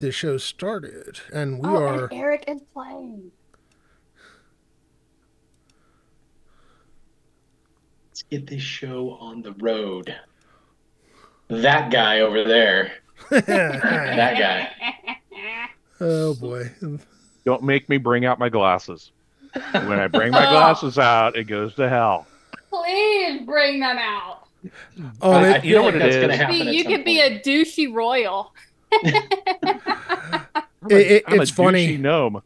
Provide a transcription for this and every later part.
The show started, and we Oh, and are. Eric is playing. Let's get this show on the road. That guy over there. That guy. Oh boy. Don't make me bring out my glasses. When I bring my glasses out, it goes to hell. Please bring them out. Oh, I it, feel what like it that's going to is? happen at You some could be point. a douchey royal. I'm a it's funny. douchey gnome.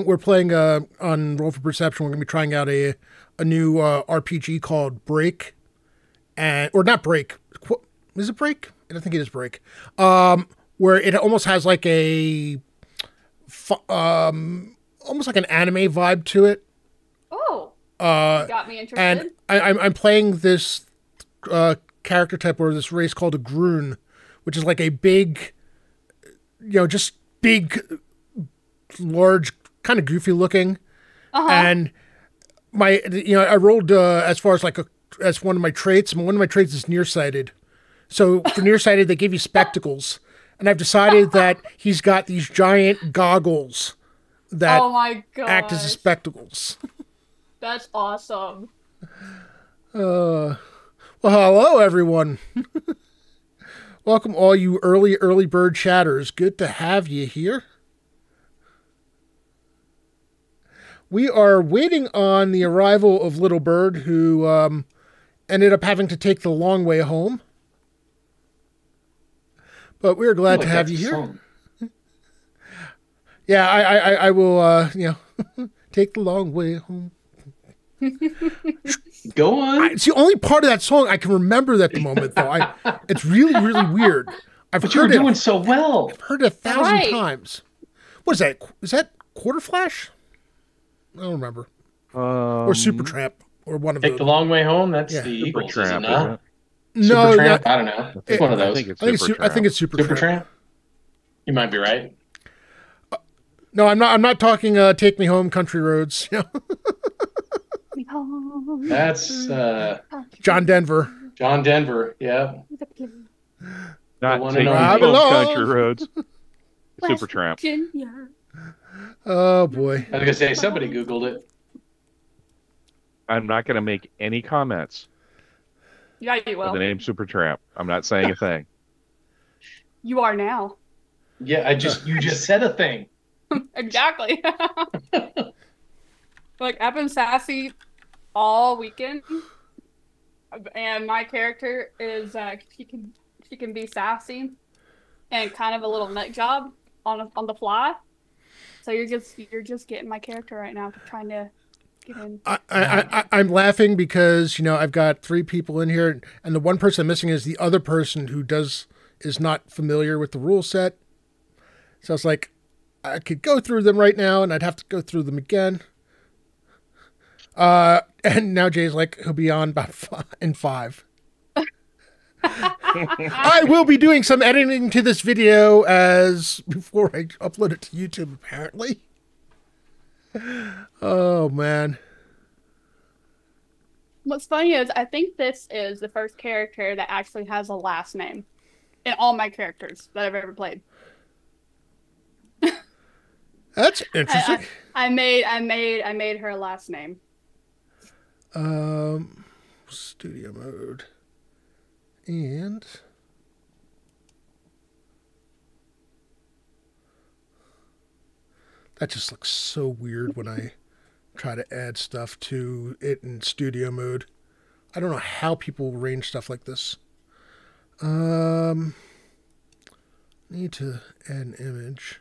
We're playing on Roll for Perception. We're gonna be trying out a new RPG called Break, or not Break. Is it Break? I think it is Break. Where it almost has like almost like an anime vibe to it. Oh, got me And interested. I'm playing this character type or this race called a Groon, which is like a big, just big, large, kind of goofy looking. And I rolled as far as as one of my traits. And one of my traits is nearsighted. So for nearsighted, they give you spectacles. And I've decided that he's got these giant goggles that Oh my act as gosh. spectacles. That's awesome. Well, hello, everyone. Welcome, all you early bird chatters. Good to have you here. We are waiting on the arrival of Little Bird, who ended up having to take the long way home. But we're glad to have you here. Song. Yeah, I will, take the long way home. Go on. It's the only part of that song I can remember at the moment, though. It's really, really weird. But you were doing so well. Heard it 1,000 Right. times. What is that? Is that Quarter Flash? I don't remember. Or Supertramp, or one of Take those. the long way home. That's Yeah. the Eagles, is it Supertramp, not? isn't it? No, Supertramp? no, I don't know. It's one of I those. think it's I think it's Supertramp. Supertramp? You might be right. No, I'm not. I'm not talking. Take Me Home, Country Roads. That's John Denver. John Denver. Yeah. Not one taking and only. home Babylon. country roads. Supertramp. Virginia. Oh boy. I was gonna say somebody Googled it. I'm not going to make any comments Yeah, you with the will. name Supertramp. I'm not saying a thing. You are now. Yeah, you just said a thing. Exactly. Like, I've been sassy all weekend, and my character is she can be sassy and kind of a little nut job on the fly. So you're just getting my character right now, trying to get in. I'm laughing because I've got 3 people in here, and the one person I'm missing is the other person who is not familiar with the rule set. So it's like I could go through them right now, and I'd have to go through them again. And now Jay's like, he'll be on about in 5. I will be doing some editing to this video before I upload it to YouTube, apparently. Oh, man. What's funny is I think this is the first character that actually has a last name in all my characters that I've ever played. That's interesting. I made her last name. Studio mode. And that just looks so weird when I try to add stuff to it in studio mode. I don't know how people arrange stuff like this. Need to add an image.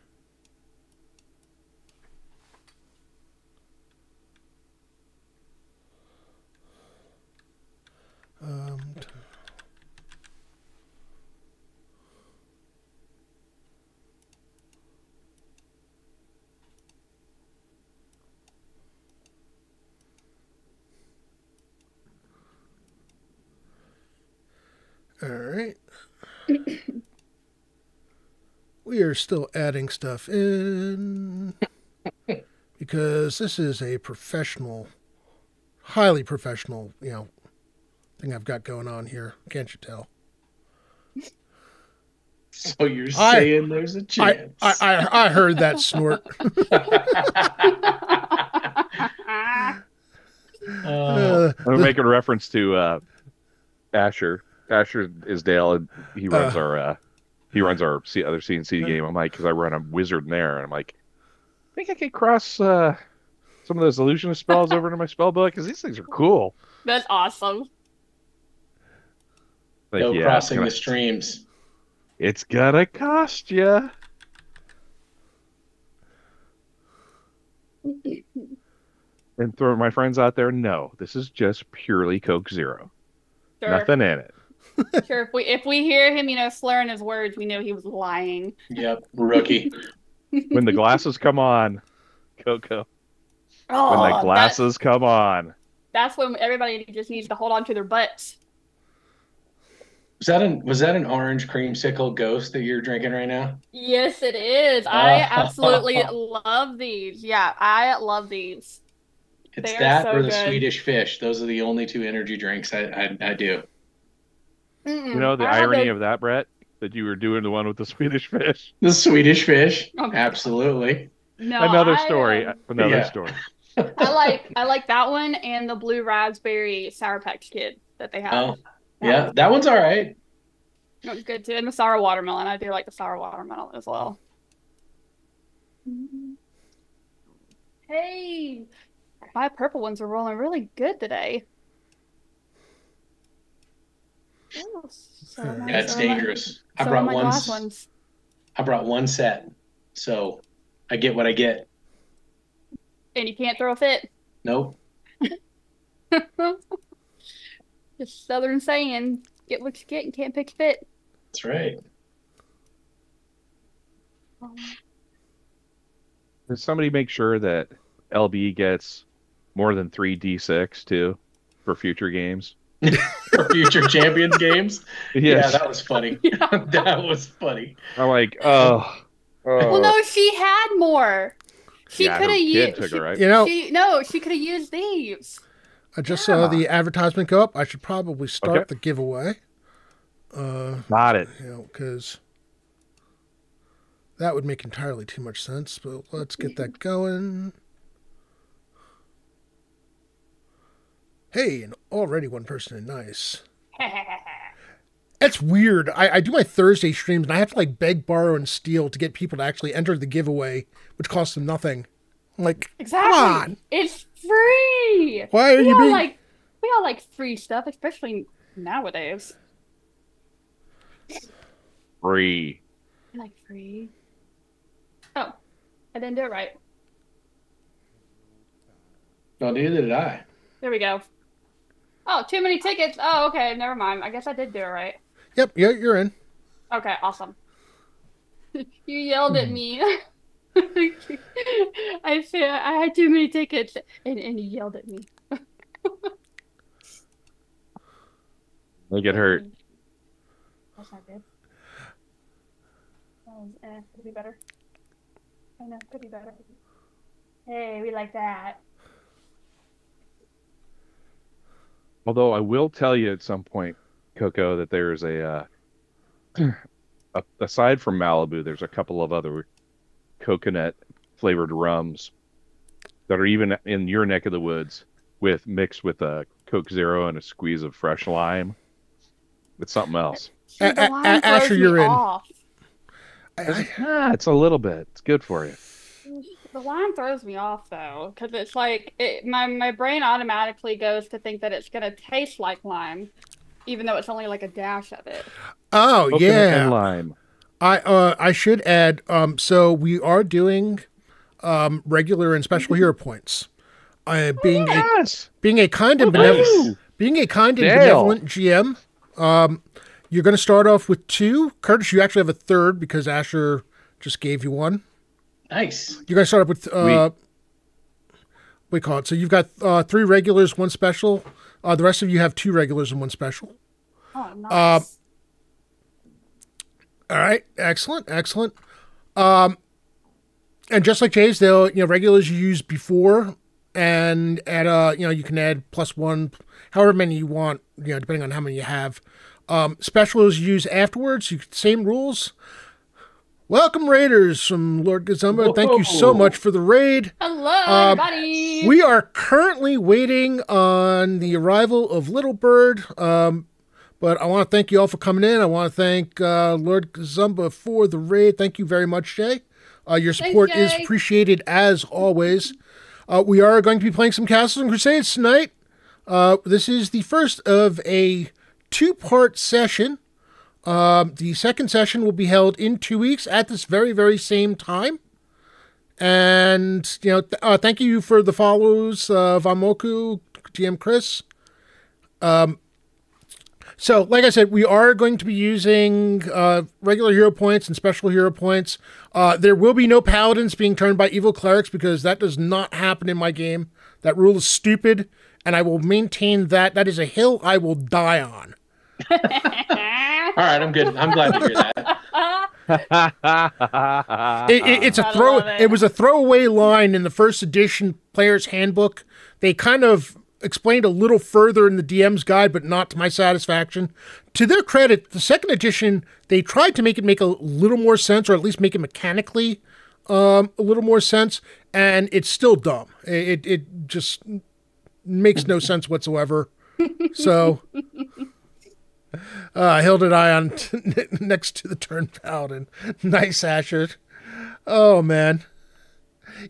All right. We are still adding stuff in because this is a professional, highly professional, thing I've got going on here. Can't you tell? So you're saying there's a chance. I heard that snort. I'm making reference to Asher. Asher is Dale, and he runs our other CNC game. I'm like, because I run a wizard in there, and I'm like, I think I could cross some of those illusionist spells over into my spell book because these things are cool. That's awesome. Like, No yeah, crossing the streams. It's gonna cost you. And for my friends out there, no, this is just purely Coke Zero. Sure. Nothing in it. Sure. If we hear him, slurring his words, we know he was lying. Yep, rookie. When the glasses come on, Coco. Oh, When the glasses come on. That's when everybody just needs to hold on to their butts. Was that an orange creamsicle ghost that you're drinking right now? Yes, it is. I absolutely love these. Yeah, I love these. It's They are that so or the good. Swedish fish. Those are the only two energy drinks I do. Mm-mm. You know the I have irony the- of that, Brett? That you were doing the one with the Swedish fish. The Swedish fish, Oh, absolutely. No, Another story. I Yeah. Story. like that one and the blue raspberry Sour Patch Kid that they have. Oh, yeah, that one's all right. That was good too. And the sour watermelon. I do like the sour watermelon as well. Hey, my purple ones are rolling really good today. Ooh, so am I- Yeah, it's so am I- dangerous. so am my glass ones. I brought one set, so I get what I get. And you can't throw a fit. Nope. Just Southern saying, get what you get and can't pick a fit. That's right. Does somebody make sure that LB gets more than 3d6 too for future games? For future champions games. Yes. Yeah, that was funny. That was funny. I'm like, oh. Well, no, she had more. She Yeah, could her have kid used. took it, right? You know, She could have used these. I just saw the advertisement go up. I should probably start Okay. the giveaway. Got it. Because that would make entirely too much sense. But let's get that going. Hey, and already one person in nice. It's weird. I do my Thursday streams, and I have to beg, borrow, and steal to get people to actually enter the giveaway, which costs them nothing. I'm like, Exactly. come on. It's free. Why are We you all being... we all like free stuff, especially nowadays. Free. I like free. Oh, I didn't do it right. No, neither did I. There we go. Oh, too many tickets. Oh, okay. Never mind. I guess I did do it right. Yep, yeah, you're in. Okay, awesome. You yelled at me. I said I had too many tickets, and you yelled at me. They get hurt. That's not good. Could be better. I know, could be better. Hey, we like that. Although I will tell you at some point, Coco, that there's aside from Malibu, there's a couple of other coconut flavored rums that are even in your neck of the woods mixed with a Coke Zero and a squeeze of fresh lime. It's something else. See, the line throws Asher, me you're in. off. It's a little bit. It's good for you. The line throws me off though, because it's like my brain automatically goes to think that it's gonna taste like lime, even though it's only like a dash of it. Oh, Coconut yeah. and lime. I should add, so we are doing regular and special hero points. Being Yes. a kind and Woo-hoo! benevolent GM, you're going to start off with 2. Curtis, you actually have a 3rd because Asher just gave you 1. Nice. You're going to start up with what do you call it? So you've got 3 regulars, 1 special. The rest of you have 2 regulars and 1 special. Oh, nice. All right, excellent. And just like Jay's, they'll regulars you used before, and add you can add +1, however many you want, depending on how many you have. Specials used afterwards. Same rules. Welcome, Raiders, from Lord Gazumba. Thank you so much for the raid. Hello, everybody. We are currently waiting on the arrival of Little Bird, but I want to thank you all for coming in. I want to thank Lord Gazumba for the raid. Thank you very much, Jay. Your support is appreciated as always. We are going to be playing some Castles and Crusades tonight. This is the first of a 2-part session. The second session will be held in 2 weeks at this very, very same time. And, thank you for the follows, Vamoku, GM Chris. So, like I said, we are going to be using regular hero points and special hero points. There will be no paladins being turned by evil clerics because that does not happen in my game. That rule is stupid, and I will maintain that. That is a hill I will die on. All right, I'm good. I'm glad to hear that. It's a throw. It was a throwaway line in the first edition player's handbook. They kind of explained a little further in the DM's guide, but not to my satisfaction. To their credit, the second edition, they tried to make a little more sense, or at least make it mechanically a little more sense, and it's still dumb. It just makes no sense whatsoever. So, Hilda Ion next to the turn paladin. Nice, Asher. Oh, man.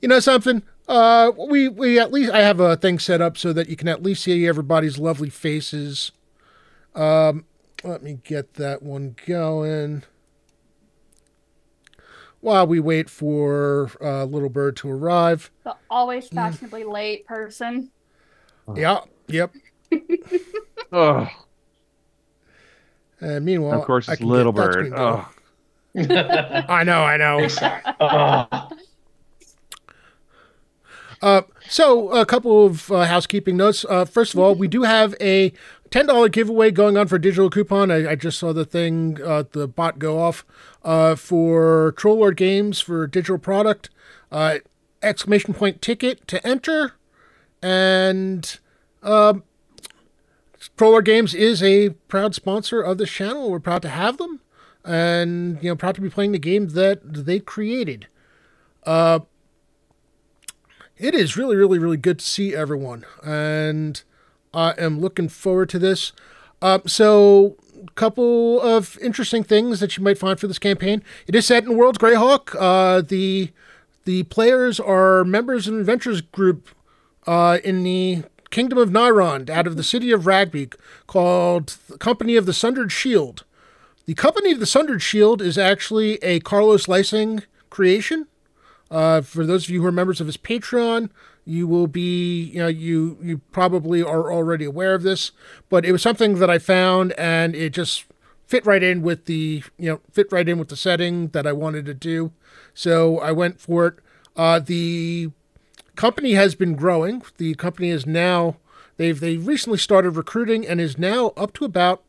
You know something? We at least, I have a thing set up so that you can at least see everybody's lovely faces. Let me get that one going while we wait for Little Bird to arrive. The always fashionably late person. Yeah. Yep. Oh. And meanwhile, of course, it's Little Bird. Oh. I know. Sorry. So a couple of housekeeping notes. First of all, we do have a $10 giveaway going on for digital coupon. I just saw the thing, the bot go off for Troll Lord Games for digital product. Exclamation point ticket to enter. And Troll Lord Games is a proud sponsor of this channel. We're proud to have them. And, proud to be playing the game that they created. It is really, really, really good to see everyone, and I am looking forward to this. So, a couple of interesting things that you might find for this campaign. It is set in World's Greyhawk. The players are members of an adventures group in the Kingdom of Nyrond, out of the city of Ragby, called the Company of the Sundered Shield. The Company of the Sundered Shield is actually a Carlos Lysing creation. For those of you who are members of his Patreon, you will be, you probably are already aware of this, but it was something that I found and it just fit right in with the setting that I wanted to do. So I went for it. The company has been growing. The company is now, they recently started recruiting and is now up to about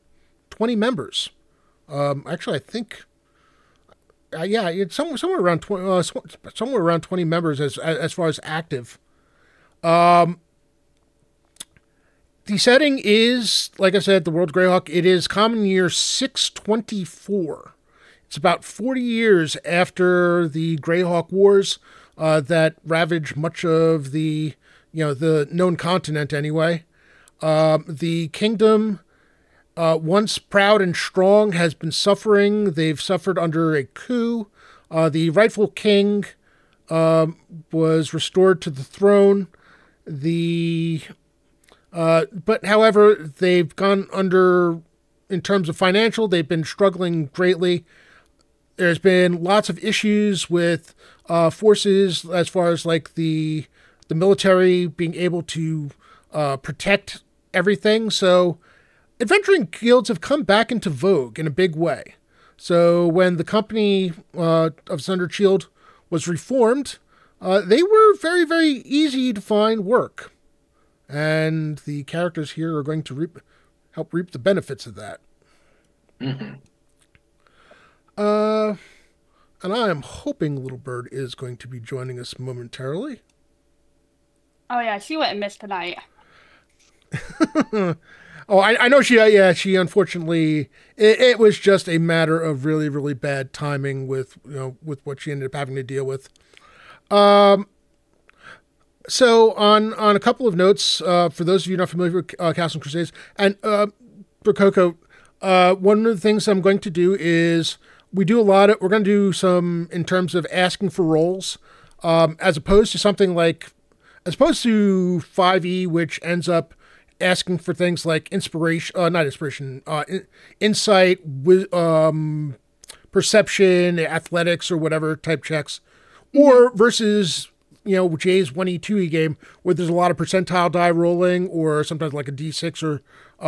20 members. Actually, I think, it's somewhere around 20 members as far as active. The setting is, like I said, the World Greyhawk. It is common year 624. It's about 40 years after the Greyhawk Wars that ravaged much of the known continent anyway. The kingdom, once proud and strong, has been suffering. They've suffered under a coup. The rightful king was restored to the throne. But however, they've gone under, in terms of financial, they've been struggling greatly. There's been lots of issues with forces as far as like the military being able to protect everything. So adventuring guilds have come back into vogue in a big way. So when the Company of Sundered Shield was reformed, they were very, very easy to find work. And the characters here are going to help reap the benefits of that. Mm-hmm. And I am hoping Little Bird is going to be joining us momentarily. Oh yeah, she wouldn't miss tonight. Oh, I know she. Yeah, she unfortunately. It was just a matter of really, really bad timing with with what she ended up having to deal with. So on a couple of notes, for those of you not familiar with Castle and Crusades, and for Coco, one of the things I'm going to do is we do a lot of we're going to do some in terms of asking for roles, as opposed to something like as opposed to 5e, which ends up asking for things like inspiration, not inspiration, insight, perception, athletics, or whatever type checks, or versus Jay's 1e 2e game where there's a lot of percentile die rolling, or sometimes like a d6 or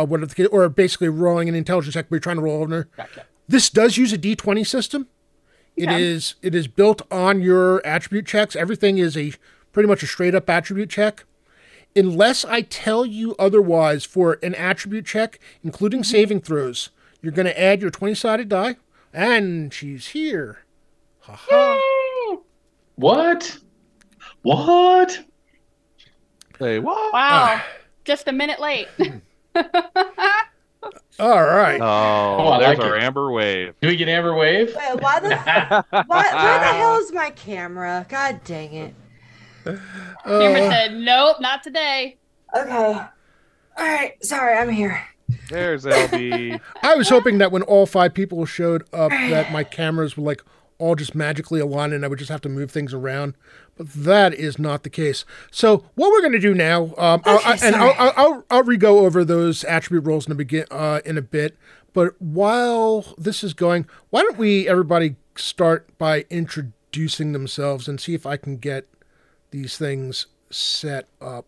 whatever, or basically rolling an intelligence check, but you're trying to roll over. Gotcha. This does use a d20 system. It is built on your attribute checks. Everything is pretty much a straight up attribute check. Unless I tell you otherwise, for an attribute check, including saving throws, you're going to add your 20-sided die, and she's here. Yay! What? What? Say what? Wow. Just a minute late. All right. Oh, I there's like our it. Amber Wave. Do we get Amber Wave? Wait, why the where the hell is my camera? God dang it. Cameron said, nope, not today. Okay. All right. Sorry, I'm here. There's LB. I was hoping that when all 5 people showed up, that my cameras would like all just magically align and I would just have to move things around. But that is not the case. So what we're going to do now, I'll re-go over those attribute roles in a bit. But while this is going, why don't we everybody start by introducing themselves and see if I can get these things set up.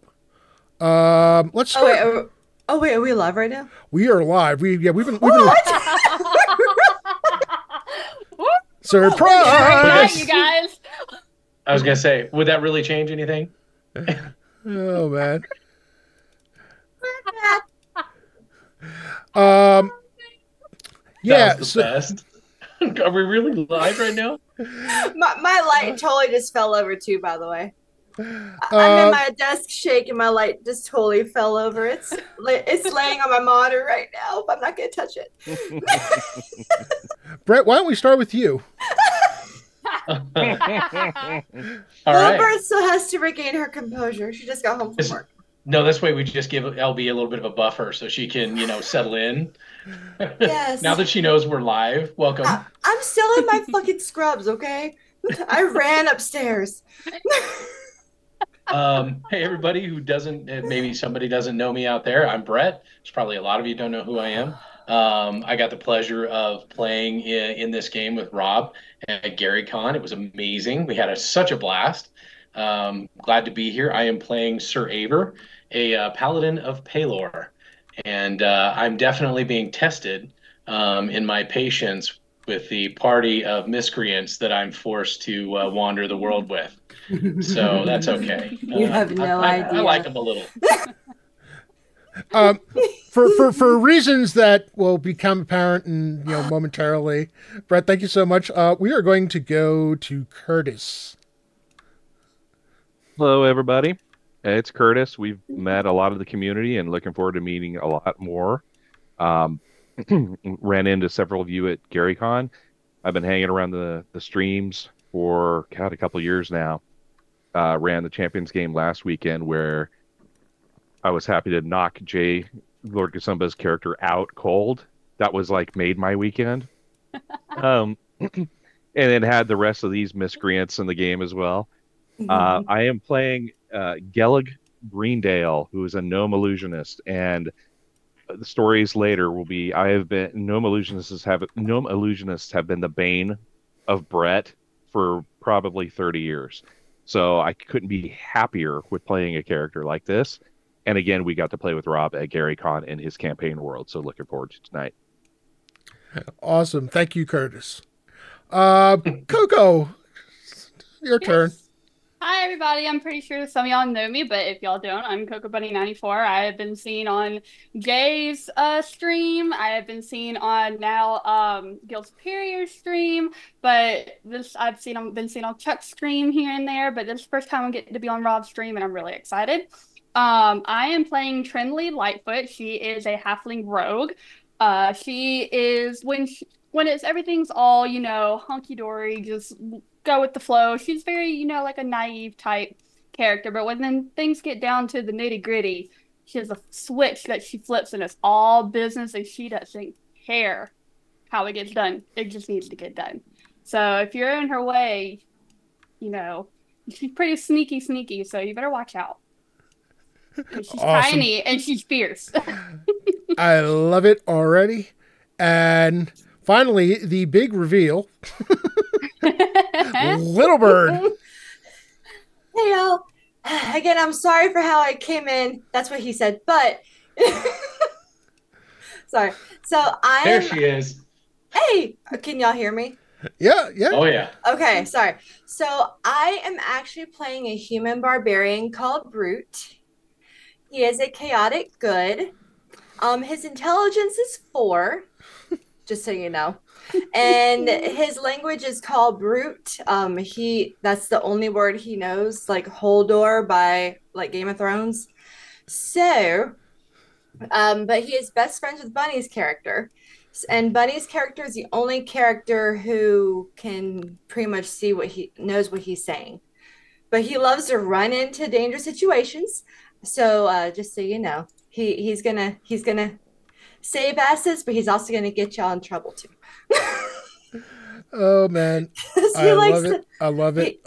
Let's start. Oh wait, are we live right now? We are live. We've been Surprise! surprise. You guys. I was gonna say, would that really change anything? Oh man. Yeah. That was the best. Are we really live right now? My light totally just fell over too, by the way. I'm in my desk shake and my light just totally fell over. It's laying on my monitor right now, but I'm not gonna touch it. Brett, why don't we start with you? All Little right. Bird still has to regain her composure. She just got home from work. No, this way we just give LB a little bit of a buffer so she can, settle in. Yes. Now that she knows we're live, welcome. I'm still in my fucking scrubs, okay? I ran upstairs. Hey, everybody who doesn't, maybe somebody doesn't know me out there. I'm Brett. There's probably a lot of you don't know who I am. I got the pleasure of playing in this game with Rob at GaryCon. It was amazing. We had such a blast. Glad to be here. I am playing Sir Aver, a paladin of Palor, and I'm definitely being tested in my patience with the party of miscreants that I'm forced to wander the world with. So that's okay. You have no idea. I like them a little. For reasons that will become apparent in momentarily, Brett, thank you so much. We are going to go to Curtis. Hello, everybody. It's Curtis. We've met a lot of the community and looking forward to meeting a lot more. Ran into several of you at GaryCon. I've been hanging around the streams for a couple of years now. Ran the Champions game last weekend where I was happy to knock Jay, Lord Kasumba's character, out cold. That was like made my weekend. And then had the rest of these miscreants in the game as well. I am playing Gellig Greendale, who is a gnome illusionist, and the stories later will be gnome illusionists have been the bane of Brett for probably 30 years. So I couldn't be happier with playing a character like this. And again, we got to play with Rob at GaryCon in his campaign world. So looking forward to tonight. Awesome. Thank you, Curtis. Coco, your turn. Hi, everybody. I'm pretty sure some of y'all know me, but if y'all don't, I'm Coco Bunny 94. I have been seen on Jay's stream. I have been seen on now Gil Superior's stream, but been seen on Chuck's stream here and there. But this is the first time I'm getting to be on Rob's stream, and I'm really excited. I am playing Trinley Lightfoot. She is a halfling rogue. She is when it's everything's all, hunky dory, just go with the flow. She's very, like a naive type character. But when then things get down to the nitty gritty, she has a switch that she flips, and it's all business, and she doesn't care how it gets done. It just needs to get done. So if you're in her way, she's pretty sneaky. So you better watch out. She's Awesome. tiny and she's fierce. I love it already. And finally, the big reveal. Little Bird. Hey, y'all. Again, I'm sorry for how I came in. That's what he said. But, sorry. So There she is. Hey, can y'all hear me? Yeah. Oh, yeah. Okay, sorry. So I am actually playing a human barbarian called Brute. He is a chaotic good. His intelligence is 4, just so you know. And his language is called Brute. That's the only word he knows, like Holdor by like Game of Thrones. So, but he is best friends with Bunny's character. And Bunny's character is the only character who can pretty much see what he knows what he's saying. But he loves to run into dangerous situations. So just so you know, he's gonna save assets, but he's also gonna get y'all in trouble too. Oh man, I love it.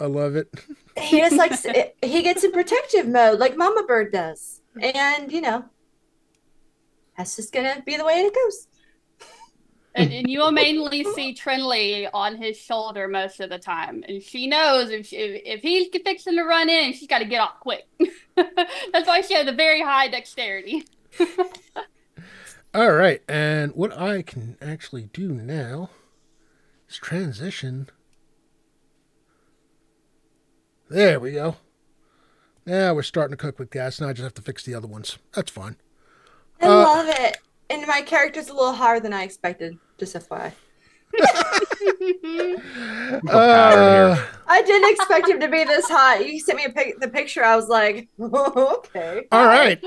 He just likes he gets in protective mode like Mama Bird does, and that's just gonna be the way it goes. And you will mainly see Trinley on his shoulder most of the time. And she knows if he's fixing to run in, she's got to get off quick. That's why she has a very high dexterity. All right, and what I can actually do now is transition. There we go. Now we're starting to cook with gas. Now I just have to fix the other ones. That's fine. I love it. And my character's a little higher than I expected, just FYI. I didn't expect him to be this hot. You sent me the picture. I was like, oh, okay. All right.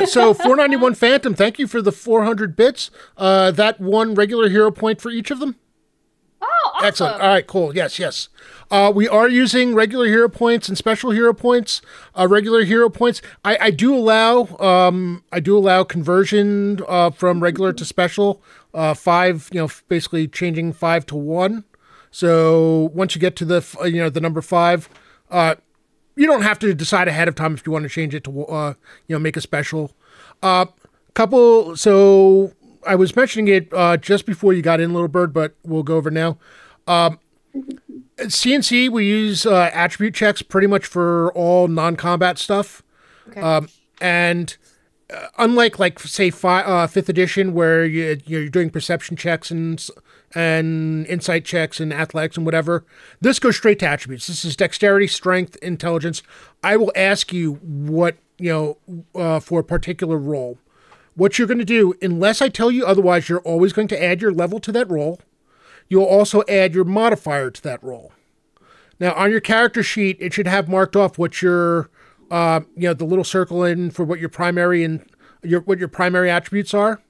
So 491 Phantom, thank you for the 400 bits. That one regular hero point for each of them. Oh, awesome. Excellent. All right, cool. Yes. We are using regular hero points and special hero points. Regular hero points. I do allow conversion from regular to special. 5. Basically changing 5 to 1. So once you get to the number 5, you don't have to decide ahead of time if you want to change it to make a special. So I was mentioning it just before you got in, Little Bird, but we'll go over now. CNC, we use attribute checks pretty much for all non-combat stuff. Okay. And unlike, say, 5th edition, where you're doing perception checks and insight checks and athletics and whatever, this goes straight to attributes. This is dexterity, strength, intelligence. I will ask you what, for a particular role. What you're going to do, unless I tell you otherwise, you're always going to add your level to that roll. You'll also add your modifier to that roll. Now, on your character sheet, it should have marked off what your, the little circle in for what your primary and what your primary attributes are.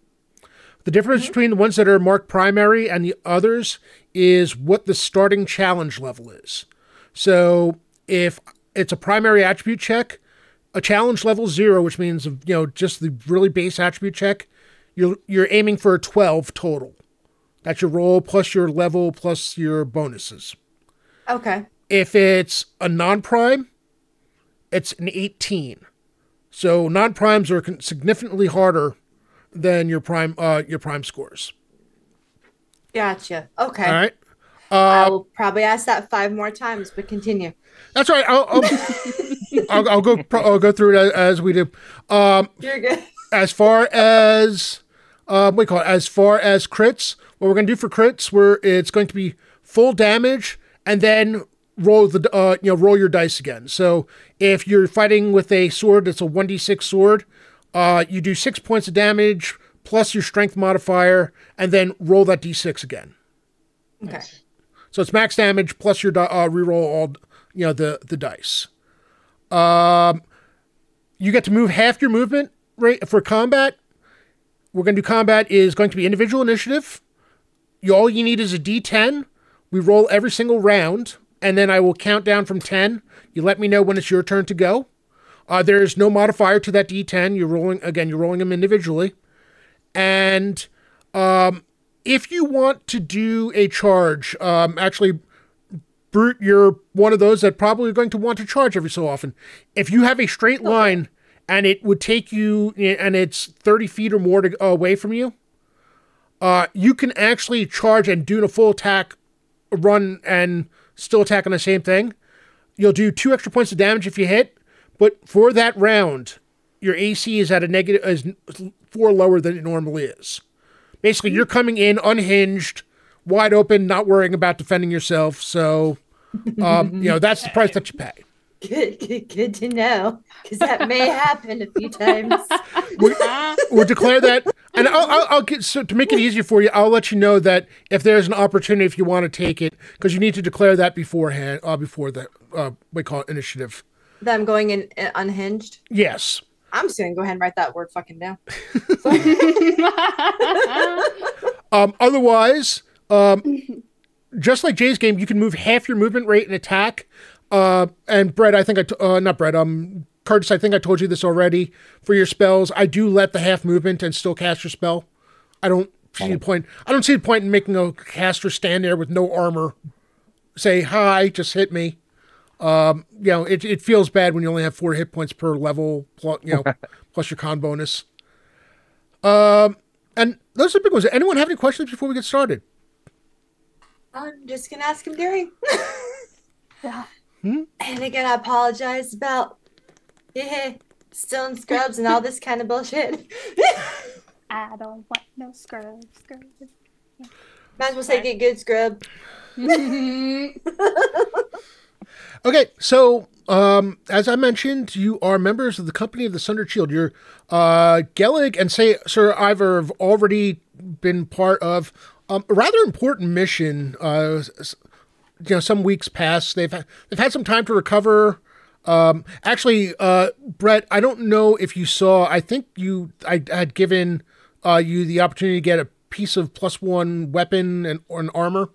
The difference between the ones that are marked primary and the others is what the starting challenge level is. So if it's a primary attribute check, a challenge level 0, which means, just the really base attribute check, you're aiming for a 12 total. That's your roll plus your level plus your bonuses. Okay. If it's a non-prime, it's an 18. So non-primes are significantly harder than your prime scores. Gotcha. Okay. All right. I will probably ask that 5 more times, but continue. That's right. I'll go through it as we do. You're good. As far as as far as crits, what we're going to do for crits, it's going to be full damage and then roll roll your dice again. So if you're fighting with a sword that's a 1d6 sword, you do 6 points of damage plus your strength modifier and then roll that d6 again. Okay. So it's max damage plus your reroll all the dice. you get to move half your movement rate for combat. We're going to do combat is going to be individual initiative. All you need is a D10. We roll every single round, and then I will count down from 10. You let me know when it's your turn to go. There's no modifier to that D10. You're rolling them individually. And if you want to do a charge, actually, Brute, you're one of those that probably are going to want to charge every so often. If you have a straight line and it would take you, and it's 30 feet or more away from you, you can actually charge and do a full attack run and still attack on the same thing. You'll do 2 extra points of damage if you hit, but for that round, your AC is at is 4 lower than it normally is. Basically, you're coming in unhinged, wide open, not worrying about defending yourself. So, that's the price that you pay. Good to know, because that may happen a few times. We'll declare that, and I'll get to make it easier for you. I'll let you know that if there's an opportunity, if you want to take it, because you need to declare that beforehand, before the we call it initiative. That I'm going in unhinged. Yes. I'm just gonna go ahead and write that word fucking down. Otherwise, just like Jay's game, you can move half your movement rate and attack. And Brett, Curtis, I think I told you this already. For your spells, I do let the half movement and still cast your spell. I don't see the point in making a caster stand there with no armor, say hi, just hit me. It feels bad when you only have 4 hit points per level, plus your con bonus. And those are the big ones. Anyone have any questions before we get started? I'm just gonna ask him Gary. Yeah. And again, I apologize about stealing scrubs and all this kind of bullshit. I don't want no scrubs. Might as well say get good scrub. Okay, so as I mentioned, you are members of the Company of the Sundered Shield. You're Gellig and Sir Ivor have already been part of a rather important mission. Some weeks past, they've had some time to recover. Actually, Brett, I don't know if you saw. I think I had given you the opportunity to get a piece of +1 weapon or an armor.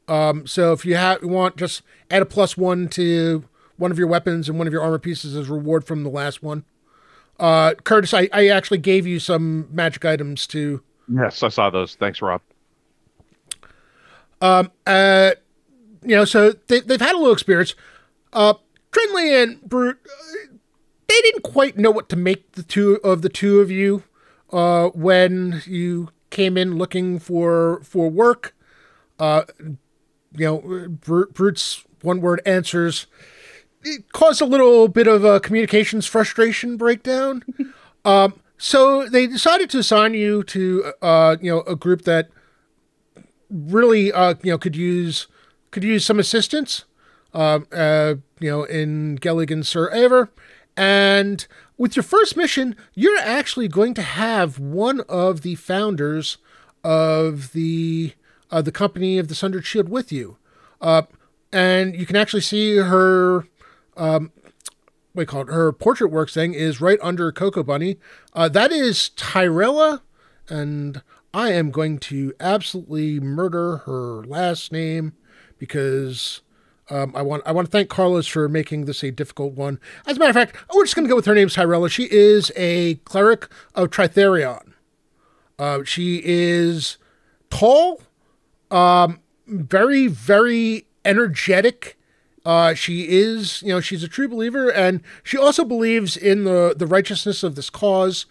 So if you want, just add a +1 to one of your weapons and one of your armor pieces as reward from the last one. Curtis, I actually gave you some magic items too. Yes, I saw those. Thanks, Rob. So they've had a little experience. Trinley and Brute, they didn't quite know what to make the two of you when you came in looking for work. Brute's one-word answers, it caused a little bit of a communications frustration breakdown. So they decided to assign you to a group that really could use some assistance, in Gellig and Sir Ivor. And with your first mission, you're actually going to have one of the founders of the Company of the Sundered Shield with you. And you can actually see her, her portrait works thing is right under Coco Bunny. That is Tyrella, and I am going to absolutely murder her last name because I want to thank Carlos for making this a difficult one. As a matter of fact, we're just going to go with her name, Tyrella. She is a cleric of Tritherion. She is tall, very, very energetic. She is, she's a true believer, and she also believes in the righteousness of this cause,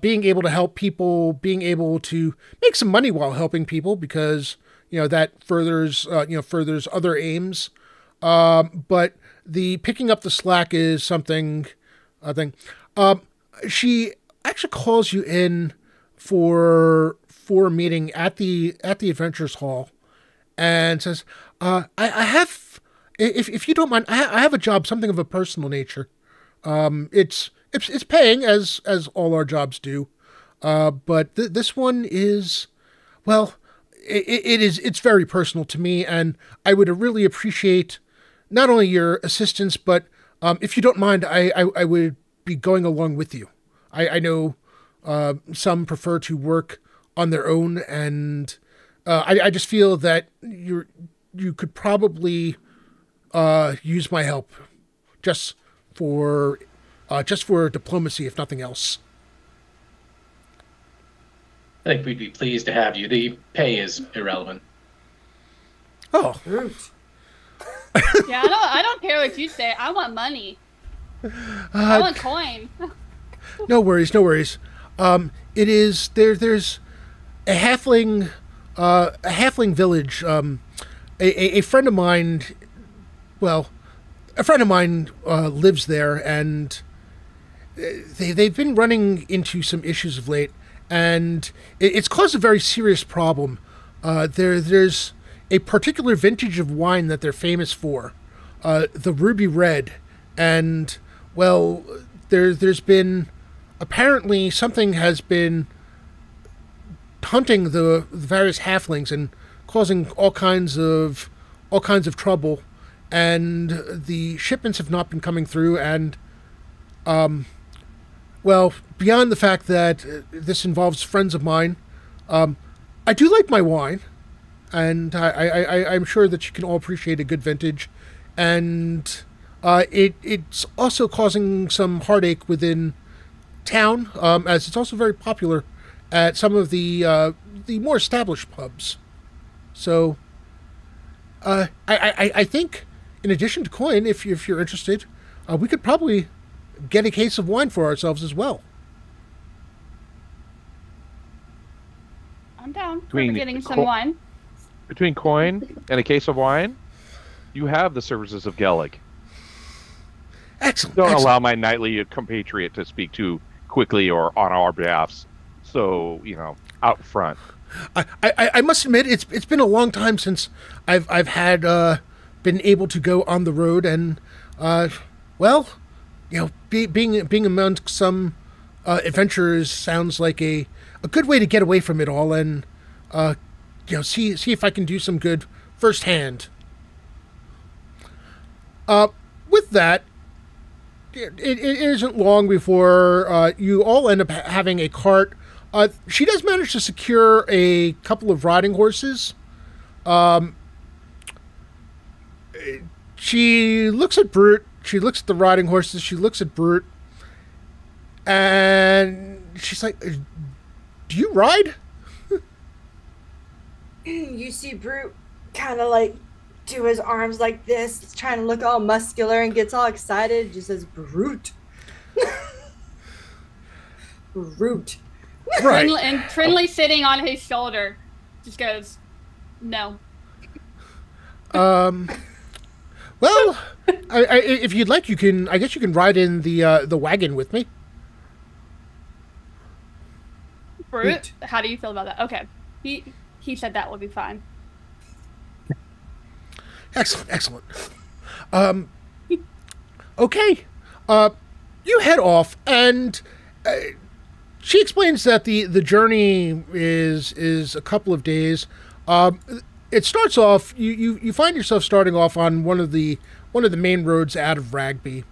being able to help people, being able to make some money while helping people, because that furthers other aims. But the picking up the slack is something. She actually calls you in for a meeting at the Adventurers Hall, and says, "I have, if you don't mind, I have a job, something of a personal nature. It's paying as all our jobs do, but this one is, well, it's very personal to me, and I would really appreciate not only your assistance, but if you don't mind, I would be going along with you. I know some prefer to work on their own, and I just feel that you could probably use my help just for diplomacy, if nothing else. I think we'd be pleased to have you. The pay is irrelevant. Oh. Yeah, I don't care what you say. I want money. I want coin. No worries. It is there's a halfling village. A friend of mine, lives there, and they've been running into some issues of late, and it's caused a very serious problem. There's a particular vintage of wine that they're famous for, the Ruby Red, and there's been apparently something has been hunting the various halflings and causing all kinds of trouble, and the shipments have not been coming through, and beyond the fact that this involves friends of mine, I do like my wine, and I'm sure that you can all appreciate a good vintage, and it's also causing some heartache within town, as it's also very popular at some of the more established pubs. So I think, in addition to coin, if you're interested, we could probably get a case of wine for ourselves as well. I'm down for getting some wine. Between coin and a case of wine, you have the services of Gellig. Excellent. Don't allow my knightly compatriot to speak too quickly or on our behalfs. So, out front. I must admit, it's been a long time since I've had been able to go on the road, and being amongst some adventurers sounds like a good way to get away from it all, and see if I can do some good firsthand. With that, it isn't long before you all end up having a cart. She does manage to secure a couple of riding horses. She looks at Brute. She looks at the riding horses. She looks at Brute. And she's like, "Do you ride?" You see Brute kind of like do his arms like this, trying to look all muscular, and gets all excited. Just says, "Brute." Brute. Right. And Trinley sitting on his shoulder just goes, "No." Well, if you'd like, you can. I guess you can ride in the wagon with me. Brute, how do you feel about that? Okay, he said that would be fine. Excellent. Okay. You head off, and she explains that the journey is a couple of days. It starts off. You find yourself starting off on one of the main roads out of Ragby.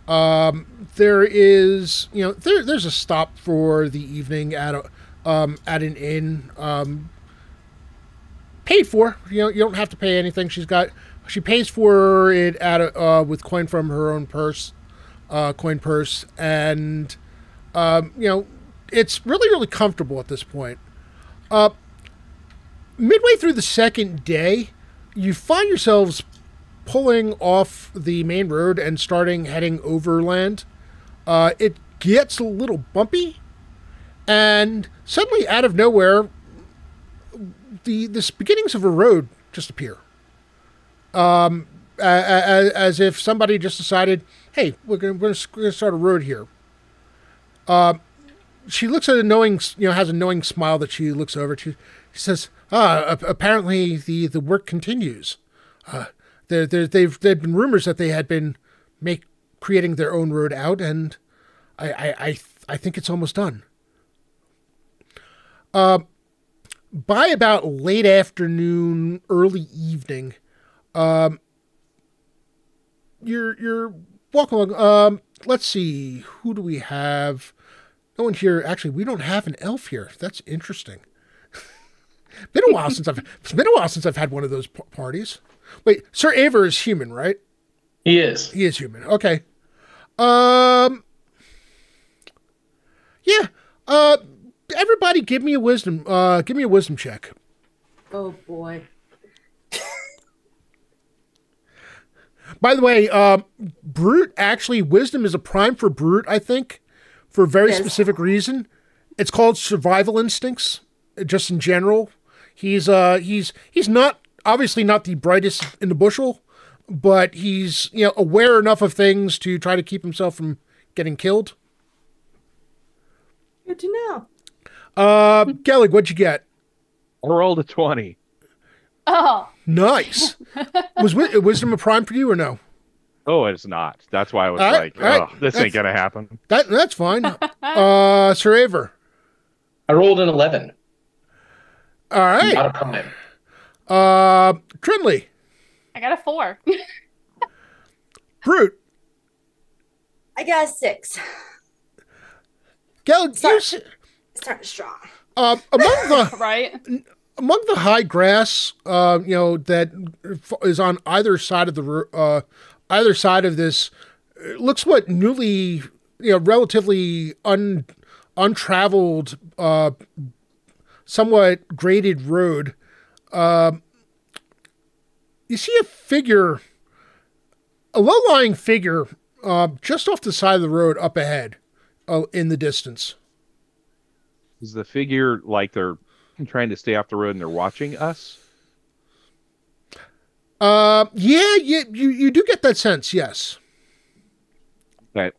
There is there's a stop for the evening at an inn. Paid for. You don't have to pay anything. She pays for it with coin from her own coin purse, and it's really comfortable at this point. Midway through the second day, you find yourselves pulling off the main road and heading overland. It gets a little bumpy, and suddenly, out of nowhere, the beginnings of a road just appear. As if somebody just decided, "Hey, we're gonna start a road here." She looks at has a knowing smile that she looks over. She says, apparently the work continues. They've been rumors that they had been creating their own road out, and I think it's almost done." By about late afternoon, early evening, you're walk along. Let's see. Who do we have? No one here. Actually, we don't have an elf here. That's interesting. It's been a while since I've had one of those parties. Wait, Sir Aver is human, right? He is. He is human. Okay. Yeah. Everybody, give me a wisdom. Give me a wisdom check. Oh boy. By the way, Brute, actually, wisdom is a prime for Brute, I think, for a very specific reason. It's called survival instincts, just in general. He's not, obviously not the brightest in the bushel, but he's, aware enough of things to try to keep himself from getting killed. Good to know. Gellig, what'd you get? I rolled a 20. Oh. Nice. Was wisdom a prime for you or no? Oh, it's not. That's why I was this ain't gonna happen. That's fine. Sir Aver. I rolled an 11. All right. Not a prime. Trinley. I got a 4. Brute. I got a 6. Gellig, Starting strong. among the Right? among the high grass, that is on either side of this, it looks what newly, relatively untraveled, somewhat graded road. You see a figure, a low-lying figure, just off the side of the road up ahead, in the distance. Is the figure like they're trying to stay off the road and they're watching us? Yeah, you do get that sense, yes. I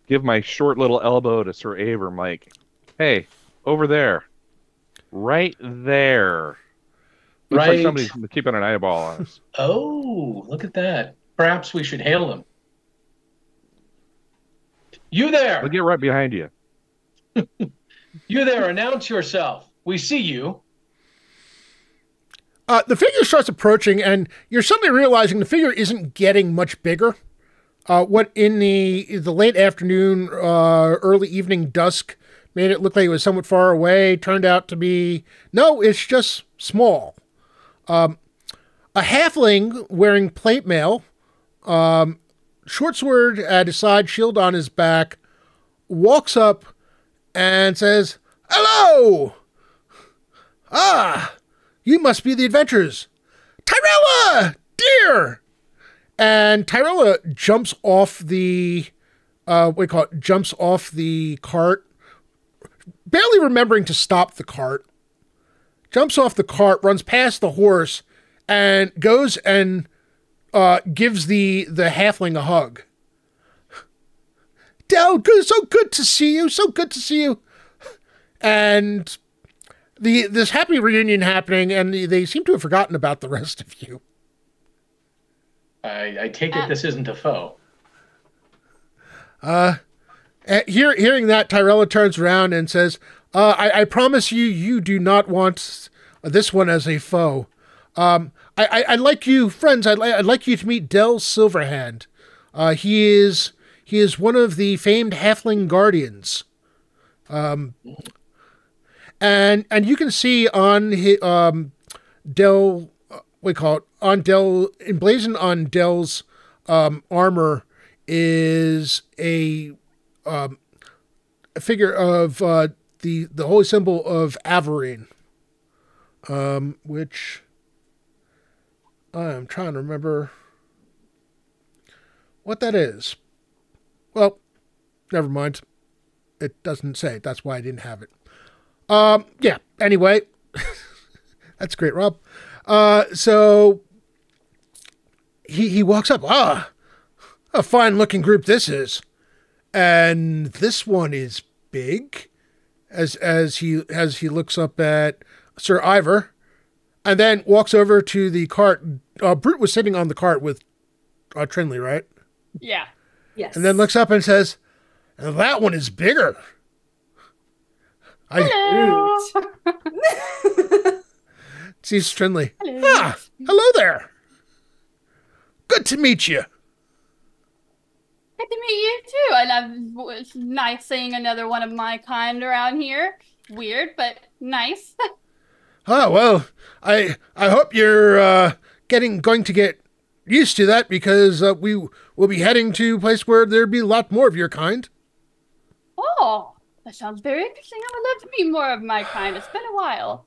give my short little elbow to Sir Aver. I'm like, hey, over there. Right there. Looks like somebody's keeping an eyeball on us. Oh, look at that. Perhaps we should hail them. You there! I'll get right behind you. You there, announce yourself. We see you. The figure starts approaching, and you're suddenly realizing the figure isn't getting much bigger. What in the late afternoon, early evening dusk made it look like it was somewhat far away turned out to be, no, it's just small. A halfling wearing plate mail, short sword at his side, shield on his back, walks up and says, "Hello! Ah, you must be the adventurers. Tyrella, dear!" And Tyrella jumps off the, jumps off the cart, barely remembering to stop the cart, jumps off the cart, runs past the horse, and goes and gives the halfling a hug. Del, so good to see you, so good to see you. And this happy reunion happening, and they seem to have forgotten about the rest of you. I take it this isn't a foe. Hearing that, Tyrella turns around and says, I promise you, you do not want this one as a foe. I'd like you, friends, I'd like you to meet Del Silverhand. He is one of the famed halfling guardians. And you can see on his, Del, emblazoned on Del's armor is a figure of the holy symbol of Averine, which I'm trying to remember what that is. Well, never mind. It doesn't say. That's why I didn't have it. Yeah, anyway. That's great, Rob. So he walks up. A fine-looking group this is. And this one is big, as he looks up at Sir Ivor, and then walks over to the cart. Brute was sitting on the cart with Trinley, right? Yeah. Yes. And then looks up and says, "That one is bigger." Hello. Sees Trinley. Hello. Hello there. Good to meet you. Good to meet you too. It's nice seeing another one of my kind around here. Weird, but nice. Oh, well, I hope you're going to get used to that because we will be heading to a place where there'll be a lot more of your kind. Oh, that sounds very interesting. I would love to meet more of my kind. It's been a while.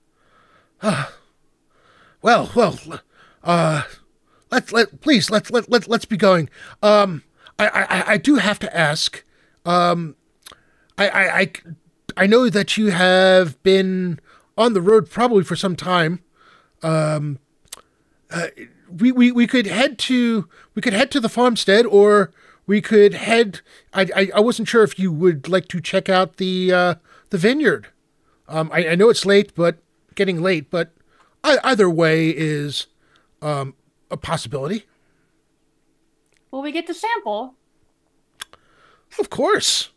Let's be going. I do have to ask. I know that you have been on the road probably for some time. We could head to the farmstead, or we could head. I wasn't sure if you would like to check out the vineyard. I know it's getting late, but either way is a possibility. Will we get to sample? Of course,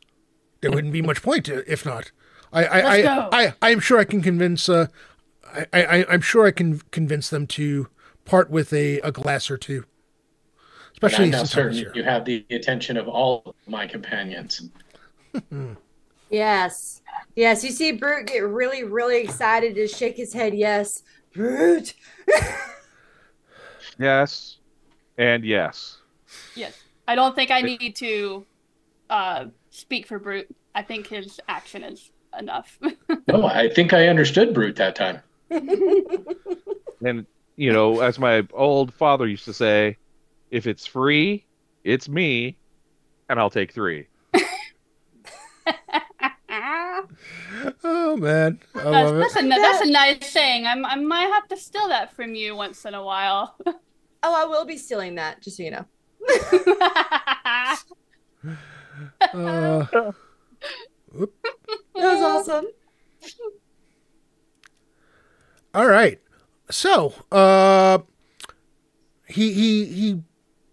there wouldn't be much point to if not. Let's go. I'm sure I can convince. I'm sure I can convince them to part with a glass or two. Especially I'm now since certain you have the attention of all of my companions. Yes. Yes, you see Brute get really, really excited to shake his head. Yes. Brute. Yes. And yes. Yes. I don't think I need to speak for Brute. I think his action is enough. No, I think I understood Brute that time. And, as my old father used to say, if it's free, it's me, and I'll take 3. Oh man, I love it. That's a nice saying. I might have to steal that from you once in a while. Oh, I will be stealing that, just so you know. That was awesome. All right, so he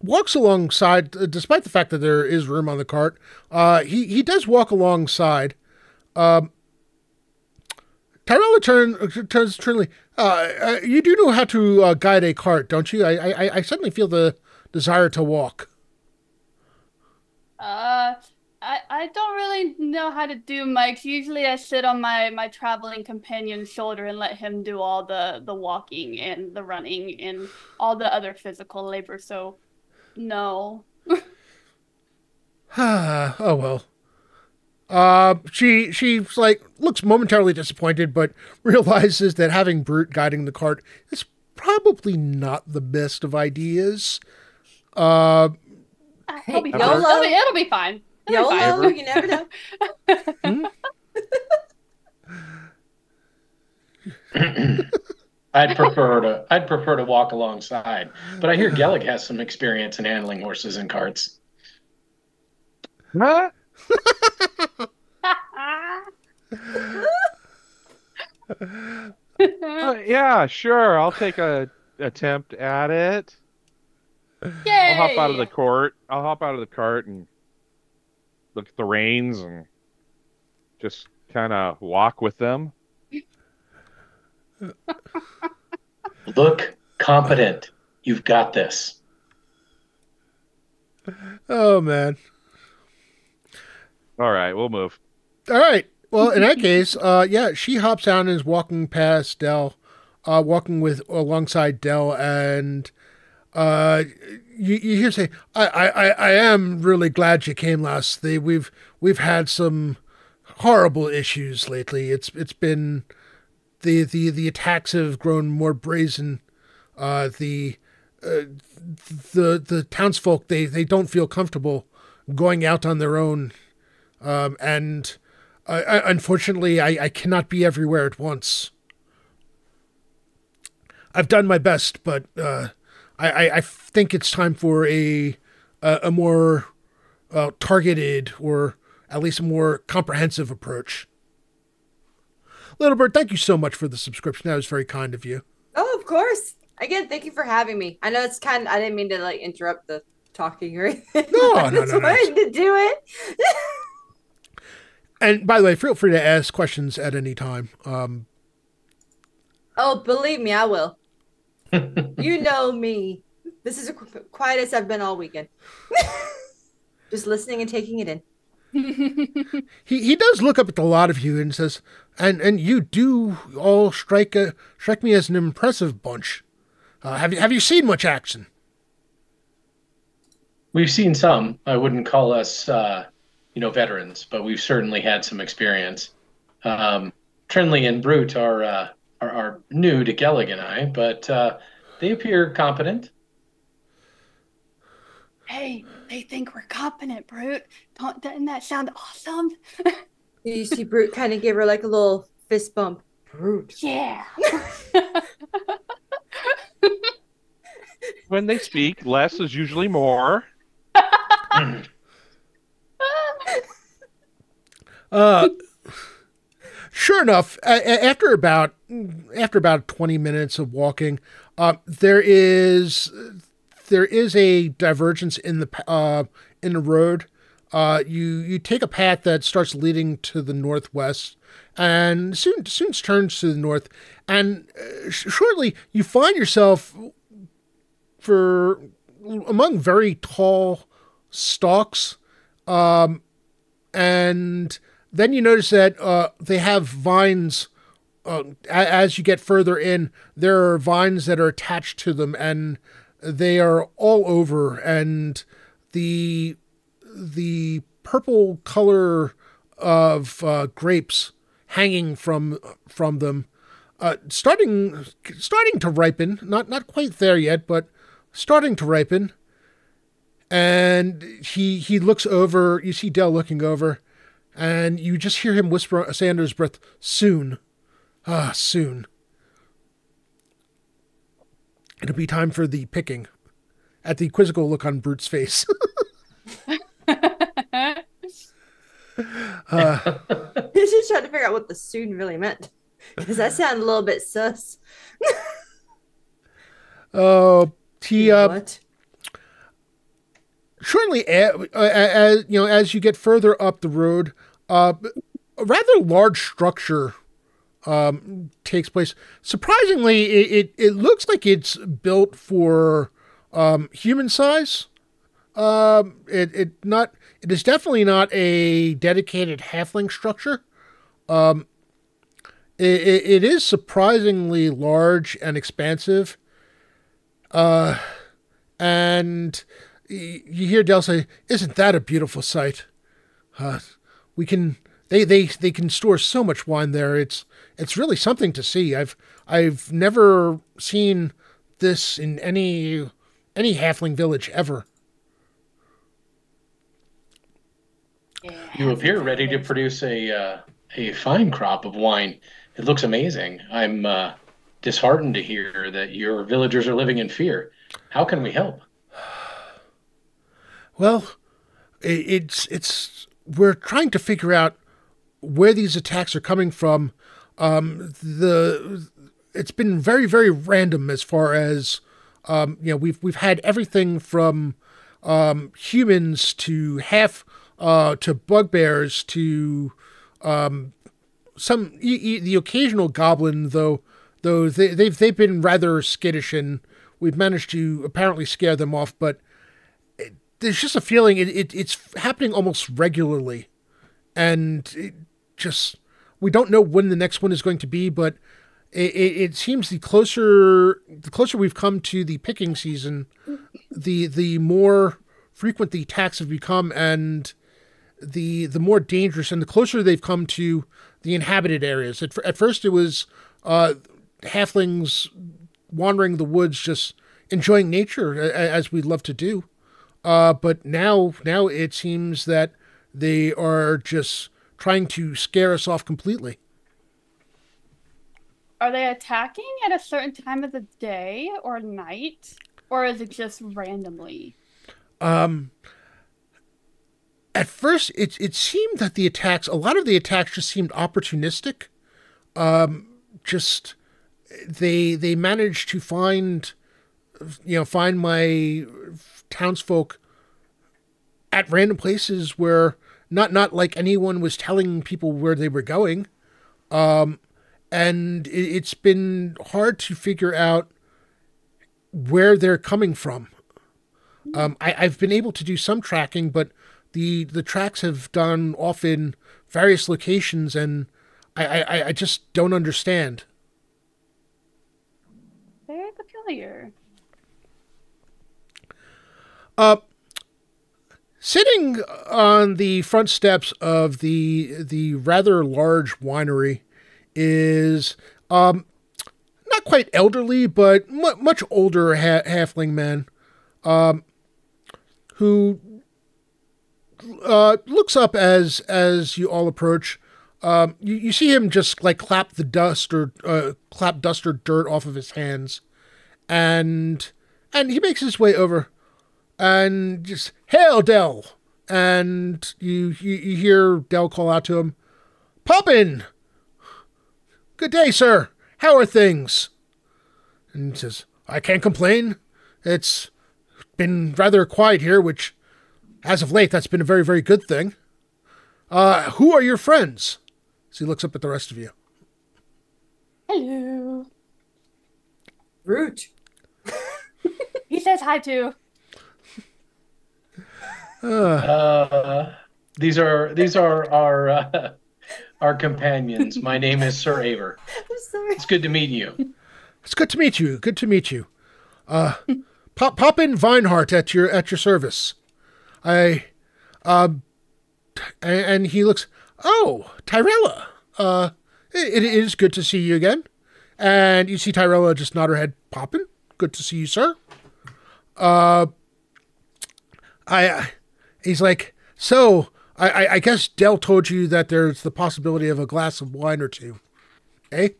walks alongside, despite the fact that there is room on the cart. He does walk alongside. Tyrella turns Trinley. You do know how to guide a cart, don't you? I suddenly feel the desire to walk. I don't really know how to do mics. Usually I sit on my traveling companion's shoulder and let him do all the walking and the running and all the other physical labor, so no. Oh well. She's like, looks momentarily disappointed, but realizes that having Brute guiding the cart is probably not the best of ideas. It'll be fine. It'll be fine. YOLO, you never know. I'd prefer to walk alongside, but I hear Gellick has some experience in handling horses and carts. Huh? Yeah, sure. I'll take a attempt at it. Yay! I'll hop out of the cart and look at the reins and just kind of walk with them. Look competent. You've got this. Oh man. All right, we'll move. All right. Well, in that case, she hops down and is walking past Dell, walking alongside Dell, and you hear say, I am really glad you came last. We've had some horrible issues lately. It's been the attacks have grown more brazen. The townsfolk they don't feel comfortable going out on their own, and unfortunately I cannot be everywhere at once. I've done my best, but I think it's time for a more targeted, or at least a more comprehensive approach. Little Bird, thank you so much for the subscription. That was very kind of you. Oh, of course. Again, thank you for having me. I know it's I didn't mean to interrupt the talking or anything. No. I wanted to do it. And by the way, feel free to ask questions at any time. Oh, believe me, I will. You know me. This is the quietest I've been all weekend. Just listening and taking it in. He does look up at the lot of you and says, and you do all strike me as an impressive bunch. Have you seen much action? We've seen some. I wouldn't call us, veterans, but we've certainly had some experience. Trinley and Brute are new to Gellig and I, but they appear competent. Hey, they think we're competent, Brute. Doesn't that sound awesome? You see Brute kind of give her like a little fist bump. Brute. Yeah. When they speak, less is usually more. Sure enough, after about 20 minutes of walking, there is a divergence in the road. You take a path that starts leading to the northwest, and soon turns to the north, and shortly you find yourself among very tall stalks, and then you notice that they have vines. As you get further in, there are vines that are attached to them, and they are all over. And the purple color of grapes hanging from them, starting to ripen. Not quite there yet, but starting to ripen. And he looks over. You see Dell looking over, and you just hear him whisper, say under his breath, "Soon, soon. It'll be time for the picking." At the quizzical look on Brute's face. He's just trying to figure out what the soon really meant, because that sounded a little bit sus. What? Shortly, as you get further up the road, a rather large structure takes place. Surprisingly, it looks like it's built for human size. It is definitely not a dedicated halfling structure. It is surprisingly large and expansive. And you hear Del say, "Isn't that a beautiful sight? They can store so much wine there. It's really something to see. I've never seen this in any halfling village ever." You appear ready to produce a fine crop of wine. It looks amazing. I'm disheartened to hear that your villagers are living in fear. How can we help? Well, we're trying to figure out where these attacks are coming from. It's been very, very random as far as we've had everything from humans to to bugbears to the occasional goblin, though they've been rather skittish, and we've managed to apparently scare them off. But there's just a feeling it's happening almost regularly, and we don't know when the next one is going to be. But it seems the closer we've come to the picking season, the more frequent the attacks have become, and the more dangerous, and the closer they've come to the inhabited areas. At first, it was halflings wandering the woods, just enjoying nature as we love to do. But now it seems that they are just trying to scare us off completely. Are they attacking at a certain time of the day or night, or is it just randomly? At first, it seemed that a lot of the attacks just seemed opportunistic. They managed to find my townsfolk at random places where not like anyone was telling people where they were going. And it's been hard to figure out where they're coming from. I've been able to do some tracking, but the tracks have done off in various locations, and I just don't understand. Very peculiar. Sitting on the front steps of the rather large winery is not quite elderly, but much older halfling man who looks up as you all approach. You see him just like clap dust or dirt off of his hands, and he makes his way over and just, "Hail, Del!" And you hear Del call out to him, "Poppin'! Good day, sir. How are things?" And he says, "I can't complain. It's been rather quiet here, which, as of late, that's been a very, very good thing. Who are your friends?" So he looks up at the rest of you. Hello. Root. He says hi too. These are our companions. My name is Sir Aver. I'm sorry. It's good to meet you. It's good to meet you. Good to meet you. Pop in Vinehart at your service. And he looks, "Oh, Tyrella. It is good to see you again." And you see Tyrella just nod her head. "Poppin', good to see you, sir." He's like, "So, I guess Del told you that there's the possibility of a glass of wine or two, eh?"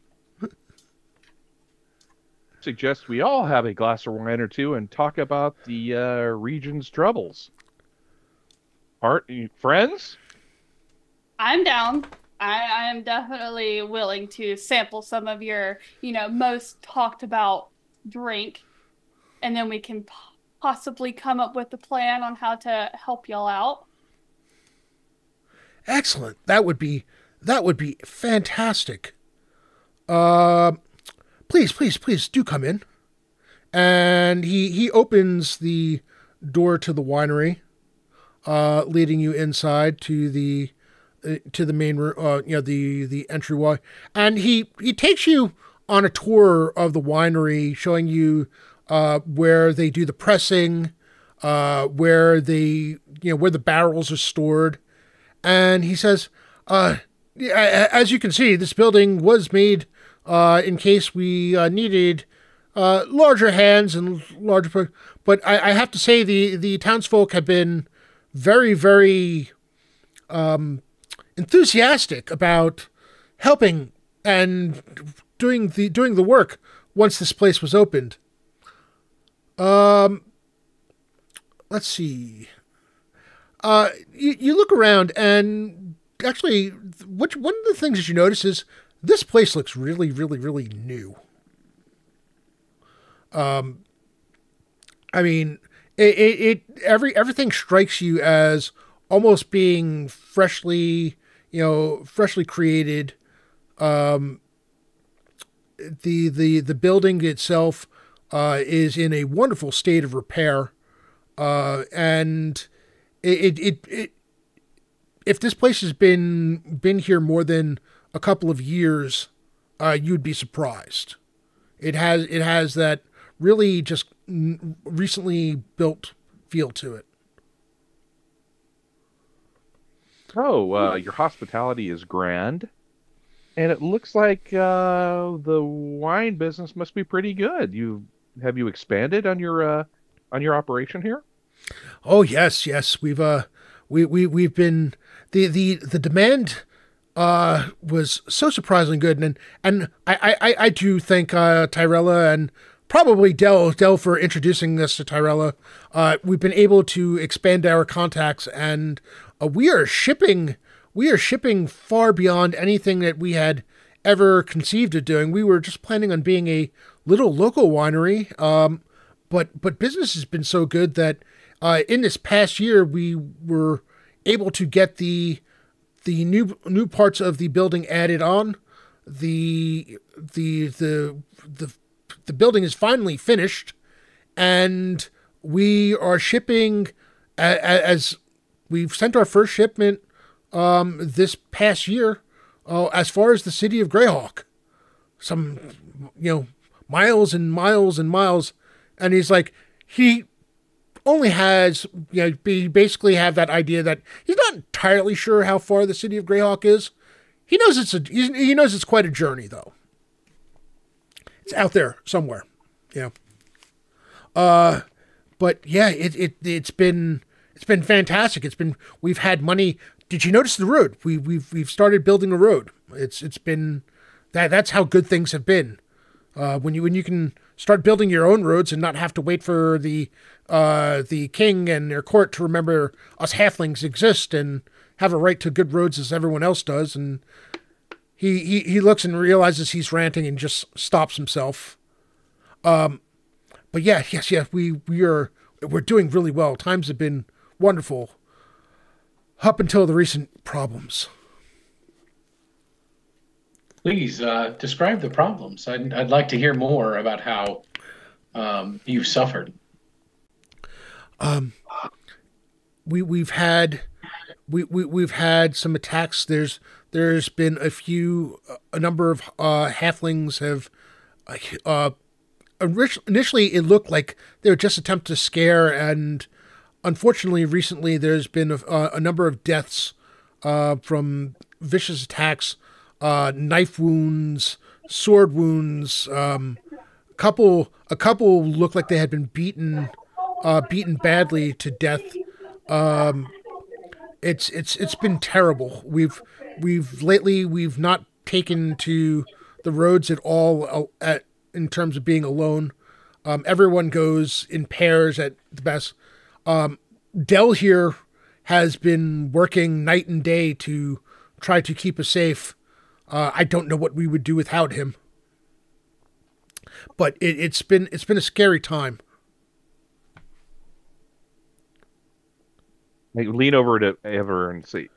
Suggest we all have a glass of wine or two and talk about the region's troubles. Friends? I'm down. I am definitely willing to sample some of your, most talked about drink, and then we can possibly come up with a plan on how to help y'all out. Excellent. That would be fantastic. Please do come in. And he opens the door to the winery, leading you inside to the main room, the entryway. And he takes you on a tour of the winery, showing you where they do the pressing, where the barrels are stored. And he says, as you can see, this building was made in case we needed larger hands and larger. But I have to say the townsfolk have been very, very enthusiastic about helping and doing the work once this place was opened. Let's see. You look around, and actually, one of the things that you notice is this place looks really, really, really new. I mean, everything strikes you as almost being freshly created. The building itself is in a wonderful state of repair, and it if this place has been here more than a couple of years, you'd be surprised. It has that really just recently built feel to it. Oh, your hospitality is grand, and it looks like the wine business must be pretty good. Have you expanded on your operation here? Oh yes, we've been the demand was so surprisingly good, and I do thank Tyrella and probably Del for introducing us to Tyrella. We've been able to expand our contacts, and we are shipping far beyond anything that we had ever conceived of doing. We were just planning on being a little local winery, but business has been so good that in this past year we were able to get the new parts of the building added on. The building is finally finished, and we are shipping as we've sent our first shipment this past year as far as the city of Greyhawk. Some, miles and miles and miles. And he's like, he only has, basically have that idea that he's not entirely sure how far the city of Greyhawk is. He knows he knows it's quite a journey, though. It's out there somewhere. Yeah. But yeah, it's been fantastic. We've had money. Did you notice the road? We've started building a road. It's been that's how good things have been. When you can start building your own roads and not have to wait for the king and their court to remember us halflings exist and have a right to good roads as everyone else does. And he looks and realizes he's ranting and just stops himself. But yes, we're doing really well. Times have been wonderful up until the recent problems. Please describe the problems. I'd like to hear more about how you've suffered. We've had some attacks. There's been a number of halflings have. Initially, it looked like they were just attempting to scare, and unfortunately, recently there's been a number of deaths from vicious attacks. Knife wounds, sword wounds. A couple looked like they had been beaten badly to death. It's been terrible. We've not taken to the roads at all in terms of being alone. Everyone goes in pairs at the best. Dell here has been working night and day to try to keep us safe. I don't know what we would do without him. But it's been a scary time. I lean over to Ever and say,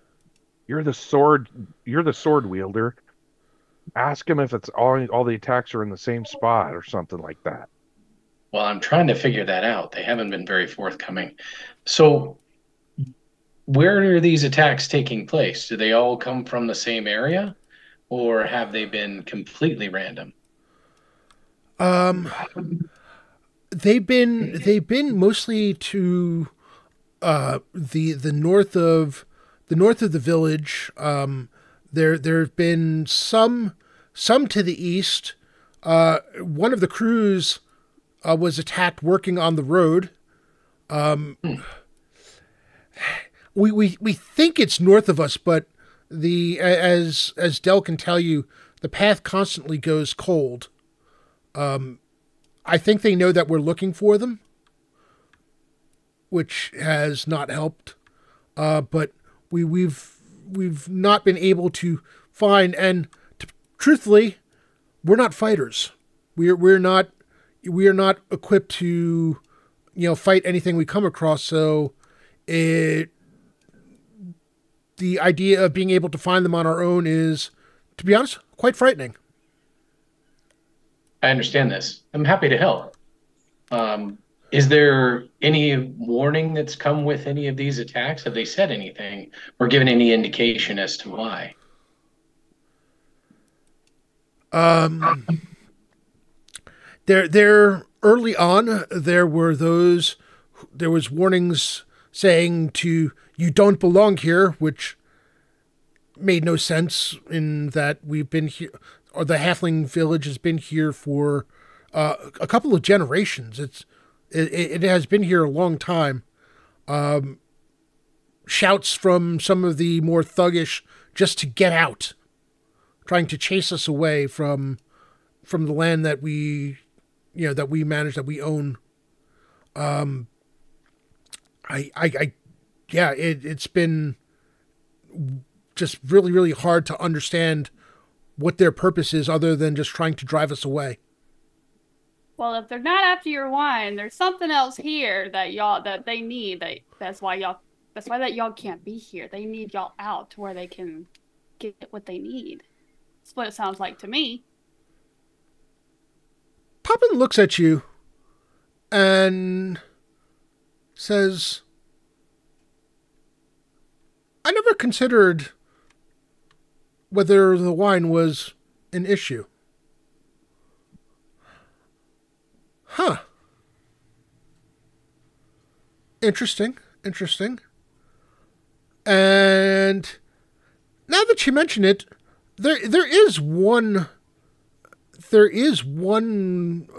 You're the sword wielder. Ask him if it's all the attacks are in the same spot or something like that." Well, I'm trying to figure that out. They haven't been very forthcoming. So where are these attacks taking place? Do they all come from the same area? Or have they been completely random? They've been mostly to the north of the village. There have been some to the east. One of the crews was attacked working on the road. We think it's north of us, but as Del can tell you, the path constantly goes cold. I think they know that we're looking for them, which has not helped. But we've not been able to find, and truthfully, we're not fighters. We are not equipped to fight anything we come across. So the idea of being able to find them on our own is, to be honest, quite frightening. I understand this. I'm happy to help. Is there any warning that's come with any of these attacks? Have they said anything or given any indication as to why? There early on, there was warnings saying you don't belong here, which made no sense in that we've been here, or the halfling village has been here for a couple of generations. It has been here a long time. Shouts from some of the more thuggish just to get out, trying to chase us away from the land that we manage, that we own. It's been just really, really hard to understand what their purpose is other than just trying to drive us away. Well, if they're not after your wine, there's something else here that they need. That's why y'all can't be here. They need y'all out to where they can get what they need. That's what it sounds like to me. Poppin looks at you and says, never considered whether the wine was an issue. Huh. Interesting. And now that you mention it, there is one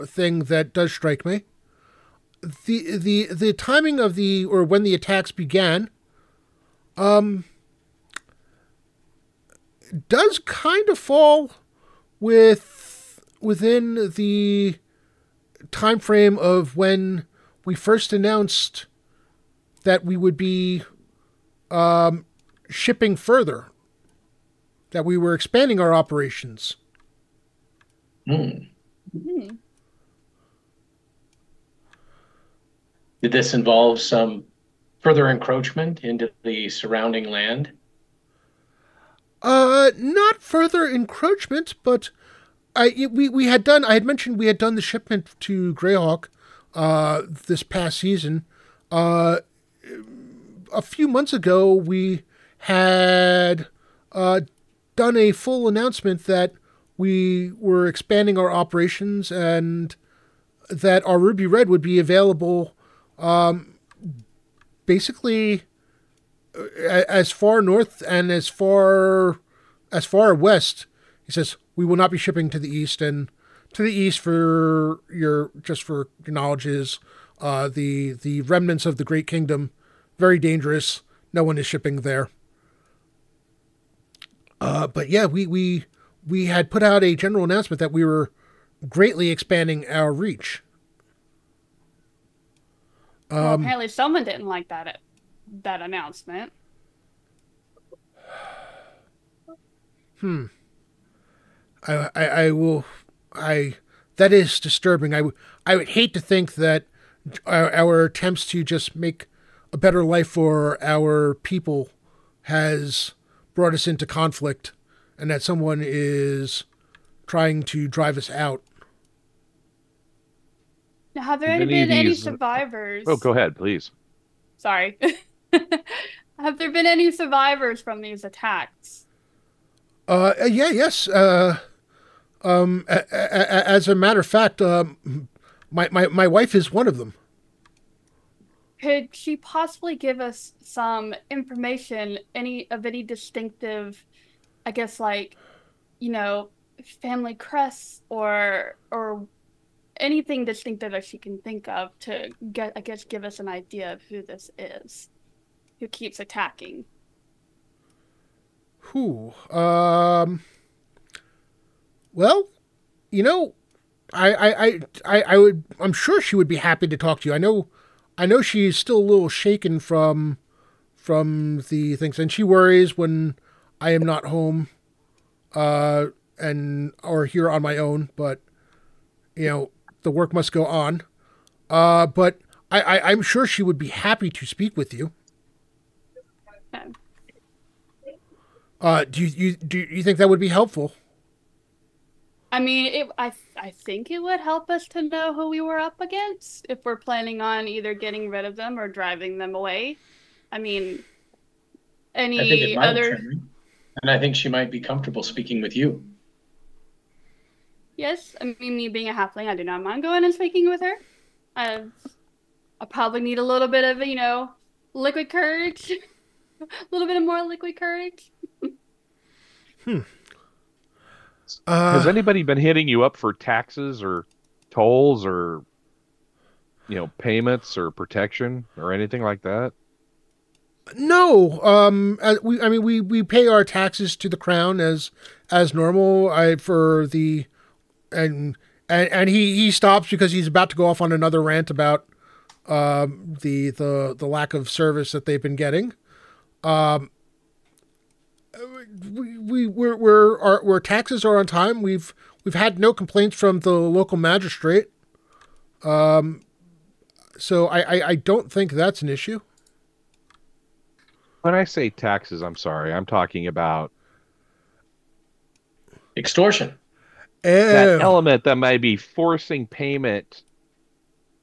thing that does strike me. The timing of when the attacks began does kind of fall within the time frame of when we first announced that we would be shipping further, that we were expanding our operations. Did this involve some further encroachment into the surrounding land? Not further encroachment, but I had mentioned we had done the shipment to Greyhawk this past season. A few months ago, we had done a full announcement that we were expanding our operations and that our Ruby Red would be available basically as far north and as far west. He says we will not be shipping to the east, and to the east for your knowledge is the remnants of the Great Kingdom, very dangerous. No one is shipping there. But yeah, we had put out a general announcement that we were greatly expanding our reach. Well, apparently someone didn't like that announcement. That is disturbing. I would hate to think that our attempts to just make a better life for our people has brought us into conflict, and that someone is trying to drive us out. Now, have there been any survivors? Oh, go ahead, please. Sorry. Have there been any survivors from these attacks? Yes. As a matter of fact, my wife is one of them. Could she possibly give us some information, any distinctive, I guess, like, family crests or anything distinctive that she can think of to give us an idea of who this is, who keeps attacking? Who? Well, I'm sure she would be happy to talk to you. I know she's still a little shaken from the things, and she worries when I am not home, or here on my own. But the work must go on. But I'm sure she would be happy to speak with you. Do you think that would be helpful? I mean, I think it would help us to know who we were up against if we're planning on either getting rid of them or driving them away. I mean, I think it might, and I think she might be comfortable speaking with you. Yes, I mean, me being a halfling, I do not mind going and speaking with her. I'll probably need a little bit of, liquid courage. A little bit more liquid courage. Has anybody been hitting you up for taxes or tolls or payments or protection or anything like that? No. We pay our taxes to the crown as normal. He stops because he's about to go off on another rant about the lack of service that they've been getting. Our taxes are on time. We've had no complaints from the local magistrate. So I don't think that's an issue. When I say taxes, I'm sorry. I'm talking about extortion. That element that might be forcing payment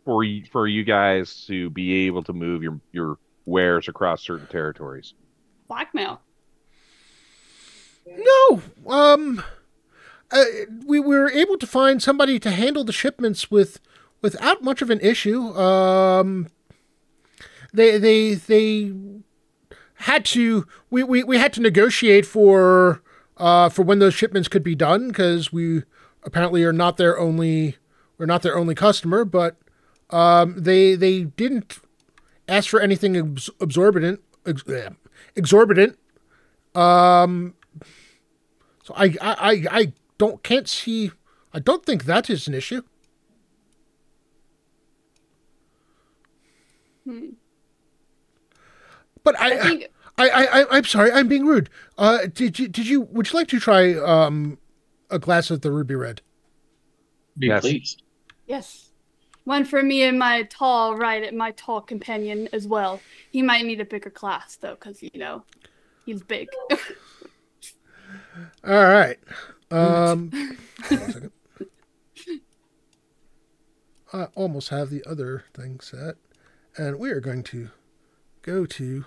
for you guys to be able to move your wares across certain territories. blackmail. No. We were able to find somebody to handle the shipments without much of an issue. They had to we had to negotiate for when those shipments could be done, because we apparently are not their only customer, but they didn't ask for anything exorbitant. So I don't think that is an issue. But I'm sorry, I'm being rude. Would you like to try a glass of the ruby red? Be pleased. Yes. One for me and my tall companion as well. He might need a bigger glass though, because he's big. All right. One second. I almost have the other thing set, and we are going to go to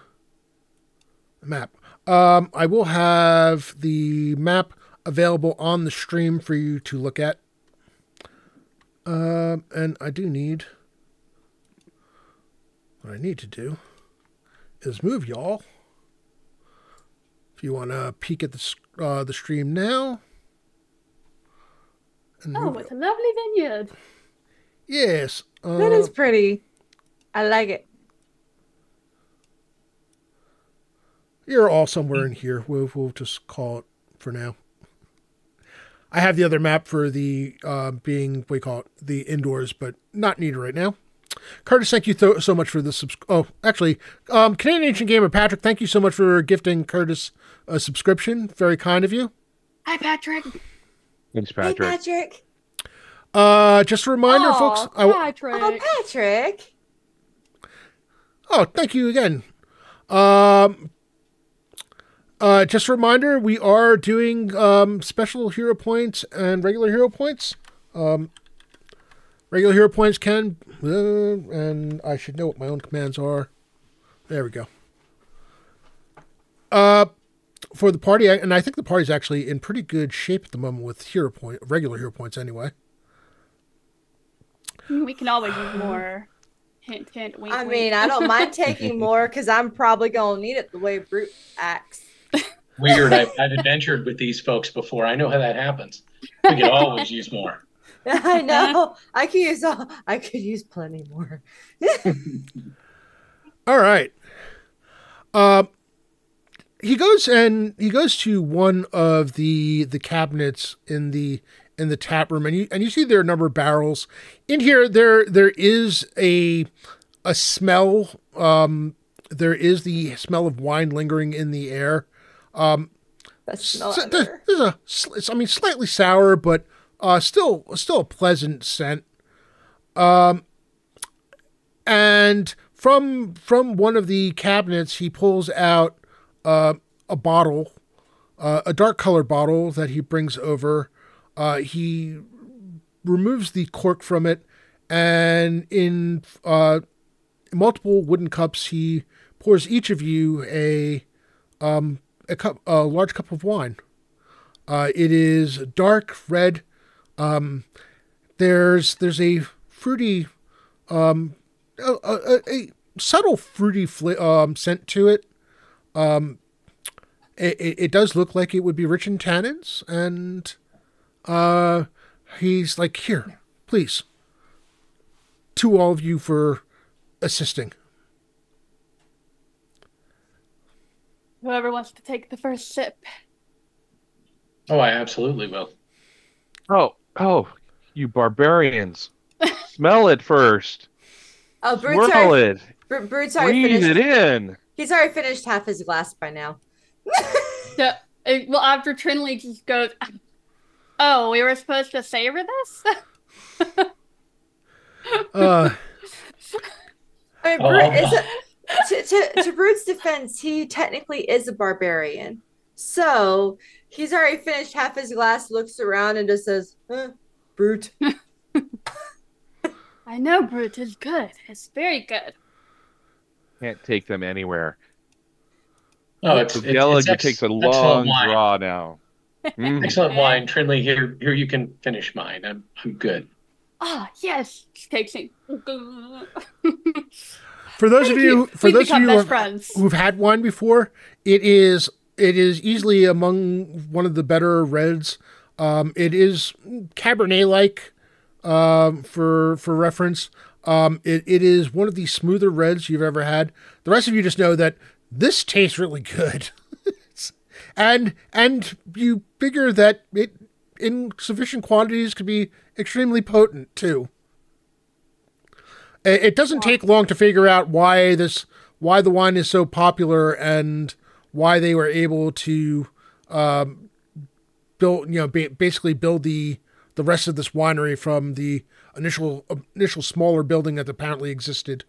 the map. I will have the map available on the stream for you to look at. And I do need... What I need to do is move y'all. If you want to peek at the stream now. Oh, it's a lovely vineyard. Yes. That is pretty. I like it. You're all somewhere in here. We'll just call it for now. I have the other map for the the indoors, but not needed right now. Curtis, thank you so much for this. Canadian Ancient Gamer Patrick, thank you so much for gifting Curtis a subscription. Very kind of you. Hi, Patrick. Thanks, Patrick. Hey, Patrick. Just a reminder, folks. Patrick. Oh, Patrick. Oh, thank you again. Just a reminder, we are doing special hero points and regular hero points. Regular hero points can, and I should know what my own commands are. There we go. For the party, and I think the party's actually in pretty good shape at the moment with regular hero points anyway. We can always use more. Hint, hint, wink, I wink. mean, I don't mind taking more because I'm probably going to need it the way Brute acts. Weird. I've adventured with these folks before. I know how that happens. We could always use more. I know. I could use plenty more. All right. He goes to one of the cabinets in the tap room, and you see there are a number of barrels in here. There is a smell. There is the smell of wine lingering in the air. There's slightly sour, but still a pleasant scent. And from one of the cabinets, he pulls out a bottle, a dark colored bottle that he brings over. He removes the cork from it, and in multiple wooden cups, he pours each of you a large cup of wine. It is dark red. There's a fruity, a subtle fruity scent to it. It does look like it would be rich in tannins, and he's like, "Here, please," to all of you for assisting. Whoever wants to take the first sip. Oh, I absolutely will. Oh, you barbarians. Smell it first. Oh, Brute's already Breathe finished. It in. He's already finished half his glass by now. So, after Trinley just goes, "Oh, we were supposed to savor this?" I mean, Brute to Brute's defense, he technically is a barbarian. So he's already finished half his glass, looks around, and just says, Brute. I know Brute is good. It's very good. Can't take them anywhere. Oh, So Gallagher takes a excellent long wine. draw now. Excellent wine, Trinley. Here you can finish mine. I'm good. Ah, yes. She takes it. For those Thank of you. you, We've become best friends. who've had wine before, it is easily among one of the better reds. It is Cabernet like, for reference. It is one of the smoother reds you've ever had. The rest of you just know that this tastes really good, and you figure that it in sufficient quantities could be extremely potent too. It doesn't take long to figure out why the wine is so popular and why they were able to build, basically build the rest of this winery from the initial smaller building that apparently existed.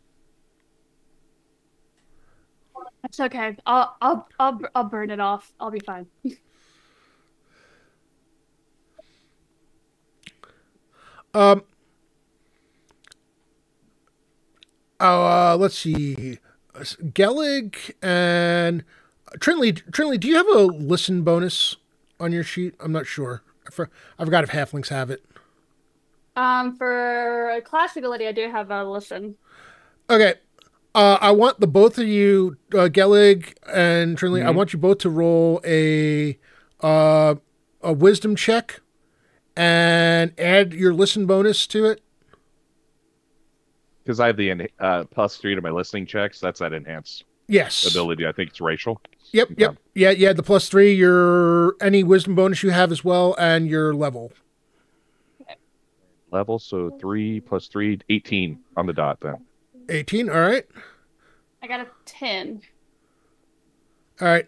That's okay. I'll burn it off. I'll be fine. Let's see. Gellig and Trinley, do you have a listen bonus on your sheet? I'm not sure. I forgot if halflings have it. For class ability, I do have a listen. Okay. I want the both of you, Gellig and Trinley, I want you both to roll a wisdom check and add your listen bonus to it. Because I have the +3 to my listening checks. That's that enhanced ability. I think it's racial. Yep. Yeah, the +3, your any wisdom bonus you have as well, and your level. Level, so 3 + 3, 18 on the dot then. 18, all right. I got a 10. All right.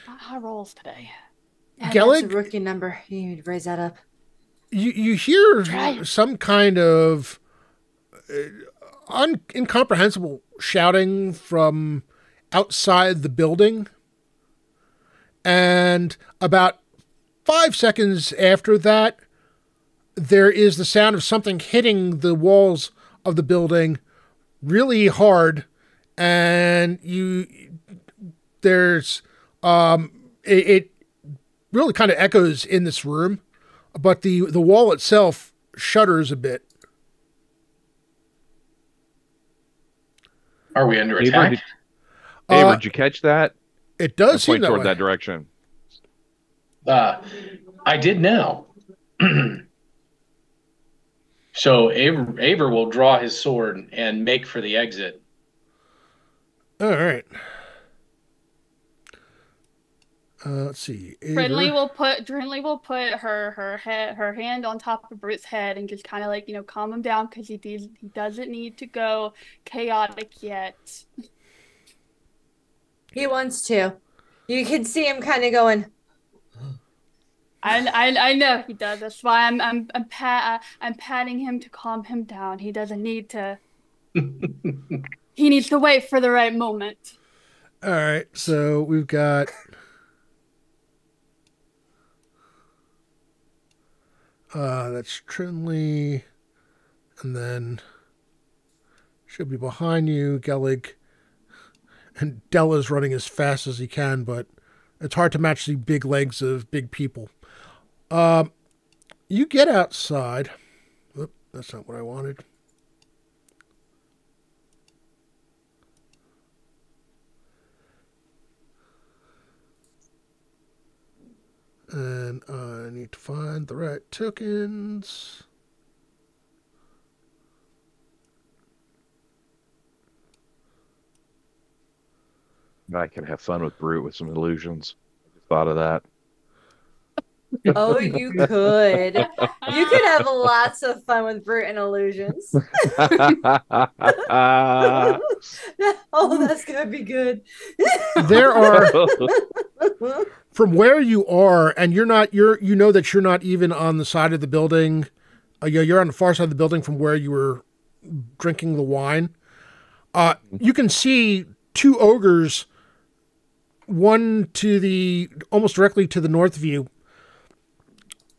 High rolls today. Gellig? That's a rookie number. You need to raise that up. You hear some kind of incomprehensible shouting from outside the building. And about 5 seconds after that, there is the sound of something hitting the walls of the building really hard. And there's, it really kind of echoes in this room, but the wall itself shudders a bit. Are we under attack? Avery, did you catch that? It does seem point that toward way. that direction. I did now. So Aver will draw his sword and make for the exit. All right. Let's see. Trinley will put her hand on top of Brute's head and just kind of calm him down because he doesn't need to go chaotic yet. He wants to. You can see him kind of going. I know he does. That's why I'm patting him to calm him down. He doesn't need to. He needs to wait for the right moment. All right. So we've got. That's Trinley, and then she'll be behind you, Gellig, and Della's running as fast as he can, but it's hard to match the big legs of big people. You get outside. Oop, that's not what I wanted. And I need to find the right tokens. I can have fun with Brute with some illusions. I just thought of that. Oh, you could. You could have lots of fun with Brute and illusions. Oh, that's gonna be good. There are, from where you are, and you know that you're not even on the side of the building. You're on the far side of the building from where you were drinking the wine. You can see two ogres, one to the almost directly to the north of you,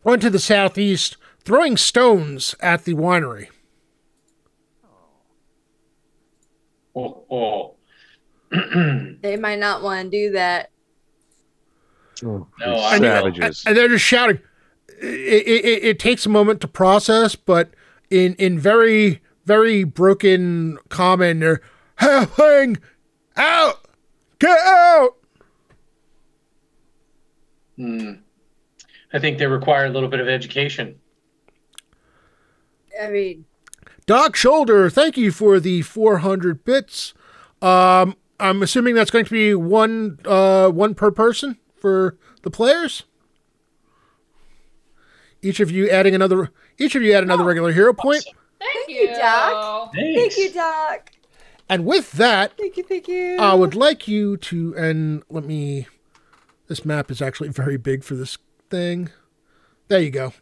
one to the southeast, throwing stones at the winery. Oh. They might not want to do that. Oh, No, these I mean, savages. And they're just shouting. It takes a moment to process, but in very, very broken common, they're halfling out, get out. I think they require a little bit of education. I mean, Doc Shoulder, thank you for the 400 bits. I'm assuming that's going to be one per person for the players. Each of you add another regular hero point. Thank you, Doc. Thanks. Thank you, Doc. And with that, Thank you. I would like you to, and let me, this map is actually very big for this thing. There you go.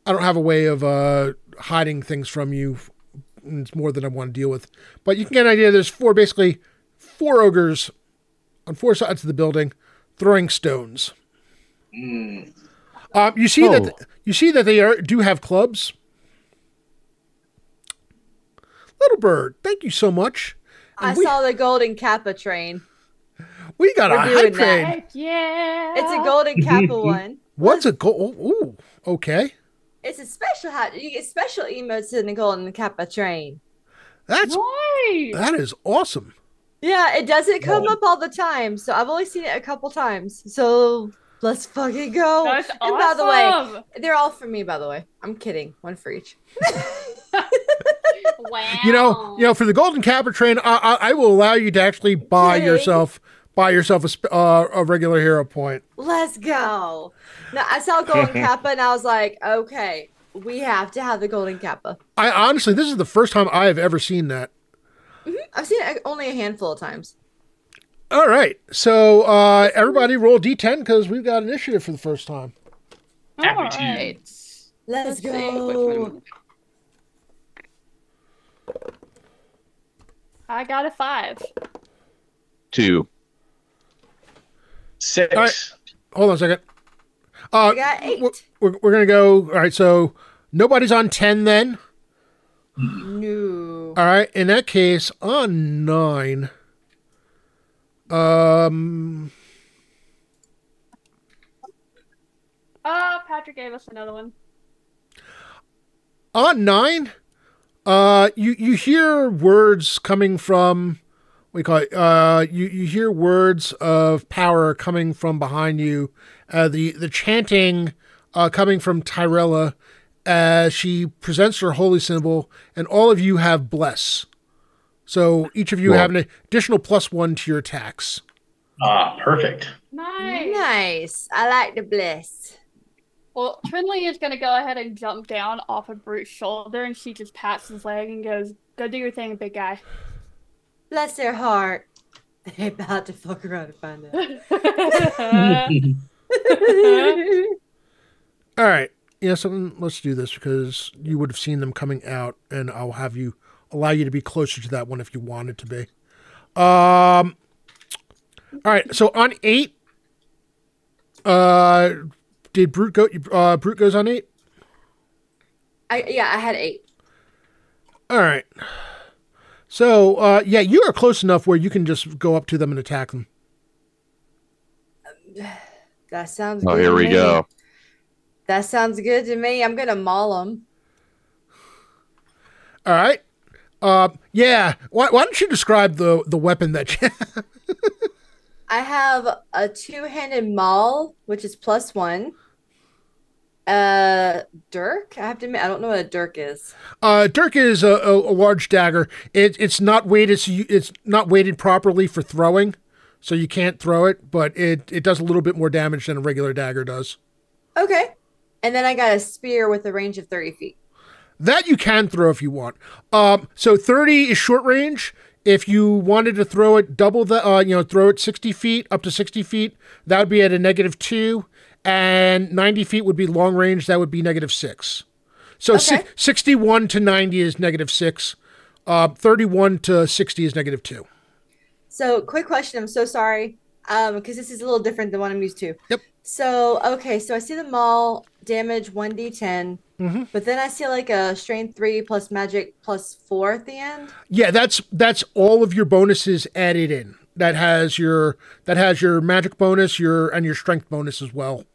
I don't have a way of hiding things from you. It's more than I want to deal with. But you can get an idea. There's basically four ogres on four sides of the building throwing stones. You see that they do have clubs. Little bird, thank you so much. I saw the Golden Kappa train. We got a We're hype doing train. that. Heck yeah. It's a Golden Kappa one. What's a gold? Ooh, okay. It's a special hat. You get special emotes in the Golden Kappa train. That is awesome. Yeah, it doesn't come up all the time, so I've only seen it a couple times. So let's fucking go. That's and by the way, awesome. they're all for me. By the way, I'm kidding. One for each. Wow. You know, for the Golden Kappa train, I will allow you to actually buy yourself a regular hero point. Let's go. Now I saw Golden Kappa and I was like, okay, we have to have the Golden Kappa. I honestly, this is the first time I have ever seen that. I've seen it only a handful of times. All right, so everybody roll D10 because we've got initiative for the first time. All Happy to. right. Let's See go. which one. I got a 5. 2. 6. All right. Hold on a second. I got 8. We're gonna go. All right, so nobody's on 10 then. No. All right, in that case, on 9. Patrick gave us another one. On 9, you hear words coming from, what do you call it? You hear words of power coming from behind you. The chanting coming from Tyrella as she presents her holy symbol, and all of you have bless. So each of you have an additional +1 to your attacks. Perfect. Nice. I like the bliss. Well, Trinley is going to go ahead and jump down off of Brute's shoulder, and she just pats his leg and goes, go do your thing, big guy. Bless their heart. They're about to fuck around and find out. All right. Yeah, so let's do this because you would have seen them coming out, and I'll allow you to be closer to that one if you wanted to be. All right. So on 8, did Brute go? Brute goes on 8. I had 8. All right. So yeah, you are close enough where you can just go up to them and attack them. That sounds good. Oh, here we go. That sounds good to me. I'm gonna maul them. All right. Yeah. Why don't you describe the weapon that you have? I have a 2-handed maul, which is +1. Dirk. I have to admit, I don't know what a dirk is. Dirk is a large dagger. It's not weighted. It's not weighted properly for throwing, so you can't throw it. But it does a little bit more damage than a regular dagger does. Okay. And then I got a spear with a range of 30 feet. That you can throw if you want. So 30 is short range. If you wanted to throw it double the, throw it 60 feet, up to 60 feet, that would be at a -2. And 90 feet would be long range. That would be -6. So Okay. 61 to 90 is -6. 31 to 60 is -2. So, quick question. I'm so sorry. Because this is a little different than what I'm used to. Yep. So, okay, so I see the maul damage 1d10, but then I see like a strain 3 plus magic plus 4 at the end. Yeah, that's all of your bonuses added in. That has your magic bonus, your strength bonus as well.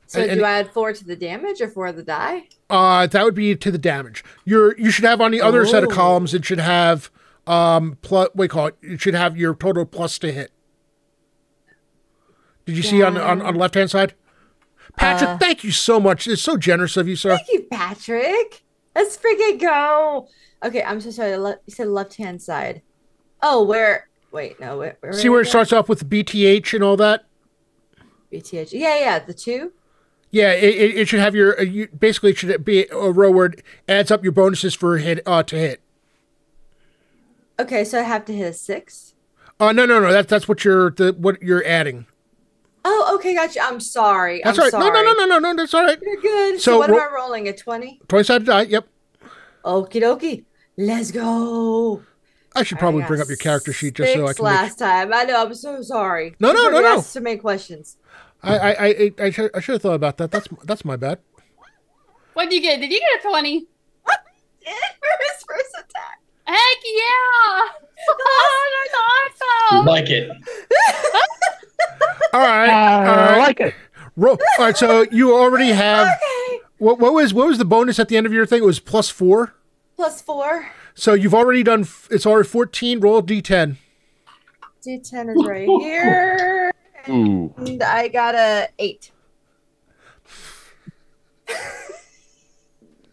So do I add 4 to the damage or 4 to the die? That would be to the damage. You should have on the other set of columns. It should have plus. What do you call it? It should have your total plus to hit. Did you see on the left hand side? Patrick, thank you so much. It's so generous of you, sir. Thank you, Patrick. Let's freaking go. Okay, I'm so sorry. You said left hand side. Oh, where? Wait, no. Where see where it starts off with the BTH and all that? BTH. Yeah, the 2. Yeah, it should have basically it should be a row where it adds up your bonuses for hit to hit. Okay, so I have to hit a 6. No. That's what you're adding. Oh, okay, gotcha. I'm sorry. That's all right. Sorry. No. That's all right. You're good. So what am I rolling? A 20? 20-sided die. Yep. Okie dokie. Let's go. I should probably bring up your character sheet just so I can. Last time. I know. I'm so sorry. No. Asked so many questions. I should have thought about that. That's my bad. What did you get? Did you get a 20? For his first attack. Heck yeah! Oh, that's awesome! Like it. All right. I like it. All right. So you already have. Okay. What was the bonus at the end of your thing? It was plus 4. Plus 4. So you've already done. It's already 14. Roll D10. D10 is right here. Ooh. And I got a 8.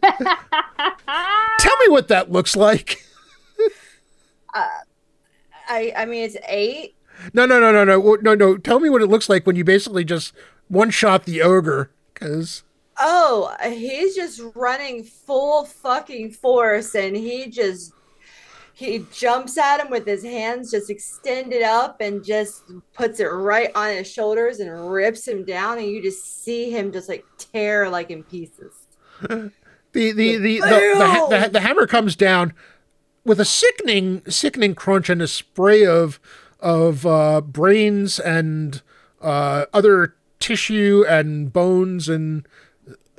Tell me what that looks like. I mean it's 8. No. Tell me what it looks like when you basically just one shot the ogre. Because he's just running full fucking force, and he jumps at him with his hands just extended up and just puts it right on his shoulders and rips him down, and you just see him just like tear like in pieces. The hammer comes down with a sickening crunch and a spray of brains and other tissue and bones and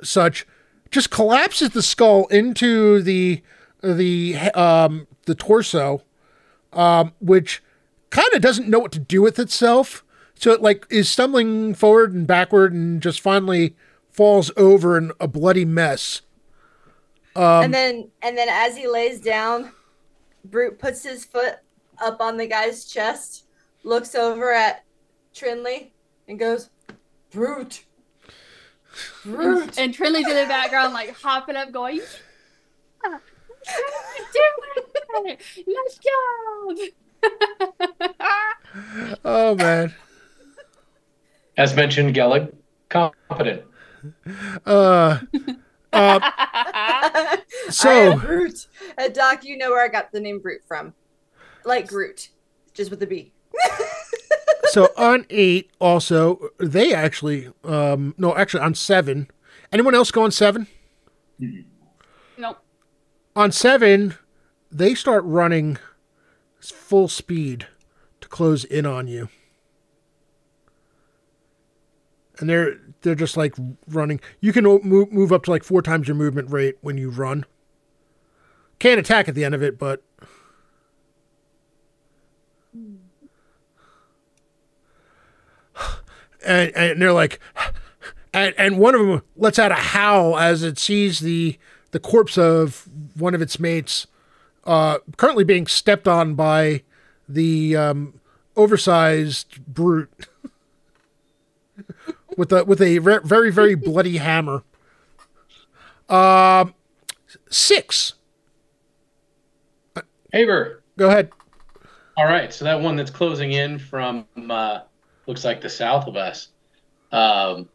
such. Just collapses the skull into the torso, which kind of doesn't know what to do with itself. So it like is stumbling forward and backward and just finally falls over in a bloody mess. And then as he lays down, Brute puts his foot up on the guy's chest, looks over at Trinley, and goes, Brute. And Trinley's in the background, like hopping up, going, yeah, do it. Let's go. Oh man. As mentioned, Gellig, competent. So Brute. Doc, you know where I got the name Brute from. Like Groot, just with a B. So on 8 also, they actually on 7. Anyone else go on 7? Nope. On 7, they start running full speed to close in on you. And they're just like running. You can move up to like 4 times your movement rate when you run. Can't attack at the end of it, but and they're like, and one of them lets out a howl as it sees the corpse of one of its mates, currently being stepped on by the oversized brute with a very very bloody hammer. 6. Haber. Go ahead. All right, so that one that's closing in from looks like the south of us. I'll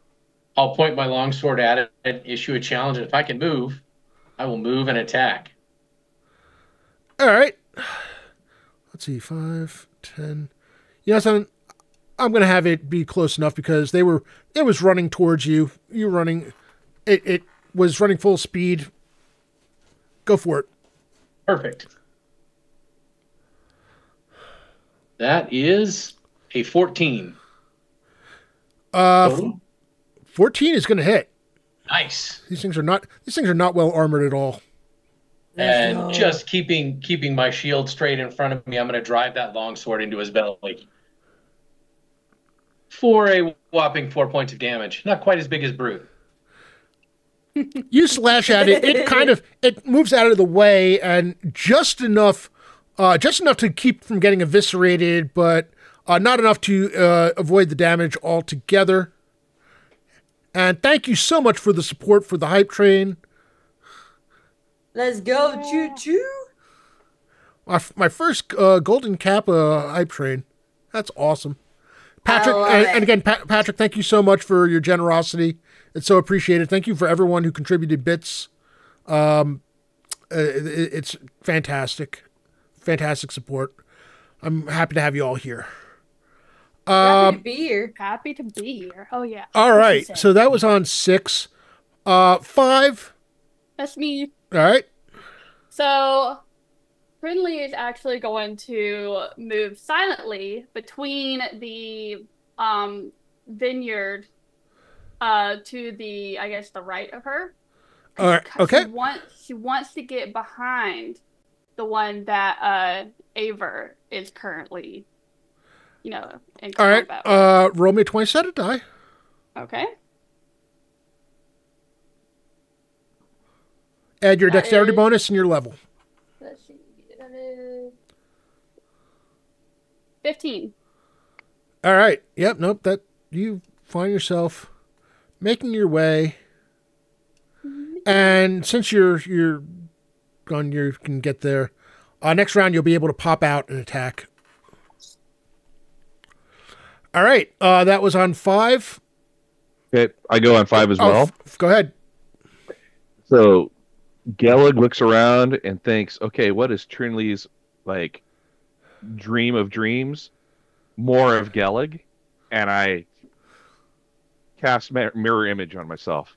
point my longsword at it and issue a challenge. And if I can move, I will move and attack. All right. Let's see, 5, 10. You know something? I'm gonna have it be close enough because it was running towards you. You were running. It was running full speed. Go for it. Perfect. That is a 14. For 14 is going to hit. Nice. These things are not well armored at all. And just keeping my shield straight in front of me, I'm going to drive that longsword into his belly for a whopping 4 points of damage. Not quite as big as Brute. You slash at it. It moves out of the way, and just enough to keep from getting eviscerated, but not enough to avoid the damage altogether. And thank you so much for the support for the hype train. Let's go, choo-choo. My first Golden Kappa hype train. That's awesome. Patrick, and again, Patrick, thank you so much for your generosity. It's so appreciated. Thank you for everyone who contributed bits. It's fantastic. Fantastic support. I'm happy to have you all here. Happy to be here. Happy to be here. Oh, yeah. All right. So that was on 6. 5. That's me. All right. So, Brindley is actually going to move silently between the vineyard to the, I guess, the right of her. All right. Okay. She wants to get behind the one that Aver is currently, in all right. combat with. Roll me a 20-sided die. Okay. Add your dexterity bonus and your level. Let's see. That is 15. All right. Yep. Nope. That you find yourself making your way, and since you're gone, you can get there. Next round, you'll be able to pop out and attack. All right. That was on 5. Okay, I go on 5 as well. Go ahead. So Gellig looks around and thinks, okay, what is Trinley's, dream of dreams? More of Gellig. And I cast mirror image on myself.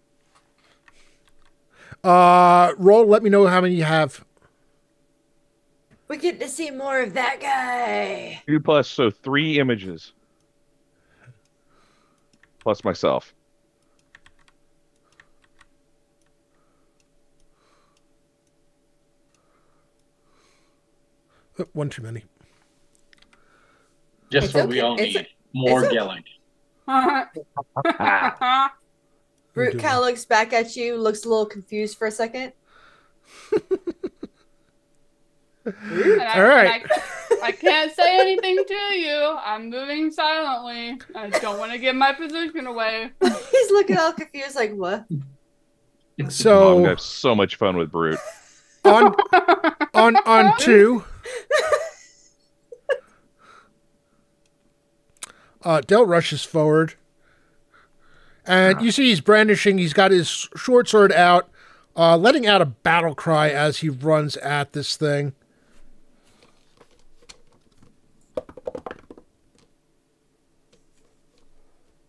Roll, let me know how many you have. We get to see more of that guy. 2 plus, so 3 images. Plus myself. One too many. Just what we all need. More Gellig. Brute kind of looks back at you, looks a little confused for a second. All right. I can't say anything to you. I'm moving silently. I don't want to give my position away. He's looking all confused, like, what? So I'm gonna have so much fun with Brute. On 2. Del rushes forward, and you see he's brandishing. He's got his short sword out, letting out a battle cry as he runs at this thing.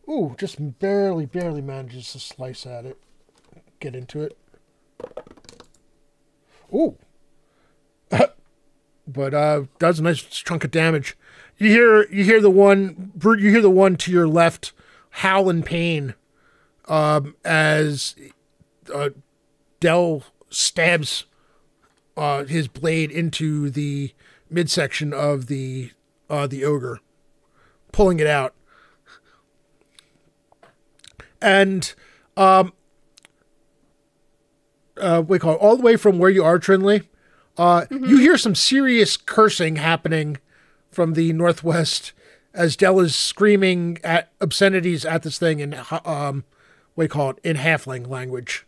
Ooh, just barely manages to slice at it. Get into it. Ooh. But does a nice chunk of damage. You hear the one, Brute, you hear the one to your left howl in pain as Del stabs his blade into the midsection of the ogre, pulling it out. And we call it all the way from where you are, Trinley. You hear some serious cursing happening from the northwest as Del is screaming at obscenities at this thing in in halfling language.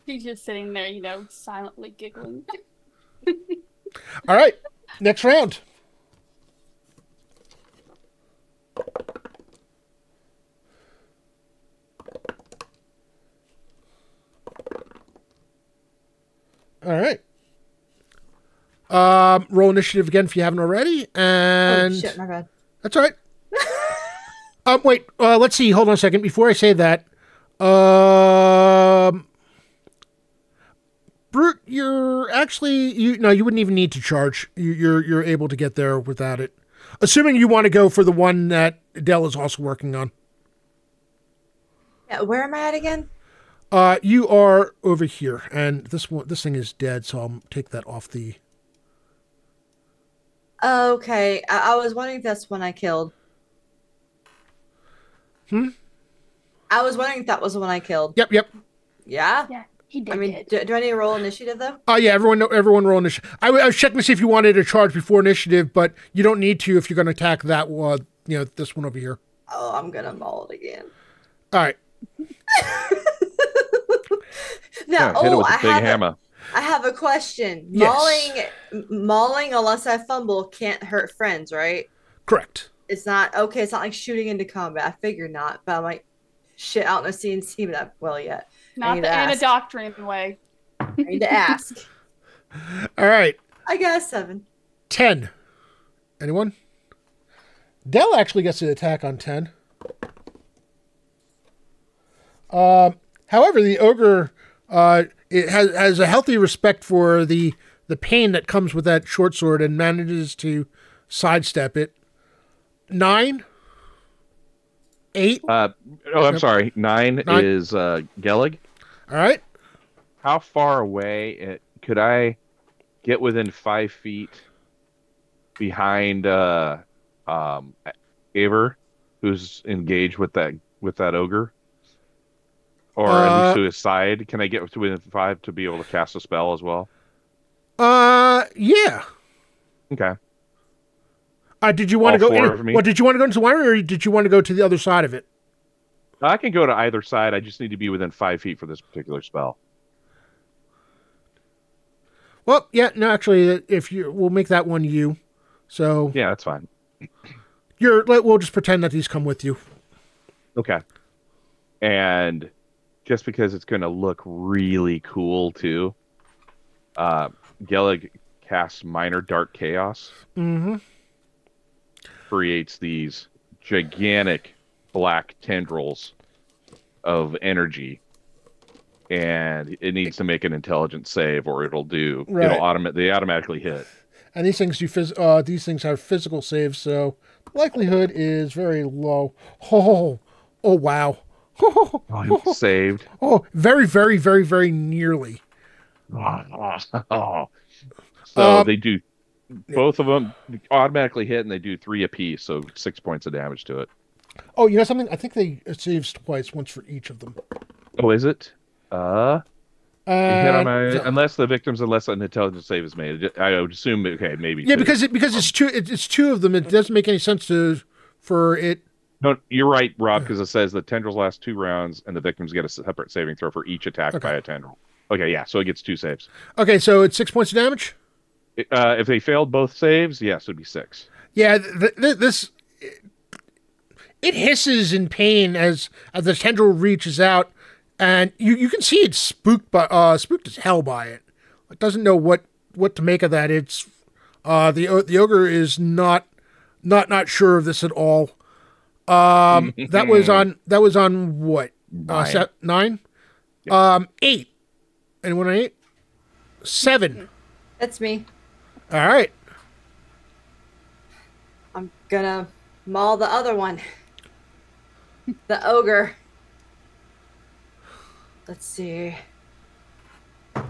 He's just sitting there, silently giggling. All right, next round. All right. Roll initiative again if you haven't already. And oh, shit, my bad. That's all right. Wait, let's see. Hold on a second. Before I say that, Brute, you're actually, you wouldn't even need to charge. You're able to get there without it. Assuming you want to go for the one that Del is also working on. Yeah, where am I at again? You are over here, and this thing is dead, so I'll take that off the. Okay, I was wondering if that's one I killed. I was wondering if that was the one I killed. Yep, yep. Yeah? Yeah, he I did. mean, do I need to roll initiative though? Oh yeah, everyone roll initiative. I was checking to see if you wanted to charge before initiative, but you don't need to if you're going to attack that one. This one over here. Oh, I'm gonna maul it again. All right. Now, Yeah, hit it with a big hammer. I have a question. Yes. Mauling, unless I fumble, can't hurt friends, right? Correct. It's not okay. It's not like shooting into combat. I figure not, but I'm like, shit, I don't know CNC that well yet. Not the anadoctrine way. I need to ask. All right. I got a 7. 10. Anyone? Dell actually gets an attack on 10. However, the ogre it has a healthy respect for the pain that comes with that short sword and manages to sidestep it. 9. 8. I'm sorry. 9 is Gellig. All right. How far away could I get within 5 feet behind Aver, who's engaged with that ogre? Or at least to his side. Can I get to within 5 to be able to cast a spell as well? Yeah. Okay. Did you want to go? Did you want to go into one, or did you want to go to the other side of it? I can go to either side. I just need to be within 5 feet for this particular spell. Well, yeah. No, actually, we'll make that one you. So yeah, that's fine. We'll just pretend that these come with you. Okay. And just because it's going to look really cool too, Gellig casts Minor Dark Chaos. Mm-hmm. Creates these gigantic black tendrils of energy, and it needs to make an intelligence save, or they automatically hit. And these things these have physical saves, so the likelihood is very low. Oh wow. Oh, saved. Oh, very, very, very, very nearly. So they do. Both of them automatically hit, and they do 3 apiece, so 6 points of damage to it. Oh, you know something? I think it saves twice, once for each of them. Oh, is it? Unless an intelligence save is made. I would assume, okay, maybe. Yeah, because it's two of them. It doesn't make any sense for it. No, you're right, Rob, because it says the tendrils last 2 rounds, and the victims get a separate saving throw for each attack by a tendril. Okay, yeah, so it gets 2 saves. Okay, so it's 6 points of damage? If they failed both saves, yes, it would be 6. Yeah, it hisses in pain as the tendril reaches out, and you can see it's spooked as hell by it. It doesn't know what to make of that. It's the ogre is not sure of this at all. That was on what? 9? 8. Anyone on 8? 7. That's me. All right. I'm gonna maul the other one. The ogre. Let's see. I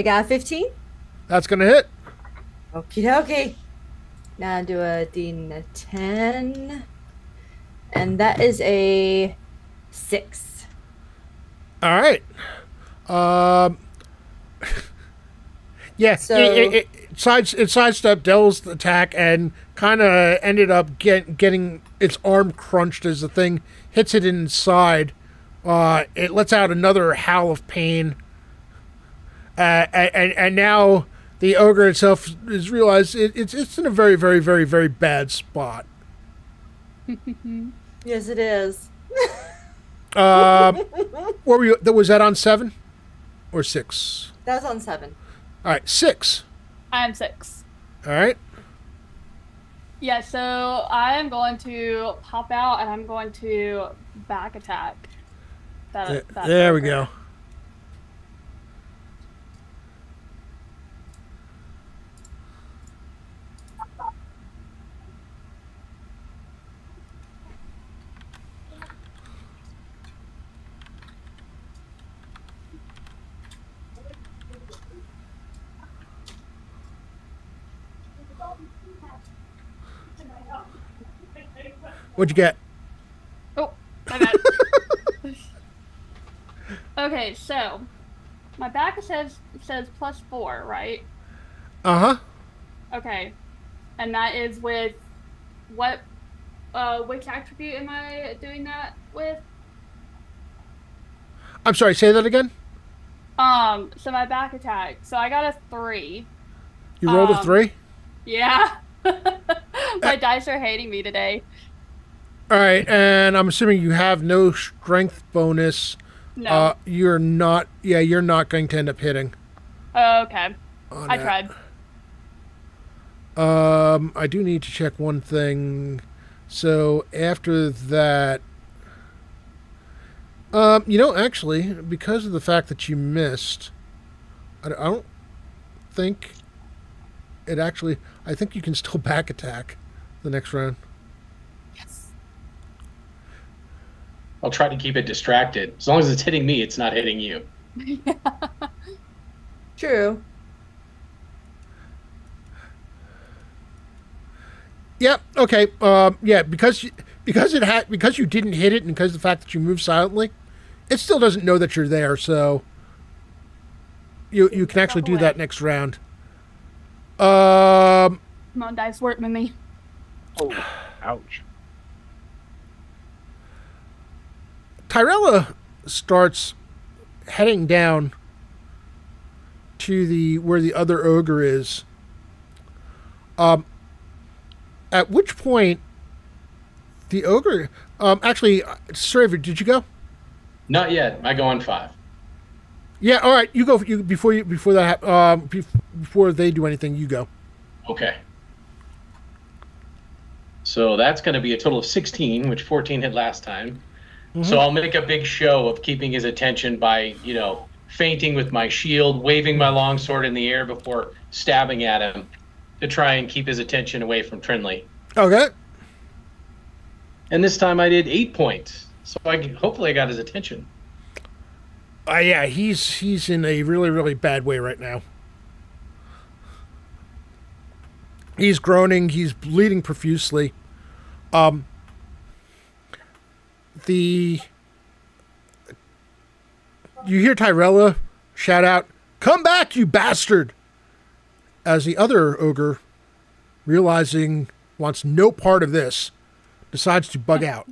got a 15. That's gonna hit. Okie dokie. Now do a D10. And that is a 6. All right. Yeah, so it sidestepped Dell's attack and kind of ended up getting its arm crunched as the thing hits it inside. It lets out another howl of pain, and now the ogre itself has realized it's in a very, very, very, very bad spot. Yes, it is. What were you? Was that on 7 or 6? That was on 7. All right, 6. I'm 6. All right. Yeah, so I am going to pop out and I'm going to back attack. There we go. What'd you get? Oh, my bad. Okay, so my back says +4, right? Uh-huh. Okay. And that is with what which attribute am I doing that with? I'm sorry, say that again? So my back attack. So I got a 3. You rolled a 3? Yeah. My dice are hating me today. All right, and I'm assuming you have no strength bonus. No. You're not going to end up hitting. Okay. I tried. I do need to check one thing. So after that, actually, because of the fact that you missed, I don't think it actually. I think you can still back attack the next round. Yes. I'll try to keep it distracted. As long as it's hitting me, it's not hitting you. Yeah. True. Yeah. Okay. Yeah. Because you didn't hit it, and because of the fact that you moved silently, it still doesn't know that you're there. So you can actually do that next round. Come on, dice, work with me. Oh, ouch. Tyrella starts heading down to where the other ogre is. At which point, the ogre. Actually, Straver, did you go? Not yet. I go on 5. Yeah. All right. You go. Before they do anything, you go. Okay. So that's going to be a total of 16, which 14 hit last time. Mm-hmm. So I'll make a big show of keeping his attention by, feinting with my shield, waving my longsword in the air before stabbing at him to try and keep his attention away from Trinley. Okay. And this time I did 8 points. So hopefully I got his attention. Yeah, he's in a really, really bad way right now. He's groaning. He's bleeding profusely. You hear Tyrella shout out, "Come back, you bastard!" As the other ogre, realizing wants no part of this, decides to bug out.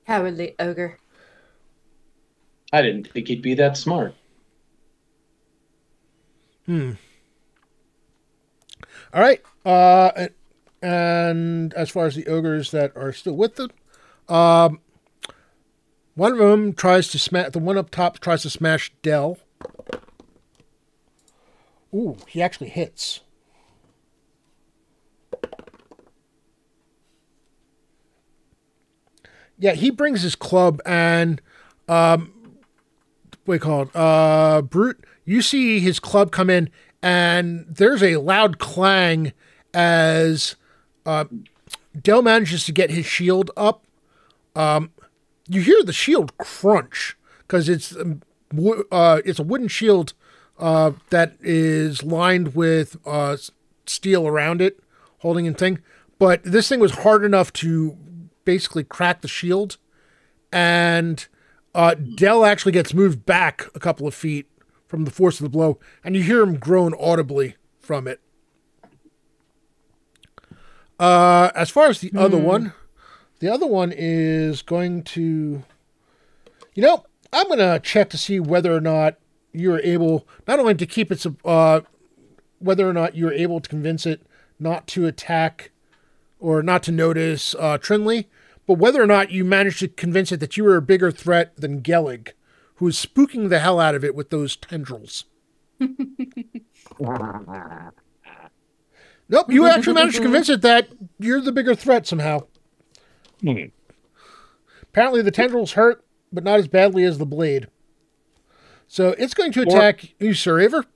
Cowardly ogre. I didn't think he'd be that smart. All right. And as far as the ogres that are still with them, one of them tries to smash. The one up top tries to smash Dell. Ooh, he actually hits. Yeah, he brings his club and what do you call it? Brute. You see his club come in, and there's a loud clang as Dell manages to get his shield up. You hear the shield crunch because it's a wooden shield that is lined with steel around it, holding in thing. But this thing was hard enough to basically crack the shield, and Dell actually gets moved back a couple of feet from the force of the blow, and you hear him groan audibly from it. As far as the other one is going to, I'm going to check to see whether or not you're able, not only to keep it, whether or not you're able to convince it not to attack or not to notice Trinley, but whether or not you managed to convince it that you were a bigger threat than Gellig, who is spooking the hell out of it with those tendrils. Nope, you actually managed to convince it that you're the bigger threat somehow. Apparently the tendrils hurt, but not as badly as the blade. So it's going to attack you, Sir Aver.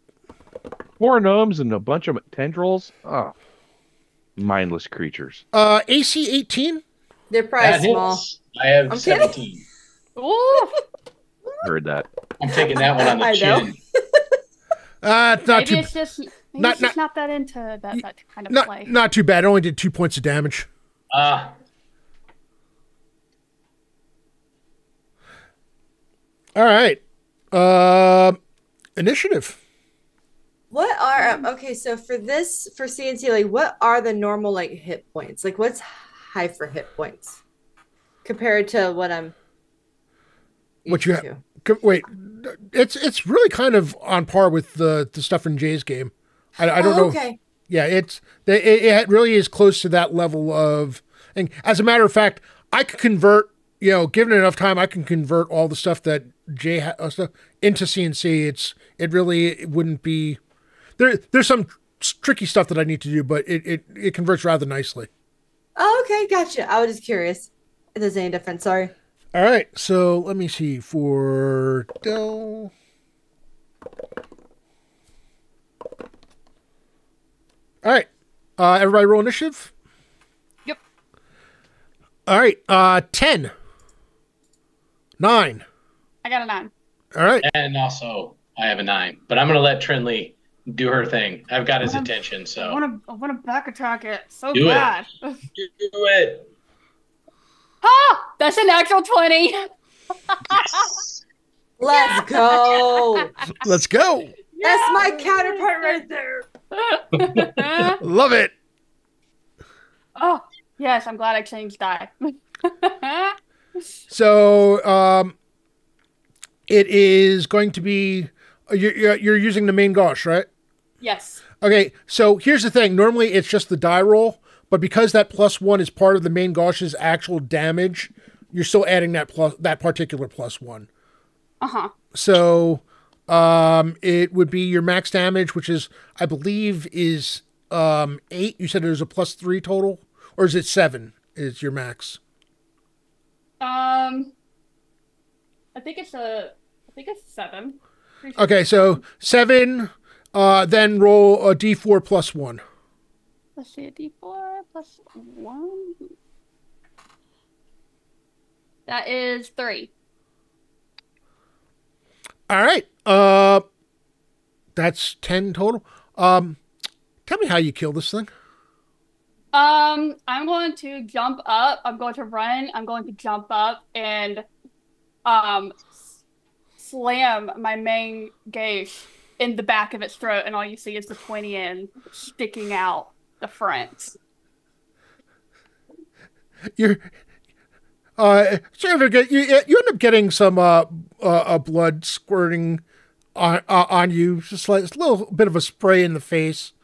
4 gnomes and a bunch of tendrils. Oh, mindless creatures. AC 18? They're probably small. I have 17. Ooh. Heard that. I'm taking that one on the chin. It's not Maybe too. it's just not that into that kind of play. Not too bad. It only did 2 points of damage. Ah. All right. Initiative. What are okay? So for CNC, like, what are the normal like hit points? Like, what's high for hit points compared to what I'm What you have? Wait, it's really kind of on par with the stuff in Jay's game. I don't know. Okay. Yeah, it really is close to that level of. And as a matter of fact, I could convert. Given enough time, I can convert all the stuff that Jay stuff into CNC. It really wouldn't be. There's some tricky stuff that I need to do, but it converts rather nicely. Oh, okay, gotcha. I was just curious if there's any difference. Sorry. All right, so let me see for Del. All right, everybody roll initiative. Yep. All right, 10. 9. I got a 9. All right. And also, I have a 9. But I'm going to let Trinley do her thing. I've got his attention, so. I want to back attack it so Do it. bad. Do it. Ah! That's an actual 20. Yes. Let's go. Let's go. That's my counterpart right there. Love it. Oh, yes, I'm glad I changed die. So, it is going to be you're using the main gauche, right? Yes. Okay, so here's the thing. Normally it's just the die roll, but because that +1 is part of the main gauche's actual damage, you're still adding that particular +1. Uh-huh. So, it would be your max damage, which is, I believe, is 8. You said there's a +3 total, or is it 7? Is your max? I think it's 7. Okay, so 7. Then roll a d4 +1. Let's see, a d4 plus 1. That is 3. All right. That's 10 total. Tell me how you kill this thing. I'm going to jump up. I'm going to run. I'm going to jump up and slam my main gauge in the back of its throat, and all you see is the pointy end sticking out the front. You're you end up getting some blood squirting on you, just like a little bit of a spray in the face.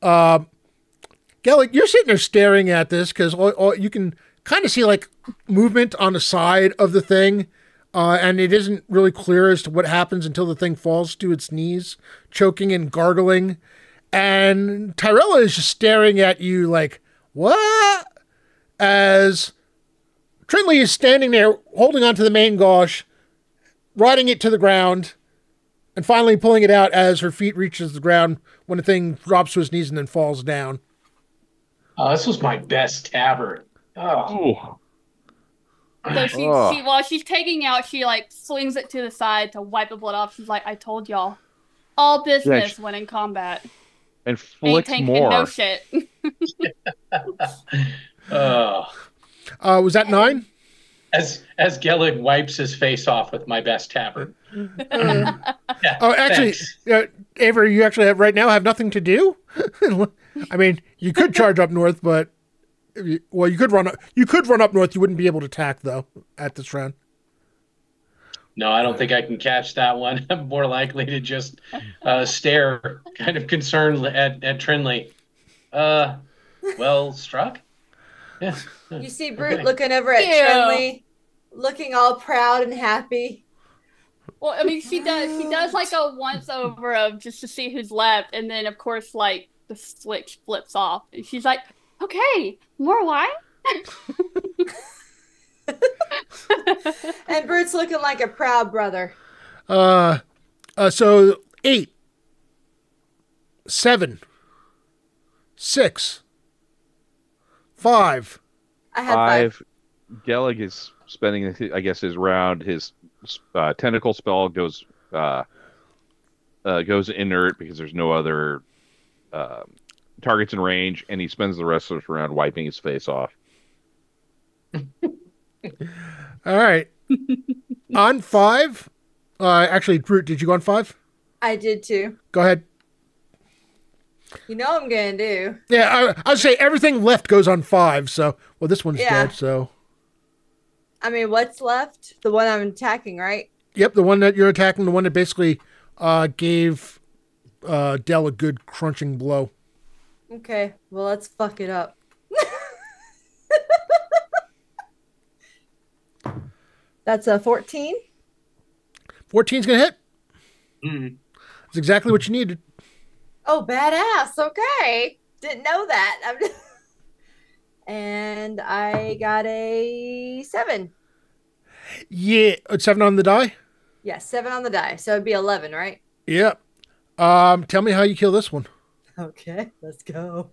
Gellick, you're sitting there staring at this because you can kind of see like movement on the side of the thing, and it isn't really clear as to what happens until the thing falls to its knees, choking and gargling. And Tyrella is just staring at you like, what? As Trinley is standing there holding onto the main gauche, riding it to the ground, and finally pulling it out as her feet reaches the ground when the thing drops to his knees and then falls down. Oh, this was my best tabard. Oh. So she while she's taking out, she like swings it to the side to wipe the blood off. She's like, I told y'all, all business when in combat. And flicks more. No shit. Was that 9? As Gellig wipes his face off with my best tabard. Actually, Avery, you actually right now have nothing to do. I mean, you could charge up north, but you could run up. You could run up north. You wouldn't be able to attack though at this round. No, I don't think I can catch that one. I'm more likely to just stare, kind of concerned at Trinley. Well struck. Yeah. You see Brute looking over at Trinley, looking all proud and happy. Well, I mean, she does like a once over of just to see who's left, and then of course like the switch flips off, and she's like, "Okay, more wine." And Brute's looking like a proud brother. So 8, 7, 6, 5. I had 5. Gellig is spending, I guess, his round. His tentacle spell goes goes inert because there's no other targets in range, and he spends the rest of the round wiping his face off. All right. On 5. Actually, Brute, did you go on 5? I did too. Go ahead. You know what I'm gonna do. Yeah, I'd say everything left goes on 5. So, well, this one's dead. So, I mean, what's left? The one I'm attacking, right? yep, the one that you're attacking, the one that basically gave Dell a good crunching blow. Okay, well, let's fuck it up. That's a 14. 14's gonna hit. Mm. That's exactly what you needed. Oh, badass. Okay. Didn't know that. And I got a 7. Yeah, 7 on the die. Yeah, 7 on the die. So it'd be 11, right? Yep. Tell me how you kill this one. Okay, let's go.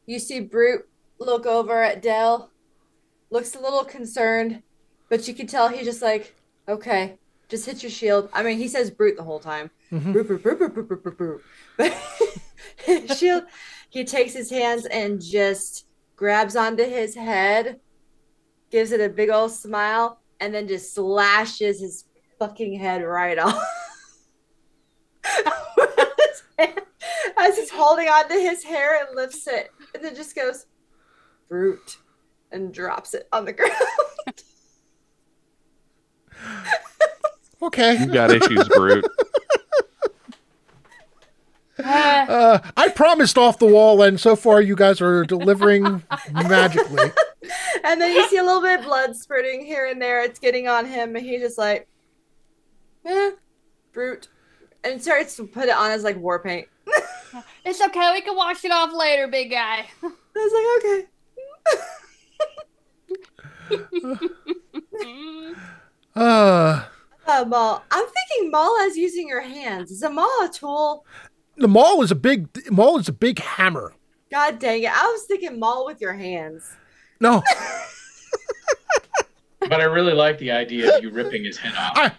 You see Brute look over at Dell, looks a little concerned, but you can tell he's just like, okay, just hit your shield. I mean, he says Brute the whole time. Mm-hmm. Brute, brute, brute, brute, brute, brute, brute, brute. But shield, he takes his hands and just grabs onto his head, gives it a big old smile, and then just slashes his fucking head right off. As he's holding onto his hair and lifts it, and then just goes, Brute, and drops it on the ground. Okay. You got issues, Brute. I promised off the wall, and so far you guys are delivering magically. And then you see a little bit of blood spurting here and there. It's getting on him, and he's just like, Brute. And starts to put it on as like war paint. It's okay. We can wash it off later, big guy. I was like, okay. Maul. I'm thinking Maul as using your hands. Is a Maul a tool? The maul is a big hammer. God dang it. I was thinking Maul with your hands. No. But I really like the idea of you ripping his head off.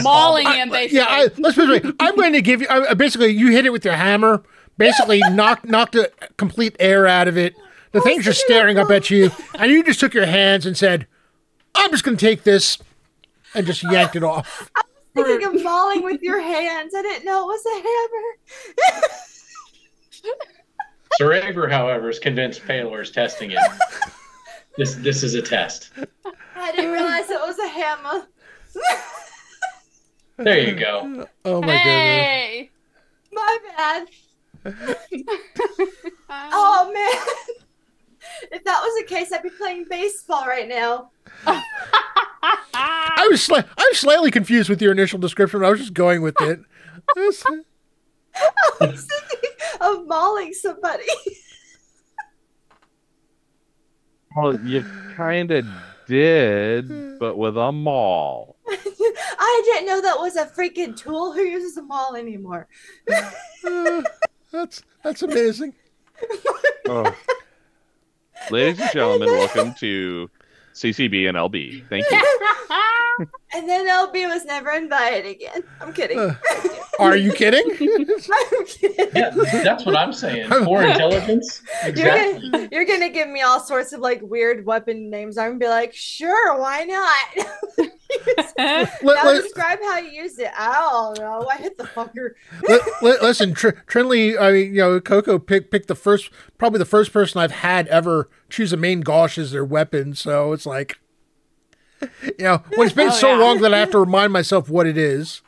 Mauling him, basically. Yeah, let's put it this way. I'm going to give you, basically, you hit it with your hammer, basically knocked the complete air out of it. The thing's just staring up at you, and you just took your hands and said, I'm just going to take this, and just yanked it off. I was thinking of mauling with your hands. I didn't know it was a hammer. Sir Aver, however, is convinced Paylor's testing it. This is a test. I didn't realize it was a hammer. There you go. Oh my Hey! My bad. Oh man. If that was the case, I'd be playing baseball right now. I was slightly confused with your initial description. I was just going with it. I was thinking of mauling somebody. Well, you kind of did, but with a maul. I didn't know that was a freaking tool. Who uses a maul anymore? That's amazing. Oh. Ladies and gentlemen, welcome to CCB and LB. Thank you. And then LB was never invited again. I'm kidding. Are you kidding? I'm kidding. Yeah, that's what I'm saying. Poor intelligence. Exactly. You're gonna give me all sorts of like weird weapon names. I'm gonna be like, sure, why not? Now describe how you used it. I don't know. I hit the fucker. Listen, Trinley. I mean, Coco picked probably the first person I've had ever choose a main gauche as their weapon. So it's like, when it's been so long that I have to remind myself what it is.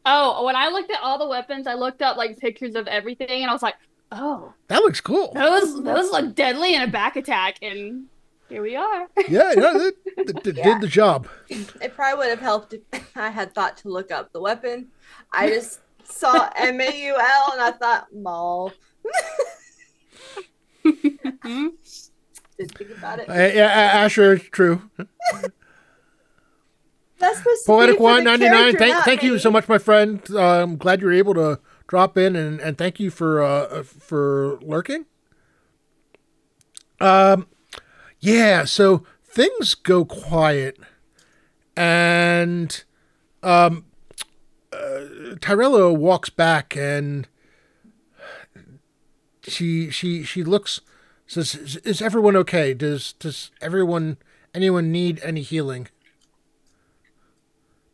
Oh, when I looked at all the weapons, I looked up like pictures of everything, and I was like, oh, that looks cool. Those look deadly in a back attack, and here we are. Yeah, it did the job. It probably would have helped if I had thought to look up the weapon. I just saw MAUL and I thought maul. Didn't think about it. Yeah, Asher, true. That's supposed Poetic to be Wine 99. Thank Thank you so much, my friend. I'm glad you're able to drop in, and thank you for lurking. Yeah, so things go quiet, and Tyrella walks back and she looks, says, "Is everyone okay? Does anyone need any healing?"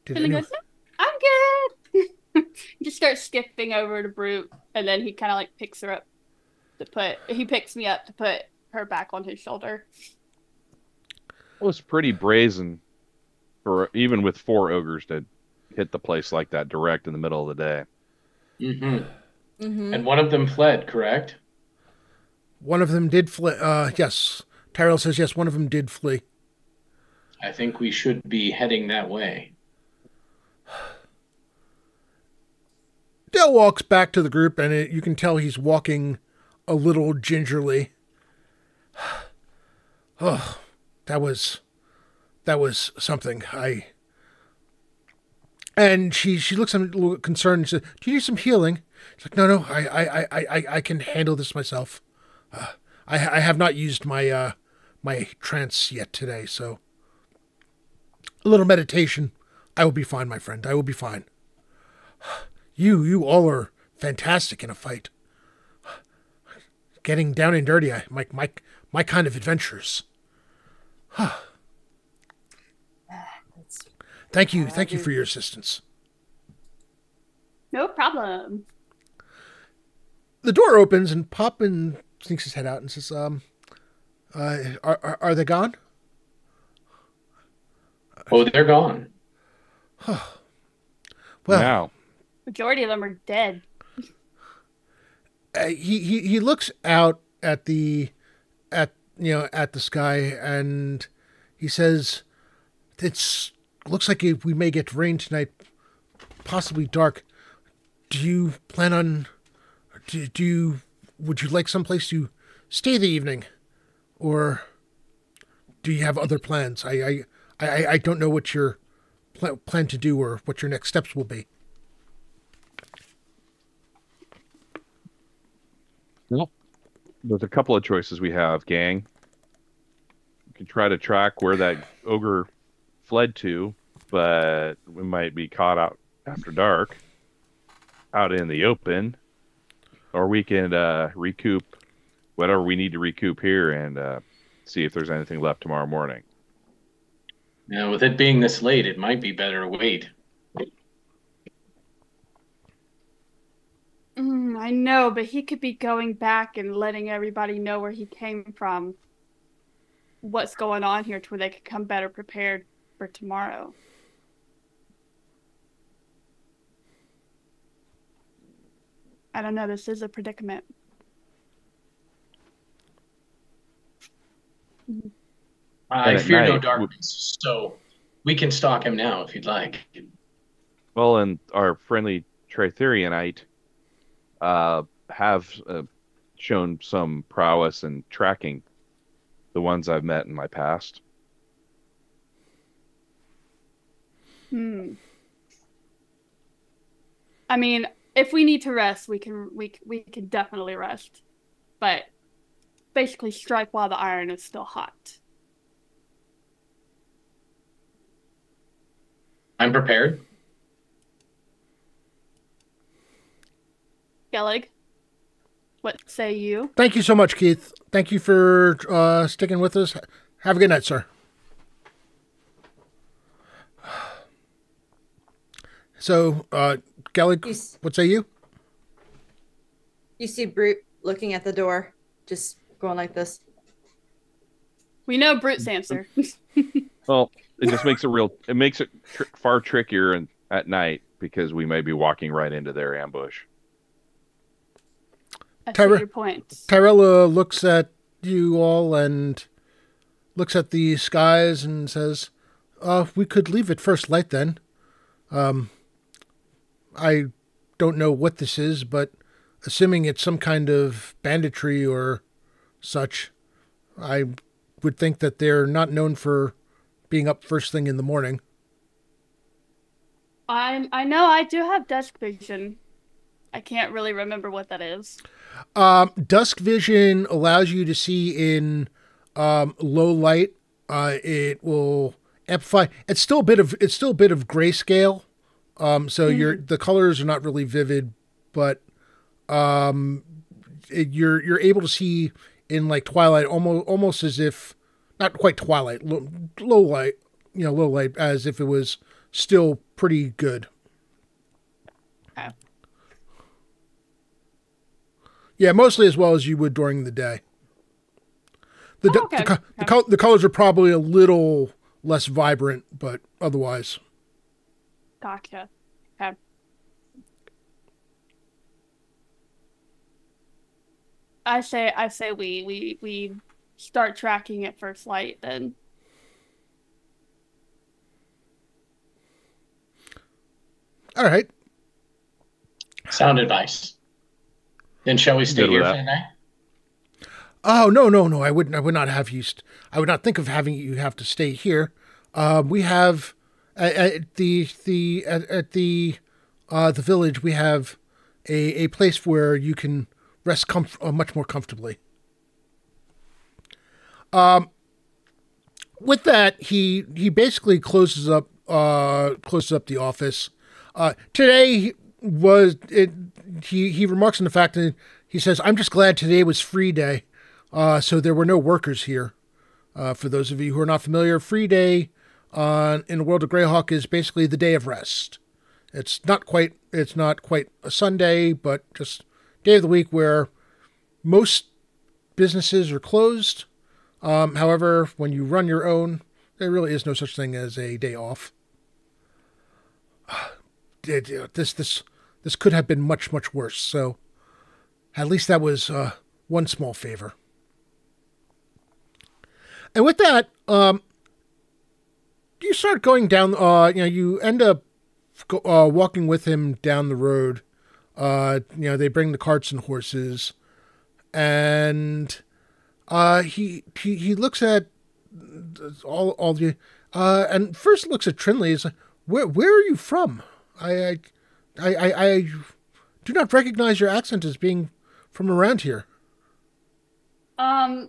And he goes, "No, I'm good." He just starts skipping over to Brute, and then he kind of like picks me up to put her back on his shoulder. It was pretty brazen for even with 4 ogres to hit the place like that direct in the middle of the day. Mm-hmm. Mm-hmm. And one of them fled, correct? One of them did flee. Yes. Tyrell says yes, one of them did flee. I think we should be heading that way. Dale walks back to the group, and you can tell he's walking a little gingerly. Oh, that was something. And she looks a little concerned and says, "Do you need some healing?" She's like, "No, I can handle this myself. I have not used my my trance yet today, so a little meditation. I will be fine, my friend. I will be fine. You all are fantastic in a fight. Getting down and dirty, my kind of adventures. Thank you for your assistance." No problem. The door opens and Poppin sneaks his head out and says, are they gone?" Oh, they're gone. Well, Now, Majority of them are dead. he looks out at the sky and he says, looks like we may get rain tonight, possibly dark. Do you plan on would you like someplace to stay the evening, or do you have other plans? I don't know what your plan to do or what your next steps will be. well, there's a couple of choices we have, gang. We can try to track where that ogre fled to, but we might be caught out after dark, out in the open, or we can recoup whatever we need to recoup here and see if there's anything left tomorrow morning. Now, with it being this late, it might be better to wait. I know, but he could be going back and letting everybody know where he came from, what's going on here, to where they could come better prepared for tomorrow. I don't know, this is a predicament. I And at fear no night, darkness, so we can stalk him now if you'd like. Well, and our friendly Tritherianite have shown some prowess in tracking the ones I've met in my past. I mean, if we need to rest, we can definitely rest. But basically strike while the iron is still hot. I'm prepared. Gellig, what say you? Thank you so much, Keith. Thank you for sticking with us. Have a good night, sir. So, Gellig, what say you? You see Brute looking at the door, just going like this. We know Brute's answer. Well, it just makes it far trickier at night because we may be walking right into their ambush. I see your point. Tyrella looks at you all and looks at the skies and says, we could leave at first light then. I don't know what this is, but assuming it's some kind of banditry or such, I would think that they're not known for being up first thing in the morning. I know I do have dusk vision. I can't really remember what that is. Dusk vision allows you to see in low light. It will amplify. It's still a bit of grayscale, So the colors are not really vivid, but you're able to see in like twilight, almost as if not quite twilight, low light, low light, as if it was still pretty good. Okay. Yeah, mostly as well as you would during the day. The colors are probably a little less vibrant, but otherwise. Gotcha. Okay. I say we start tracking at first light then. All right. Sound advice. Then shall we stay here for the night? Oh no! I would not have you. I would not think of having you have to stay here. We have at the village. We have a place where you can rest much more comfortably. With that, he basically closes up the office. Today was it. He remarks on the fact that he says, "I'm just glad today was free day, so there were no workers here." For those of you who are not familiar, free day in the world of Greyhawk is basically the day of rest. It's not quite a Sunday, but just day of the week where most businesses are closed. However, when you run your own, there really is no such thing as a day off. This could have been much worse. So, at least that was one small favor. And with that, you start going down. You end up walking with him down the road. They bring the carts and horses, and he looks at all the and first looks at Trinley. He's like, where are you from? I do not recognize your accent as being from around here. I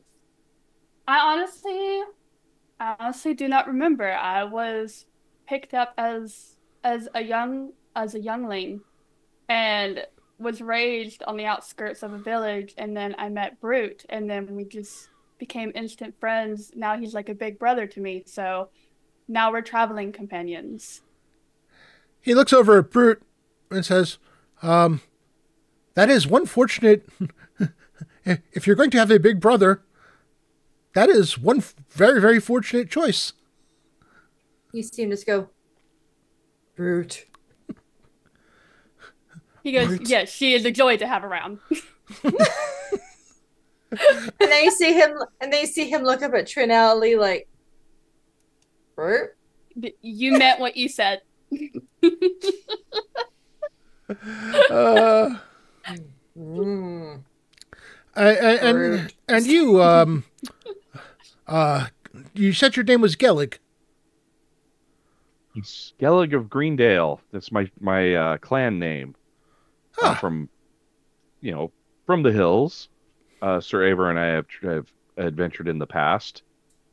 honestly do not remember. I was picked up as a youngling and was raised on the outskirts of a village, and then I met Brute, and then we just became instant friends. Now he's like a big brother to me, so now we're traveling companions. He looks over at Brute and says, that is one fortunate... if you're going to have a big brother, that is one very, very fortunate choice. You see him just go, Brute. He goes, Brute. Yes, she is a joy to have around. And then you see him look up at Trinelli like, Brute? You meant what you said. And you you said your name was Gellig. It's Gellig of Greendale. That's my clan name. Huh. From the hills. Sir Aver and I have adventured in the past,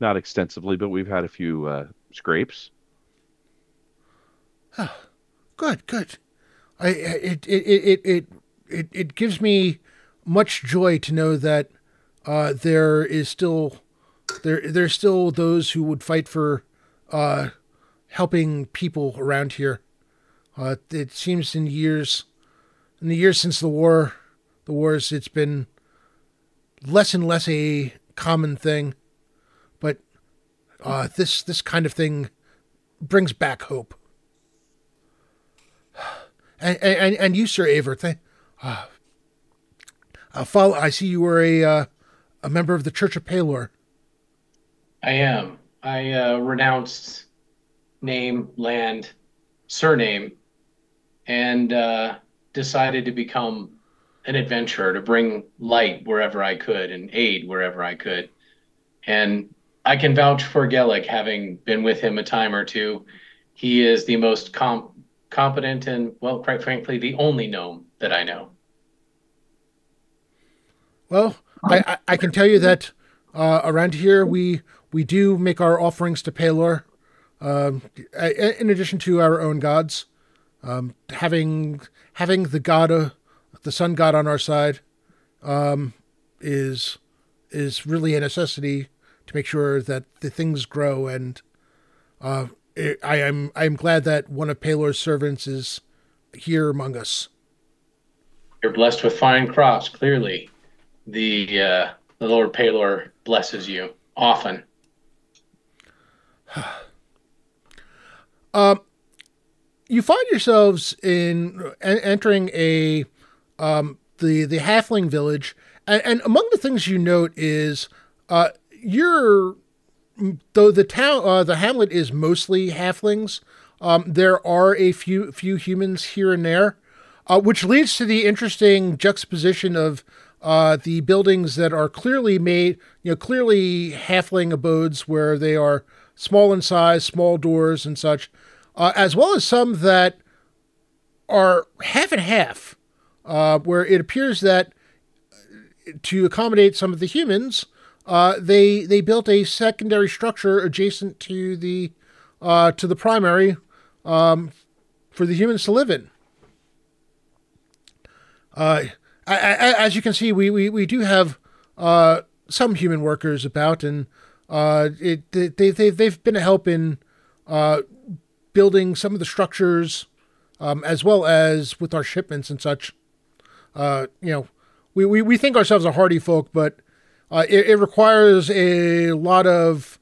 not extensively, but we've had a few scrapes. Good. It gives me much joy to know that there's still those who would fight for helping people around here. It seems in the years since the wars, it's been less and less a common thing, but this kind of thing brings back hope. And you, Sir Aver, I see you were a member of the Church of Palor. I am. I renounced name, land, surname, and decided to become an adventurer, to bring light wherever I could and aid wherever I could. And I can vouch for Gellig, having been with him a time or two. He is the most competent and, well, quite frankly, the only gnome that I know. Well, I can tell you that around here we do make our offerings to Palor, in addition to our own gods. Having the the sun god on our side, is really a necessity to make sure that the things grow. And I'm glad that one of Palor's servants is here among us. You're blessed with fine crops. Clearly, the Lord Palor blesses you often. You find yourselves in entering a the halfling village, and among the things you note is though the hamlet is mostly halflings, there are a few humans here and there, which leads to the interesting juxtaposition of the buildings that are clearly made, clearly halfling abodes where they are small in size, small doors and such, as well as some that are half and half, where it appears that to accommodate some of the humans, they built a secondary structure adjacent to the primary, for the humans to live in. As you can see, we do have some human workers about, and they've been a help in building some of the structures, as well as with our shipments and such. We think ourselves a hardy folk, but it requires a lot of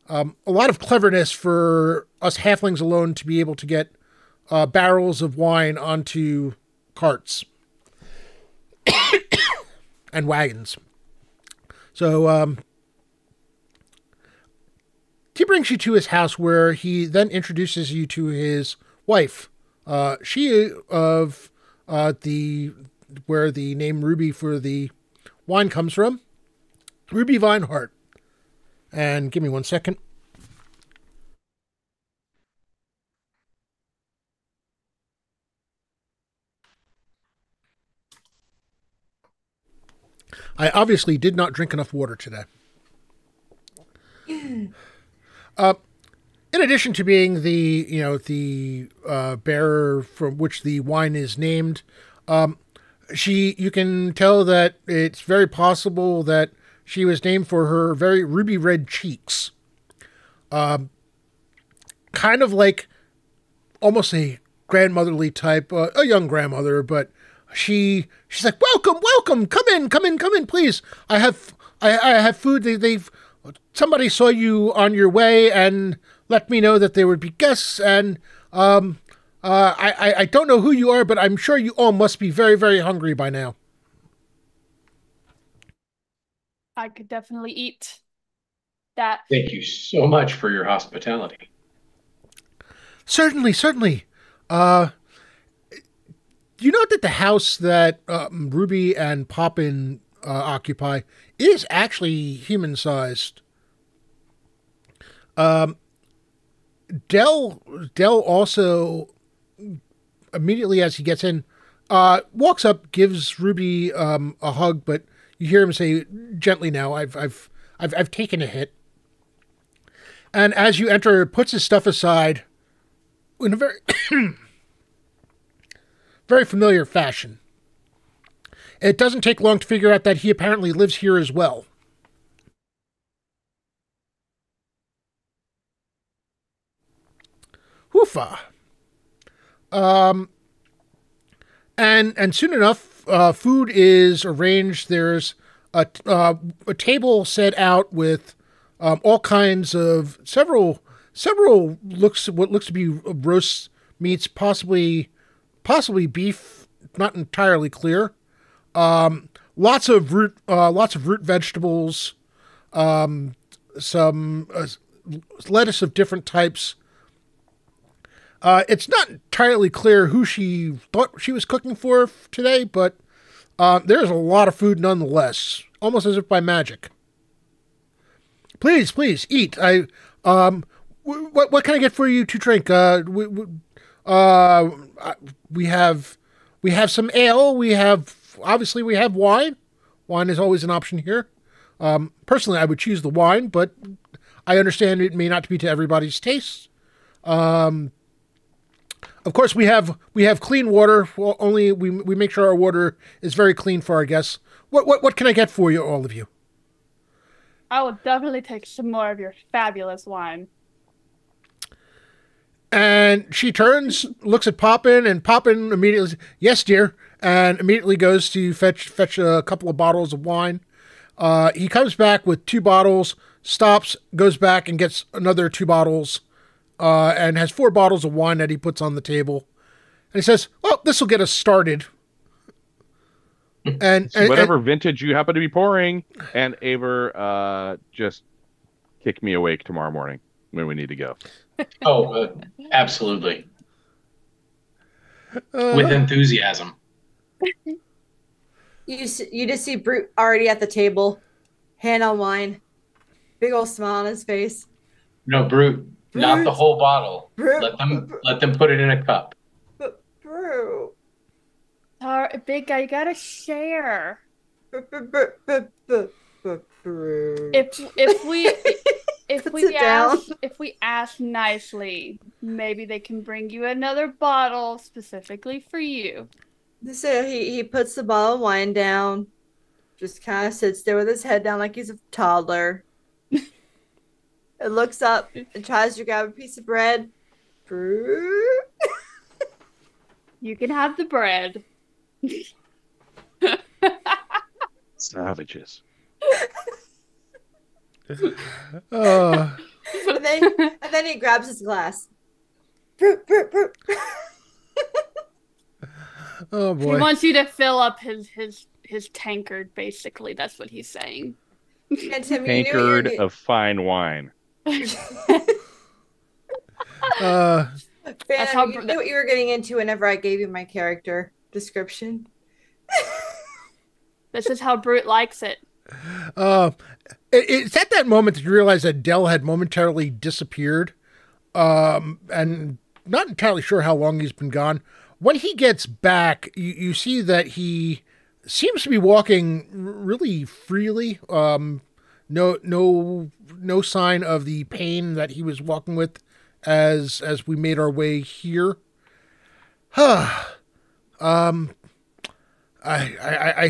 cleverness for us halflings alone to be able to get barrels of wine onto carts and wagons. So he brings you to his house, where he then introduces you to his wife. She of where the name Ruby for the wine comes from, Ruby Vinehart. And give me 1 second. I obviously did not drink enough water today. In addition to being the bearer from which the wine is named, you can tell that it's very possible that she was named for her very ruby red cheeks. Kind of like almost a grandmotherly type, a young grandmother, but she's like, welcome, come in, please. I have food. Somebody saw you on your way and let me know that there would be guests, and I don't know who you are, but I'm sure you all must be very, very hungry by now. I could definitely eat that. Thank you so much for your hospitality. Certainly. You know that the house that Ruby and Poppin occupy is actually human-sized. Dell also, immediately as he gets in, walks up, gives Ruby a hug, but you hear him say gently, "Now I've taken a hit." And as you enter, puts his stuff aside in a very very familiar fashion. It doesn't take long to figure out that he apparently lives here as well. Woofa. And soon enough, food is arranged. There's a table set out with all kinds of several what looks to be roast meats, possibly beef, not entirely clear. Lots of root vegetables, some lettuce of different types. It's not entirely clear who she thought she was cooking for today, but there's a lot of food nonetheless, almost as if by magic. Please eat. What can I get for you to drink? We have some ale. We have wine. Wine is always an option here. Personally, I would choose the wine, but I understand it may not be to everybody's taste. Of course, we have clean water. Well, only we make sure our water is very clean for our guests. What can I get for you, all of you? I will definitely take some more of your fabulous wine. And she turns, looks at Poppin, and Poppin immediately says, "Yes, dear," and immediately goes to fetch a couple of bottles of wine. He comes back with 2 bottles, stops, goes back and gets another 2 bottles, and has 4 bottles of wine that he puts on the table. And he says, "Well, this will get us started." And whatever vintage you happen to be pouring, and Aver, just kick me awake tomorrow morning when we need to go. Oh, absolutely. With enthusiasm. You just see Brute already at the table, hand on wine, big old smile on his face. No, Brute, not the whole bottle. Brute. Let them put it in a cup. But Brute. Big guy, you gotta share. Brute. If we ask nicely, maybe they can bring you another bottle specifically for you. So he puts the bottle of wine down, just kind of sits there with his head down like he's a toddler. And looks up and tries to grab a piece of bread. You can have the bread. Savages. And then he grabs his glass. Brute. Oh boy! He wants you to fill up his tankard. Basically, that's what he's saying. And Tim, Tankard of fine wine. That's how you knew what you were getting into whenever I gave you my character description. This is how Brute likes it. It's at that moment that you realize that Dell had momentarily disappeared, and not entirely sure how long he's been gone. When he gets back, you see that he seems to be walking really freely. No sign of the pain that he was walking with as we made our way here. I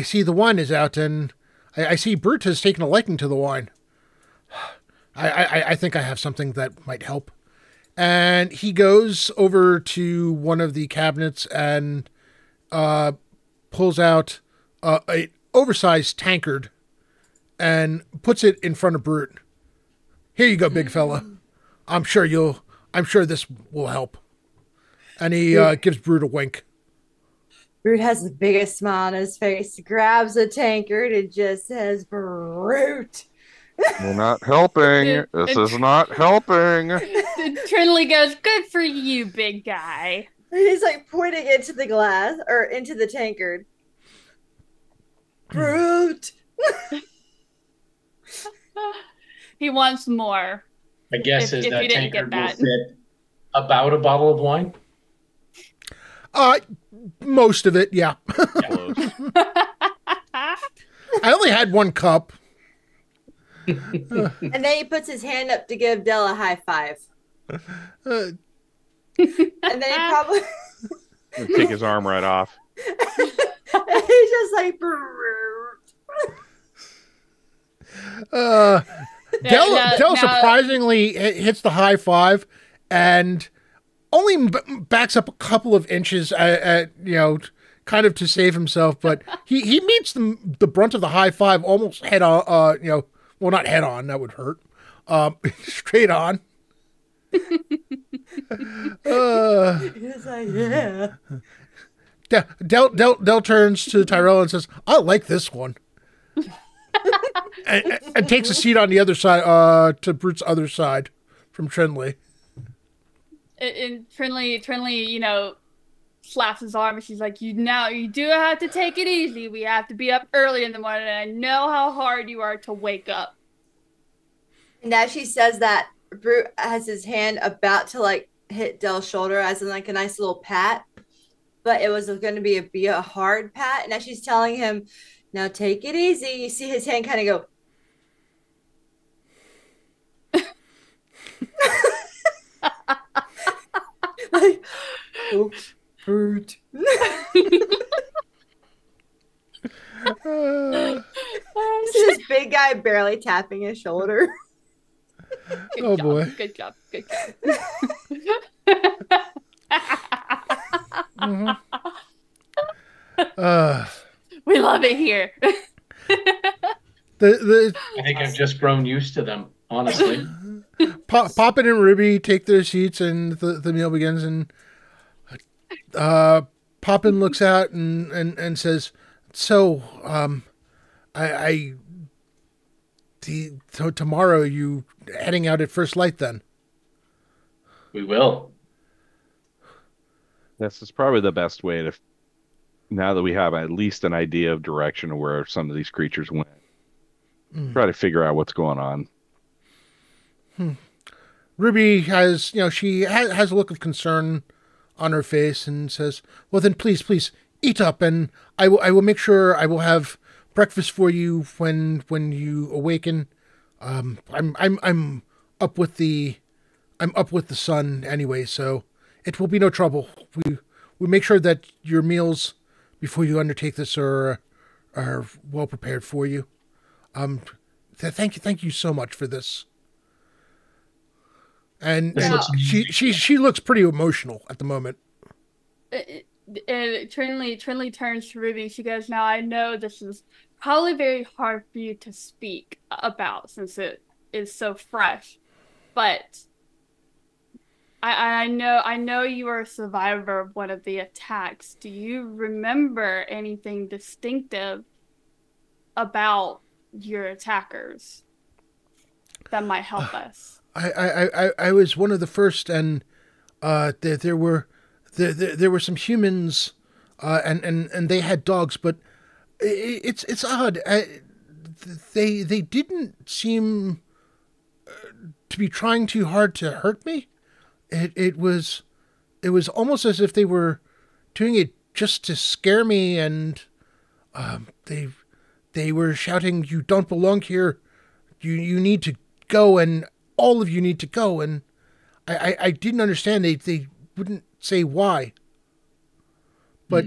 see the wine is out, and I see Brute has taken a liking to the wine. I think I have something that might help. And he goes over to one of the cabinets and pulls out an oversized tankard and puts it in front of Brute. "Here you go, big fella. I'm sure this will help." And he gives Brute a wink. Brute has the biggest smile on his face, grabs a tankard, and just says, "Brute." We're not helping. This is not helping. Trinley goes, "Good for you, big guy." He's like pointing into the glass or into the tankard. Brute. He wants more. My guess is if that you didn't tankard get will that. fit about a bottle of wine. Most of it, yeah. Close. I only had 1 cup. And then he puts his hand up to give Dell a high five. And then he probably Take his arm right off. he's just like Brute. Dell surprisingly hits the high five and only backs up a couple of inches, kind of to save himself. But he meets the brunt of the high five almost head on. Well, not head on. That would hurt. Straight on. He's like, yeah. Dell turns to Tyrell and says, "I like this one." and takes a seat on the other side, to Brute's other side from Trinley. And Trinley, slaps his arm and she's like, you do have to take it easy. We have to be up early in the morning. And I know how hard you are to wake up. And as she says that, Brute has his hand about to hit Dell's shoulder, as in a nice little pat. But it was going to be a hard pat. And as she's telling him, "Now take it easy," you see his hand kind of go. Oh, fruit. This is big guy barely tapping his shoulder. Good job. Boy. Good job. Good job. Mm-hmm. We love it here. The I think I've just grown used to them, honestly. Poppin and Ruby take their seats, and the meal begins. And Poppin looks out and says, "So, so tomorrow you heading out at first light then?" We will. This is probably the best way to, now that we have at least an idea of direction of where some of these creatures went, try to figure out what's going on. Ruby has, she has a look of concern on her face and says, "Well then, please eat up, and I will make sure I will have breakfast for you when you awaken. I'm up with the sun anyway, so it will be no trouble. We make sure that your meals before you undertake this are well prepared for you. Thank you so much for this." And she looks pretty emotional at the moment. Trinley turns to Ruby. She goes, "Now I know this is probably very hard for you to speak about since it is so fresh, but I know you are a survivor of one of the attacks. Do you remember anything distinctive about your attackers that might help us?" I was one of the first, and there were some humans, and they had dogs, but it's odd. They didn't seem to be trying too hard to hurt me. It was almost as if they were doing it just to scare me, and they were shouting, "You don't belong here. You need to go, and all of you need to go." And I didn't understand. They wouldn't say why. But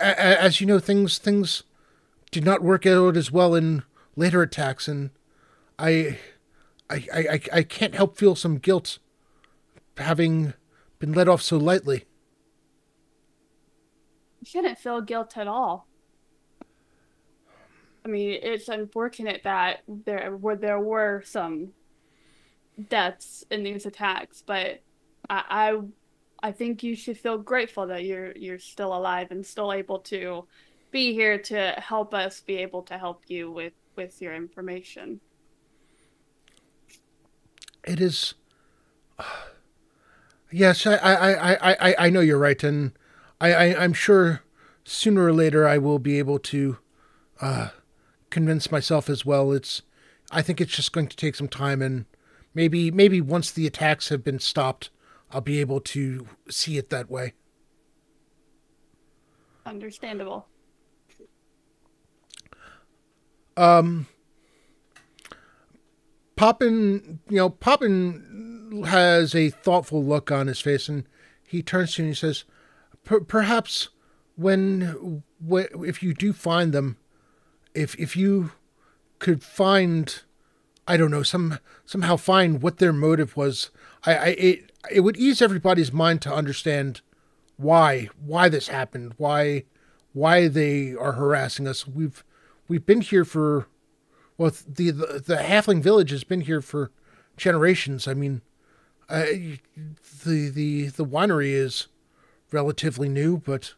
as you know, things did not work out as well in later attacks, and I can't help feel some guilt having been let off so lightly. You shouldn't feel guilt at all. I mean, it's unfortunate that there were some deaths in these attacks, but I think you should feel grateful that you're still alive and still able to be here to help us be able to help you with your information. It is. Yes, I know you're right, and I'm sure sooner or later I will be able to convince myself as well. I think it's just going to take some time, and maybe once the attacks have been stopped, I'll be able to see it that way. Understandable. Poppin has a thoughtful look on his face, and he turns to you and he says, "Perhaps if you do find them, if you could find, I don't know, somehow find what their motive was, it would ease everybody's mind to understand why this happened, why they are harassing us. We've been here for, well, the Halfling village has been here for generations. I mean, the winery is relatively new, but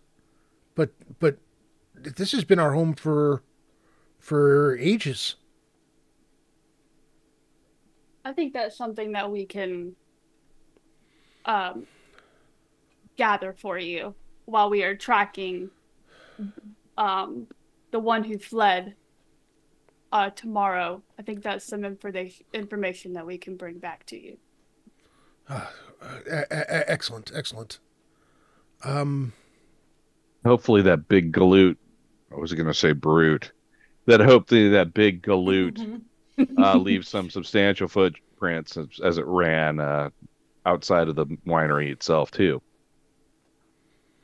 this has been our home for ages." I think that's something that we can gather for you while we are tracking the one who fled tomorrow. I think that's some information that we can bring back to you. Excellent. Hopefully that big galoot, I was going to say brute, hopefully that big galoot leaves some substantial footprints as it ran outside of the winery itself too.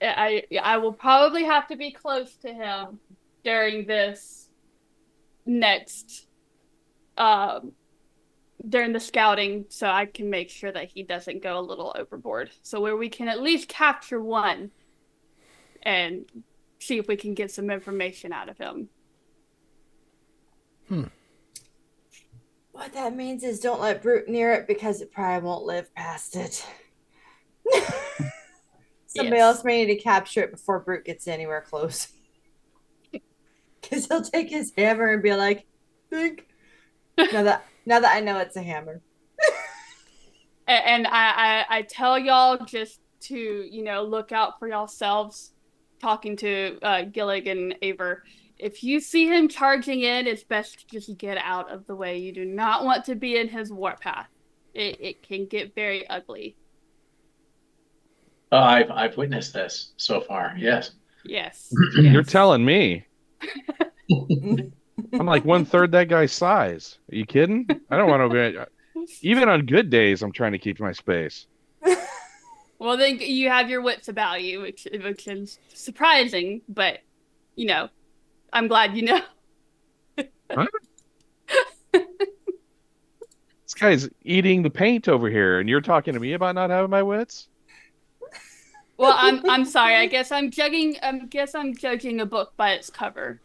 I will probably have to be close to him during this next during the scouting, so I can make sure that he doesn't go a little overboard. So where we can at least capture one and see if we can get some information out of him. What that means is don't let Brute near it because it probably won't live past it. Somebody else may need to capture it before Brute gets anywhere close. Because he'll take his hammer and be like, think. Now that I know it's a hammer. And I tell y'all just to, you know, look out for yourselves. Talking to Gillig and Aver. If you see him charging in, it's best to just get out of the way. You do not want to be in his warpath. It can get very ugly. I've witnessed this so far. Yes. Yes. You're telling me. I'm like 1/3 that guy's size. Are you kidding? I don't want to be. Even on good days, I'm trying to keep my space. Well, then you have your wits about you, which is surprising, but, you know, I'm glad you know. Huh? This guy's eating the paint over here, and you're talking to me about not having my wits? Well, I'm sorry. I guess I'm judging a book by its cover.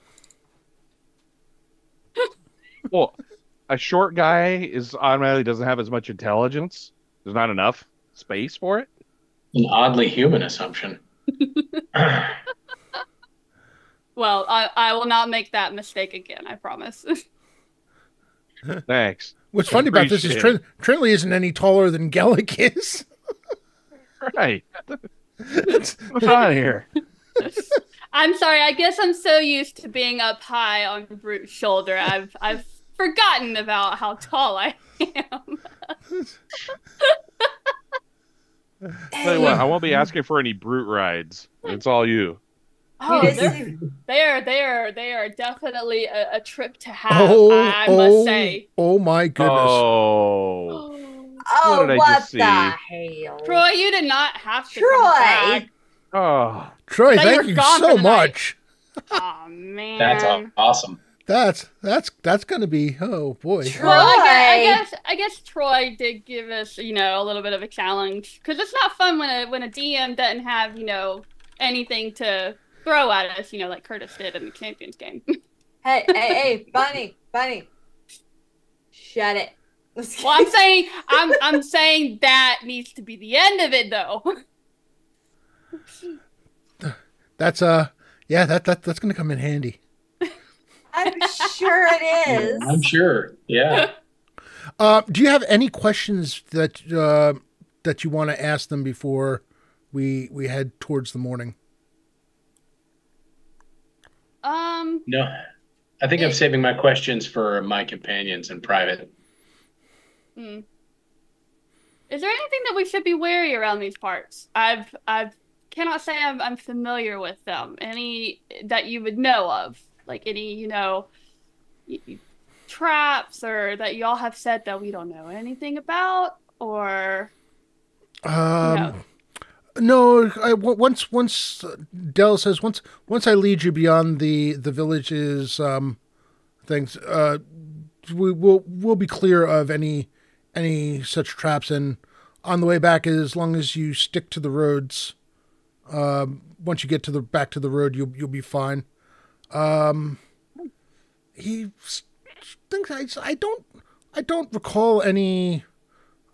Well, a short guy is automatically doesn't have as much intelligence. There's not enough space for it. An oddly human assumption. Well, I will not make that mistake again, I promise. Thanks. What's funny about this is Trinley isn't any taller than Gellick is. Right. What's on here? I'm sorry. I guess I'm so used to being up high on Brute's shoulder. I've forgotten about how tall I am. Tell you what, I won't be asking for any Brute rides. It's all you. Oh, they are definitely a trip to have. I must say. Oh my goodness! What did I just see? The hell? Troy, you did not have to come back. Oh, Troy, thank you so much. Oh man, that's awesome. That's gonna be, oh boy. Troy. Well, I guess Troy did give us, you know, a little bit of a challenge because it's not fun when a DM doesn't have, you know, anything to throw at us, you know, like Curtis did in the Champions game. Hey, Bunny, shut it. Well, I'm saying that needs to be the end of it, though. That's that's gonna come in handy. I'm sure it is. I'm sure. Yeah. Do you have any questions that you want to ask them before we head towards the morning? No. I think I'm saving my questions for my companions in private. Is there anything that we should be wary around these parts? I've cannot say I'm familiar with them. Any that you would know of? Like any, you know, traps or that y'all have said that we don't know anything about, or no. Once Dell says once I lead you beyond the village's things, we'll be clear of any such traps, and on the way back, as long as you stick to the roads, once you get back to the road, you'll be fine. He thinks I don't recall any.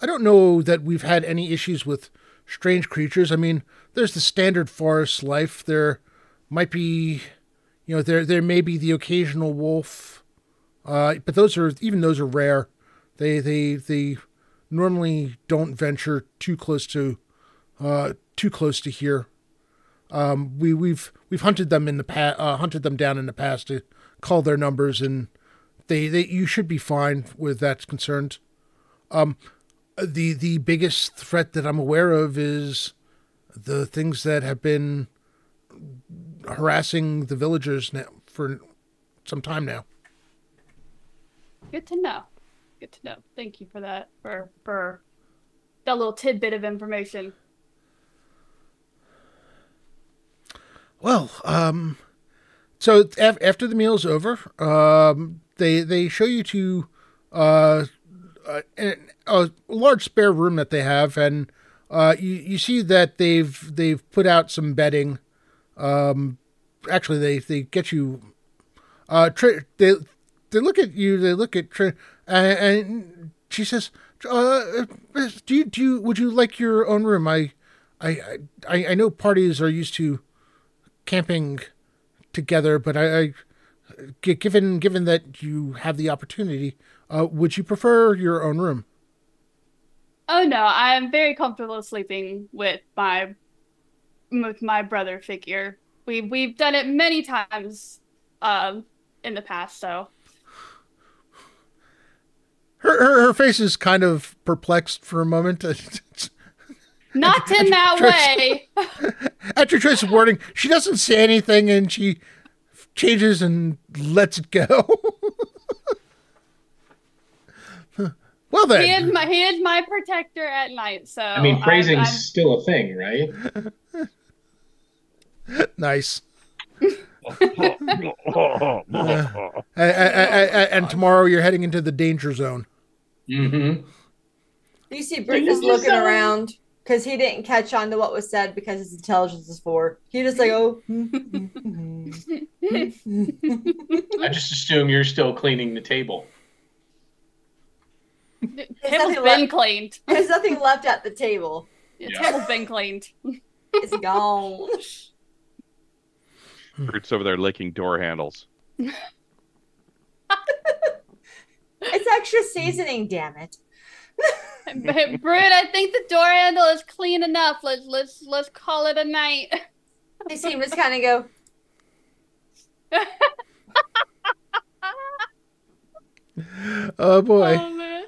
I don't know that we've had any issues with strange creatures. I mean, there's the standard forest life. There might be, you know, there may be the occasional wolf, but those are rare. They normally don't venture too close to here. We've hunted them in the past, hunted them down in the past to call their numbers, and you should be fine with that concerned. The biggest threat that I'm aware of is the things that have been harassing the villagers now for some time now. Good to know. Thank you for that, for that little tidbit of information. Well, so after the meal's over, they show you to a large spare room that they have, and you see that they've put out some bedding. Actually, they get you. They look at you. They look at and she says, "Do you would you like your own room? I know parties are used to camping together, but given that you have the opportunity, would you prefer your own room?" Oh no, I am very comfortable sleeping with my brother figure. We've done it many times in the past, so Her face is kind of perplexed for a moment. not in that way. At your choice of wording, she doesn't say anything, and she changes and lets it go. Well then, He is my protector at night, so I mean, phrasing's still a thing, right? Nice. And tomorrow you're heading into the danger zone. Mm-hmm. You see Brick is looking around because he didn't catch on to what was said because his intelligence is 4. He just like, oh. I just assume you're still cleaning the table. Table's been cleaned. There's nothing left at the table. The table's been cleaned. It's gone. Fruit's over there licking door handles. It's extra seasoning, damn it. Brute, I think the door handle is clean enough. Let's call it a night. They seem to just kind of go. Oh boy. Oh, man.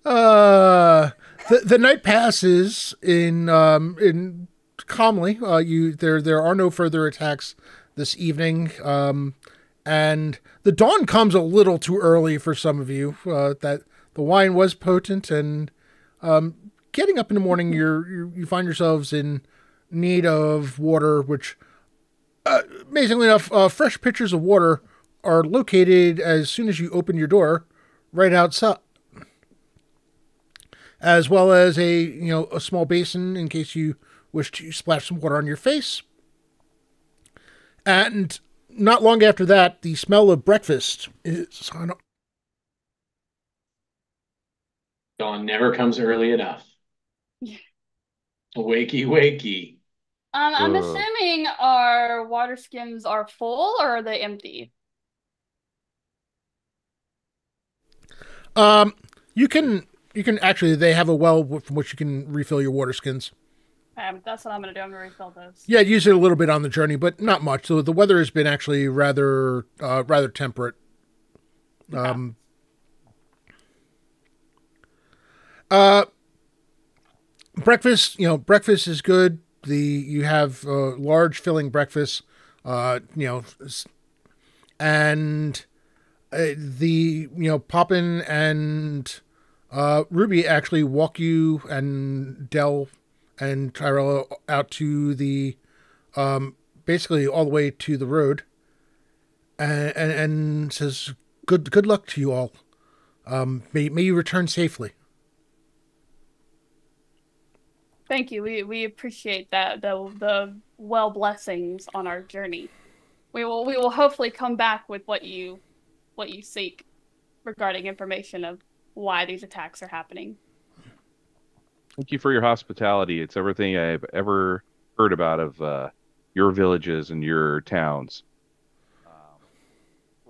The night passes in calmly. There are no further attacks this evening. And the dawn comes a little too early for some of you. That the wine was potent, and getting up in the morning, you find yourselves in need of water. Which, amazingly enough, fresh pitchers of water are located as soon as you open your door, right outside, as well as a small basin in case you wish to splash some water on your face. And not long after that, the smell of breakfast is on. Dawn never comes early enough. Yeah. Wakey, wakey. I'm assuming our water skins are full, or are they empty? You can actually, they have a well from which you can refill your water skins. That's what I'm gonna do. I'm gonna refill those. Yeah, use it a little bit on the journey, but not much. So the weather has been actually rather temperate. Breakfast, breakfast is good. You have large filling breakfast, and Poppin and Ruby actually walk you and Del and Tyrella out to the basically all the way to the road, and says, good luck to you all. May you return safely. Thank you. We appreciate that, the well blessings on our journey. We will hopefully come back with what you seek regarding information of why these attacks are happening. Thank you for your hospitality. It's everything I've ever heard about of your villages and your towns.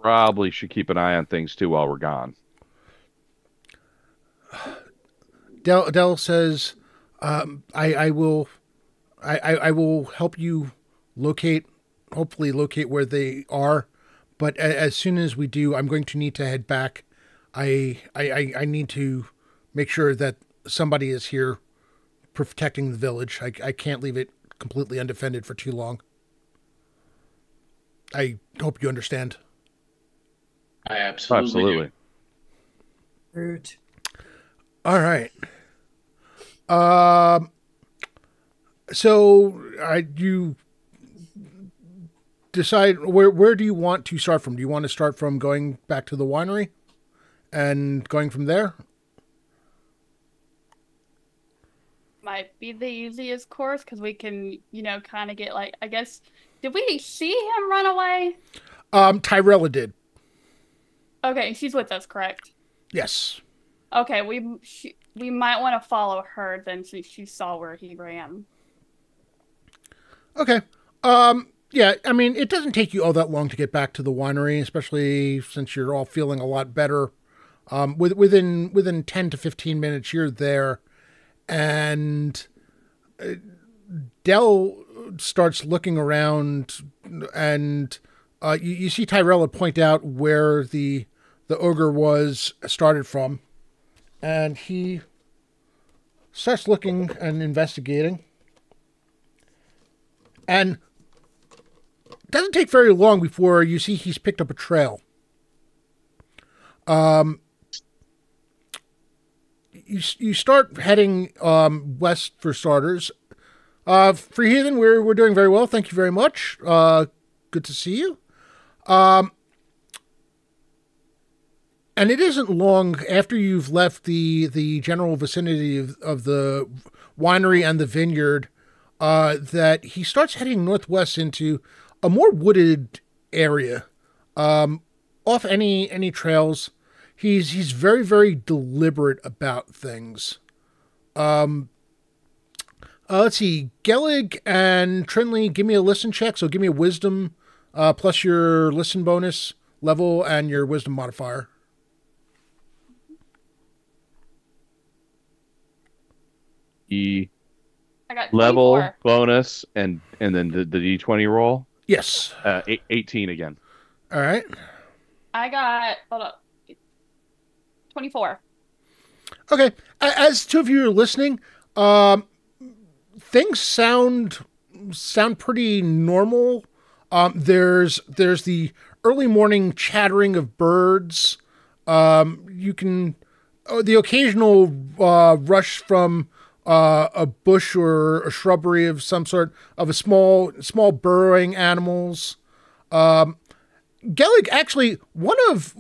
Probably should keep an eye on things too while we're gone. Del says, I will help you hopefully locate where they are. But as soon as we do, I'm going to need to head back. I need to make sure that somebody is here protecting the village. I can't leave it completely undefended for too long. I hope you understand. I absolutely. Root. All right. So you decide where do you want to start from? Do you want to start from going back to the winery and going from there? Might be the easiest course because we can, kind of get like, I guess, did we see him run away? Tyrella did. Okay, she's with us, correct? Yes. Okay, we might want to follow her then since she saw where he ran. Okay. Yeah, I mean, it doesn't take you all that long to get back to the winery, especially since you're all feeling a lot better. Within 10 to 15 minutes, you're there. And Dell starts looking around, and you see Tyrella point out where the ogre was started from. And he starts looking and investigating. And it doesn't take very long before you see he's picked up a trail. You start heading west for starters. For Heathen, we're doing very well. Thank you very much. Good to see you. And it isn't long after you've left the general vicinity of the winery and the vineyard that he starts heading northwest into a more wooded area. Off any trails. He's very, very deliberate about things. Let's see. Gellig and Trinley, give me a listen check. So give me a wisdom plus your listen bonus level and your wisdom modifier. I got level 24. bonus and then the d20 roll. Yes. 18 again. All right. I got 24. Okay. As two of you are listening, things sound pretty normal. There's the early morning chattering of birds. You can the occasional rush from a bush or a shrubbery of some sort of a small burrowing animals. Gellig, actually, one of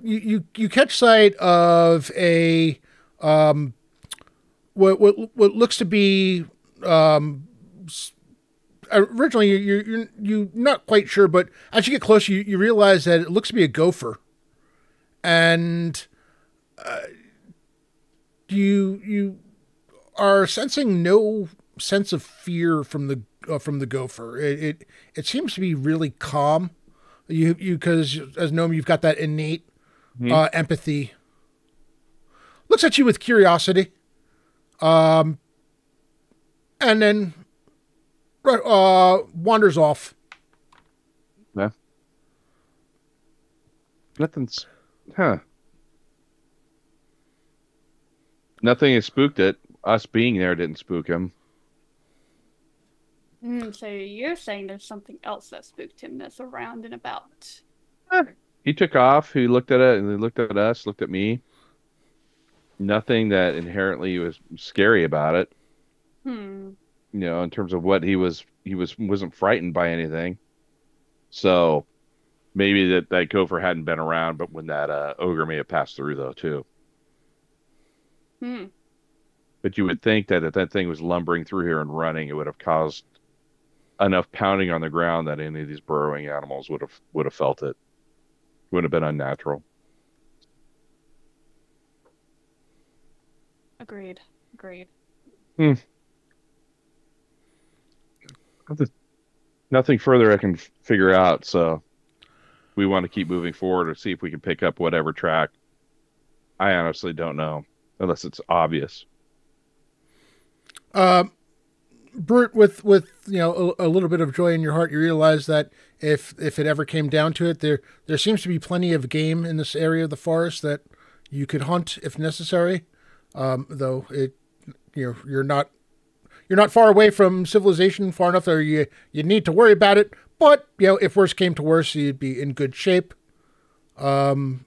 you catch sight of a what looks to be originally you're not quite sure, but as you get closer, you realize that it looks to be a gopher, and you are sensing no sense of fear from the gopher. It seems to be really calm. You because as gnome you've got that innate empathy. Looks at you with curiosity, and then wanders off. Yeah. Nothing has spooked it. Us being there didn't spook him. So you're saying there's something else that spooked him that's around and about. He took off. He looked at it, and he looked at us, looked at me. Nothing that inherently was scary about it. You know, in terms of what he wasn't frightened by anything. So maybe that gopher hadn't been around, but when that ogre may have passed through though too. But you would think that if that thing was lumbering through here and running, it would have caused enough pounding on the ground that any of these burrowing animals would have felt it. It would have been unnatural. Agreed. Nothing further I can figure out, so we want to keep moving forward or see if we can pick up whatever track. I honestly don't know, unless it's obvious. Brute, with a little bit of joy in your heart, you realize that if it ever came down to it, there seems to be plenty of game in this area of the forest that you could hunt if necessary. Though you're not far away from civilization, far enough that you need to worry about it. But if worse came to worse, you'd be in good shape. Things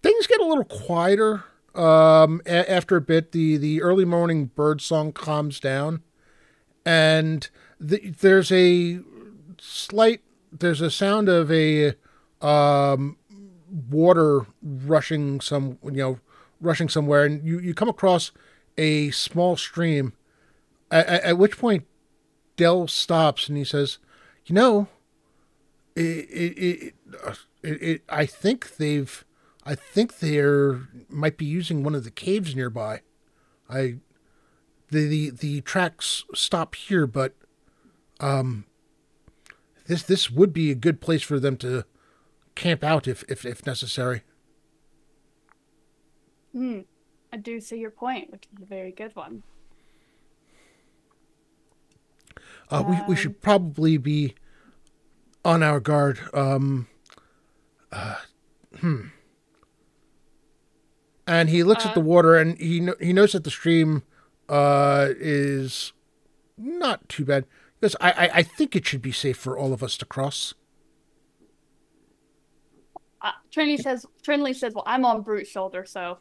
get a little quieter after a bit. The early morning bird song calms down, and there's a sound of a water rushing somewhere, and you come across a small stream. At which point, Dell stops and he says, "You know, I think they're might be using one of the caves nearby. The tracks stop here, but this would be a good place for them to camp out if necessary." I do see your point, which is a very good one. We should probably be on our guard. And he looks at the water, and he knows that the stream is not too bad. Because I think it should be safe for all of us to cross. Trinity says, well, I'm on Brute's shoulder, so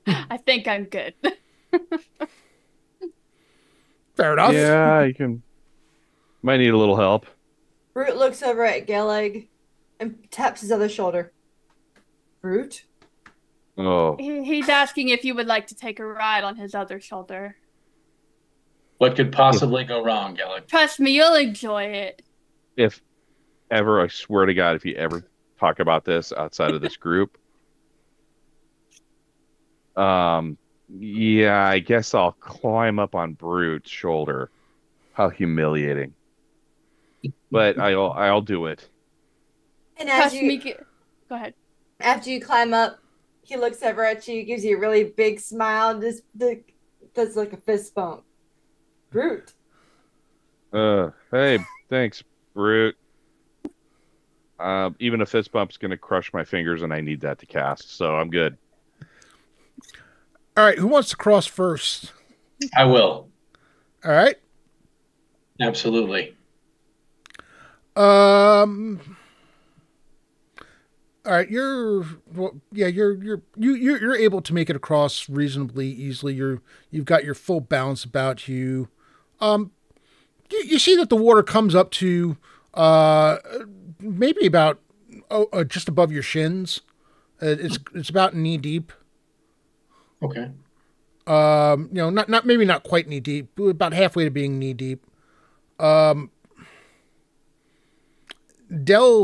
I think I'm good. Fair enough. Yeah, you can. Might need a little help. Brute looks over at Geleg and taps his other shoulder. Brute? Oh. He's asking if you would like to take a ride on his other shoulder. What could possibly go wrong, Gellert? Trust me, you'll enjoy it. If ever, I swear to God, if you ever talk about this outside of this group, yeah, I guess I'll climb up on Brute's shoulder. How humiliating. But I'll do it. And Trust me. Go ahead. After you climb up, he looks over at you, gives you a really big smile, just does like a fist bump. Brute. Hey, thanks, Brute. Even a fist bump's gonna crush my fingers, and I need that to cast, so I'm good. All right, who wants to cross first? I will. All right. Absolutely. All right, you're able to make it across reasonably easily. You've got your full balance about you. You see that the water comes up to maybe about just above your shins. It's about knee deep. Okay. Not quite knee deep, but about halfway to being knee deep. Dell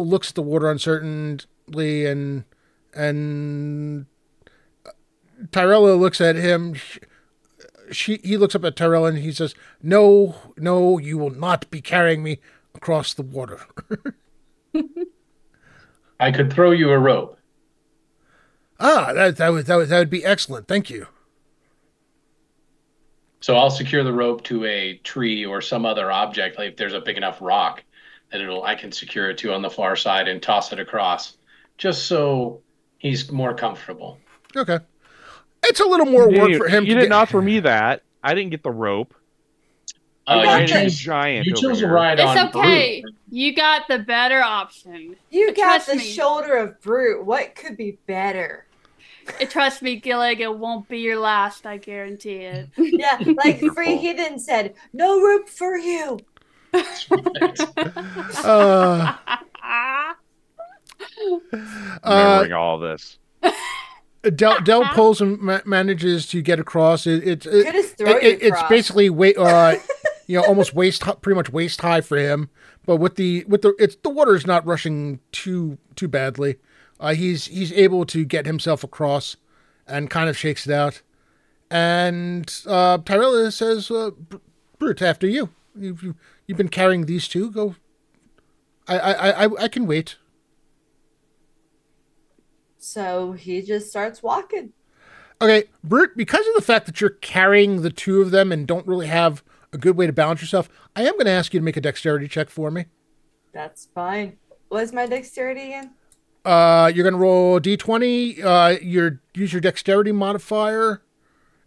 looks at the water uncertainly, and Tyrella looks at him. He looks up at Tyrella and he says, "No, you will not be carrying me across the water." I could throw you a rope. That would be excellent. Thank you. So I'll secure the rope to a tree or some other object. Like if there's a big enough rock that I can secure it to on the far side and toss it across, just so he's more comfortable. Okay. It's a little more work for him. You didn't offer me that. I didn't get the rope. You chose to ride on. It's okay. Brute. You got the better option. You got Trust the me. shoulder of Brute. What could be better? Trust me, Gillig, it won't be your last, I guarantee it. Yeah, like Free Heathen said, no rope for you. Remembering all this. Dell pulls and manages to get across. It's basically almost pretty much waist high for him. But the water is not rushing too badly. He's able to get himself across and kind of shakes it out. And Tyrella says, "Brute, after you. You've been carrying these two. Go. I can wait." So he just starts walking. Okay, Brute, because of the fact that you're carrying the two of them and don't really have a good way to balance yourself, I am going to ask you to make a dexterity check for me. That's fine. What's my dexterity again? You're going to roll a d20, use your dexterity modifier,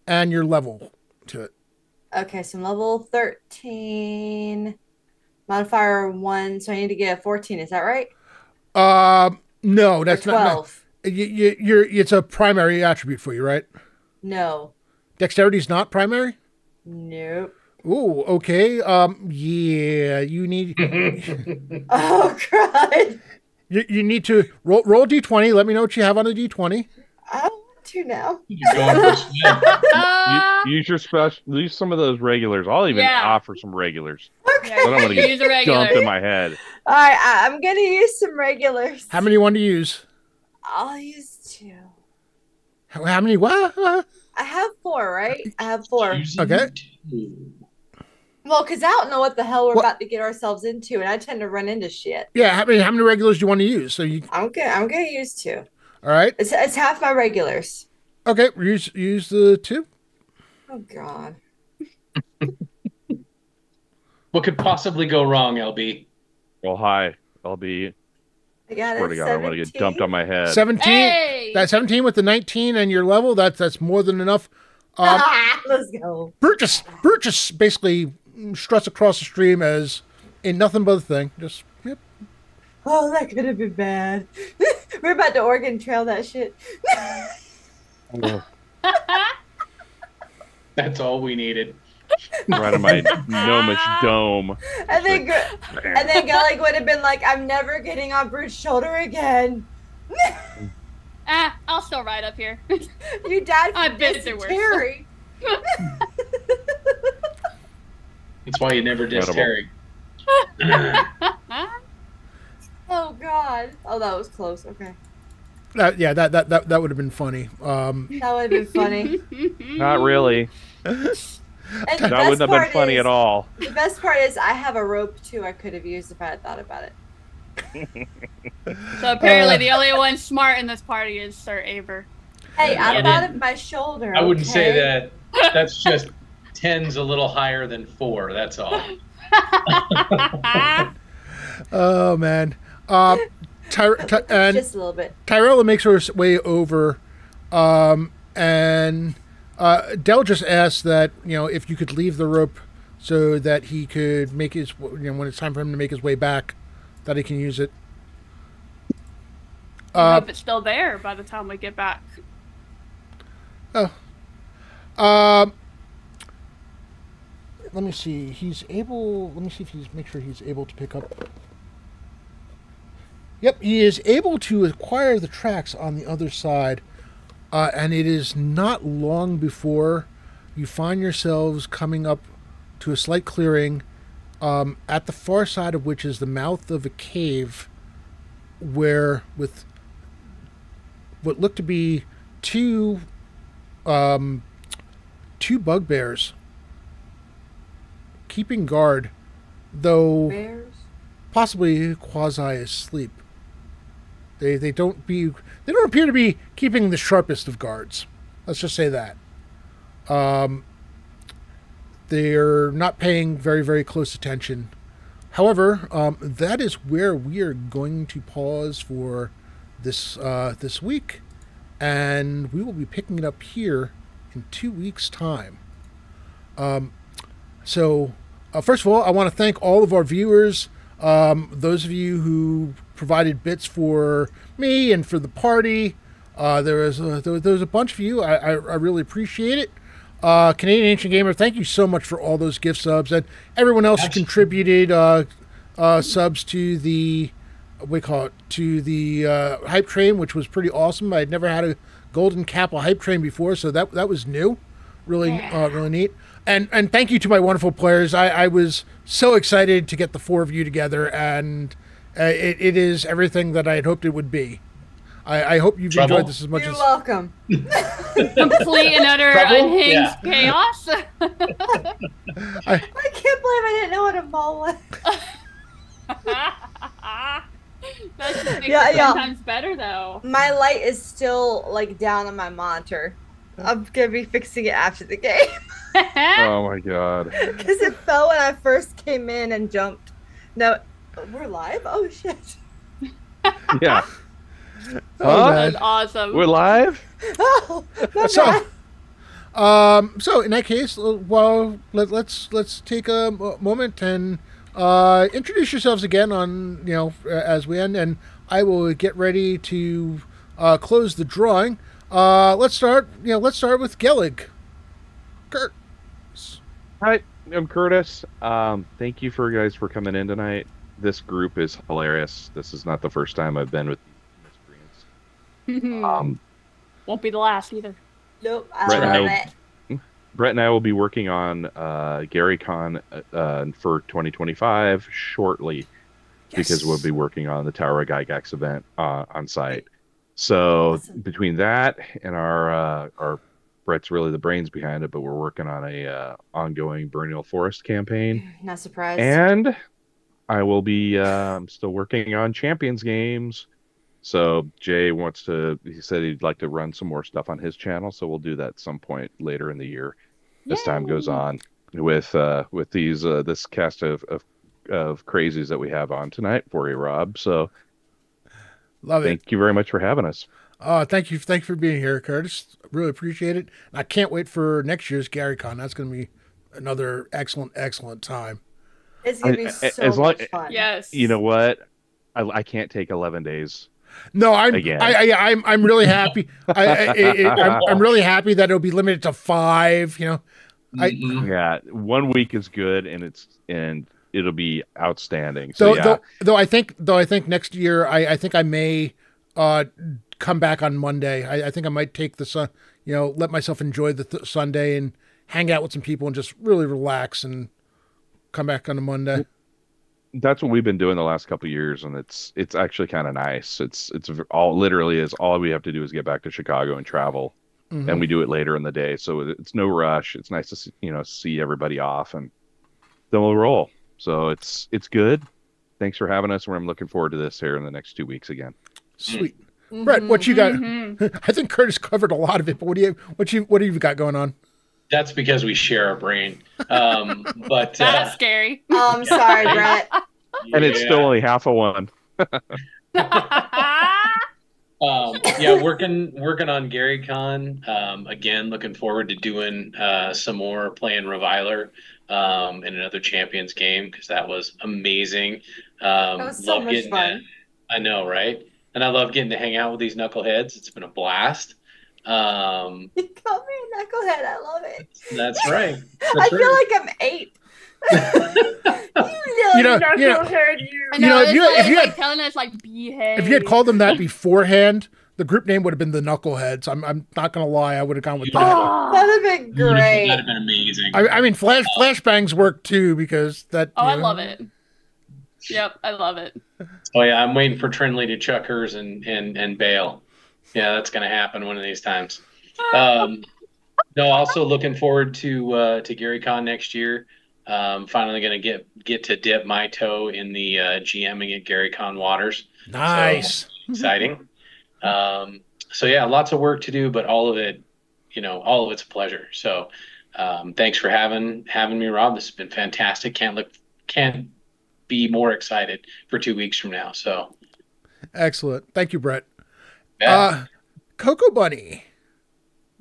and your level to it. Okay, so I'm level 13, modifier 1, so I need to get a 14, is that right? No, that's or 12. It's a primary attribute for you, right? No. Dexterity is not primary? Nope. Ooh, okay. Yeah, you need Oh God. you need to roll a d20. Let me know what you have on a d20. I don't want to now. You're going for spin. Use your special. Use some of those regulars. I'll even Yeah. offer some regulars. Okay. Yeah, I don't want to get use a regular. dumped in my head. All right, I'm gonna use some regulars. How many you want to use? I'll use 2. How many? What? I have 4, right? I have 4. Choosing Okay. two. Well, because I don't know what the hell we're What? about to get ourselves into, and I tend to run into shit. Yeah. How many regulars do you want to use? So you. I'm gonna use 2. All right. It's half my regulars. Okay. Use the 2. Oh God. What could possibly go wrong, LB? Well, hi. I'll be. I got Swear to it. God, I want to get dumped on my head. 17. Hey! That's 17 with the 19 and your level. That's more than enough. Let's go. Burgess basically struts across the stream as in nothing but a thing. Just yep. Oh, that could have been bad. We're about to Oregon Trail that shit. That's all we needed. Right on my gnomish dome. And then Gullig would have been like, I'm never getting on Brute's shoulder again. I'll still ride up here. You died I've from been through worse. dysentery. That's why you never diss Incredible. Terry. Oh God. Oh, that was close. Okay. That would have been funny. That would have been funny. Not really. And That wouldn't have been funny at all. The best part is I have a rope too I could have used if I had thought about it. So apparently the only one smart in this party is Sir Aber. Hey, I Yeah, thought then. of my shoulder. I wouldn't say okay? that. That's just 10's a little higher than 4. That's all. Oh man. And Just a little bit. Tyrella makes her way over, and Del just asked that if you could leave the rope so that he could make his when it's time for him to make his way back, that he can use it. I hope it's still there by the time we get back. Let me see. He's able. Let me see if make sure he's able to pick up. Yep, he is able to acquire the tracks on the other side, and it is not long before you find yourselves coming up to a slight clearing, at the far side of which is the mouth of a cave, where with what look to be two bugbears keeping guard, though Bears. possibly quasi asleep. They don't appear to be keeping the sharpest of guards. Let's just say that. They're not paying very, very close attention. However, that is where we are going to pause for this week, and we will be picking it up here in 2 weeks' time. So, first of all, I want to thank all of our viewers, those of you who provided bits for me and for the party. There was a bunch of you. I really appreciate it. Canadian Ancient Gamer, thank you so much for all those gift subs, and everyone else who contributed subs to the hype train, which was pretty awesome. I'd never had a golden Kappa hype train before, so that was new, really neat. And thank you to my wonderful players. I was so excited to get the 4 of you together, and it is everything that I had hoped it would be. I hope you've enjoyed this as much You're as... welcome. Complete and utter unhinged chaos. I can't believe I didn't know what a mole was. That just makes Yeah, it yeah. 10 times better though. My light is still down on my monitor. I'm gonna be fixing it after the game Oh my God. because it fell when I first came in and jumped. No, we're live. Oh shit! Yeah. Oh, That man. was awesome. We're live? Oh, my So, bad. so in that case, well, let's take a moment and introduce yourselves again on as we end, and I will get ready to close the drawing. Let's start with Gellig. Kurt. Hi. I'm Curtis. Thank you for guys for coming in tonight. This group is hilarious. This is not the first time I've been with miscreants. Won't be the last either. Nope, I Brett and love I it. Brett and I will be working on Gary Con for 2025 shortly because we'll be working on the Tower of Gygax event on site. So Awesome. between that and our Brett's really the brains behind it, but we're working on a ongoing Burial Forest campaign. Not surprised. And I will be still working on Champions games. So Jay he said he'd like to run some more stuff on his channel, so we'll do that at some point later in the year as time goes on with these this cast of crazies that we have on tonight for you, Rob. So Love it. Thank you very much for having us. Thank you for being here, Curtis. Really appreciate it. I can't wait for next year's GaryCon. That's going to be another excellent time. It's going to be so much fun. Yes. You know what? I can't take 11 days. No, I'm really happy. I'm really happy that it'll be limited to 5. You know, yeah, 1 week is good, and it'll be outstanding. So yeah. though I think next year I think I may come back on Monday. I think I might take the let myself enjoy the Sunday and hang out with some people and just really relax and come back on a Monday. That's what we've been doing the last couple of years, and it's actually kind of nice. It's all we have to do is get back to Chicago and travel, and we do it later in the day, so it's no rush. It's nice to see everybody off, and then we'll roll. So it's good. Thanks for having us. I'm looking forward to this here in the next 2 weeks again. Sweet, Brett. What you got? I think Curtis covered a lot of it, but what have you got going on? That's because we share a brain. But that's scary. I'm sorry, Brett. And it's still only half of one. Working on GaryCon. Again, looking forward to doing some more playing Reviler in another Champions game because that was amazing. That was so much fun. I know, right? And I love getting to hang out with these knuckleheads. It's been a blast. You call me a knucklehead. I love it. That's right. I feel like I'm 8. If you had telling us like behave. If you had called them that beforehand, the group name would have been the Knuckleheads. I'm not gonna lie, I would have gone with that. That'd have been great. That'd have been amazing. I mean, flashbangs work too because that. I love it. Yep, I love it. Oh yeah, I'm waiting for Trinley to chuck hers and bail. Yeah, that's gonna happen one of these times. No, also looking forward to GaryCon next year. Finally going to get to dip my toe in the GMing at GaryCon waters. Nice, so, exciting. So yeah, lots of work to do, but all of it's a pleasure. So thanks for having me, Rob. This has been fantastic. Can't be more excited for 2 weeks from now. So excellent. Thank you, Brett. Yeah. Cocoa Bunny.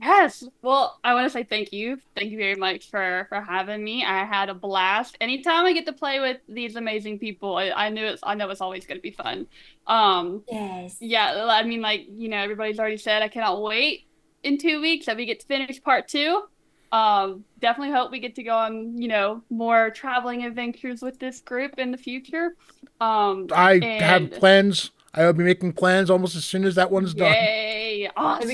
Yes. Well, I want to say thank you. Thank you very much for having me. I had a blast. Anytime I get to play with these amazing people, I know it's always going to be fun. Yes. Yeah. I mean, everybody's already said I cannot wait in 2 weeks that we get to finish part 2. Definitely hope we get to go on, more traveling adventures with this group in the future. I have plans. I will be making plans almost as soon as that one's done. Yay! Awesome.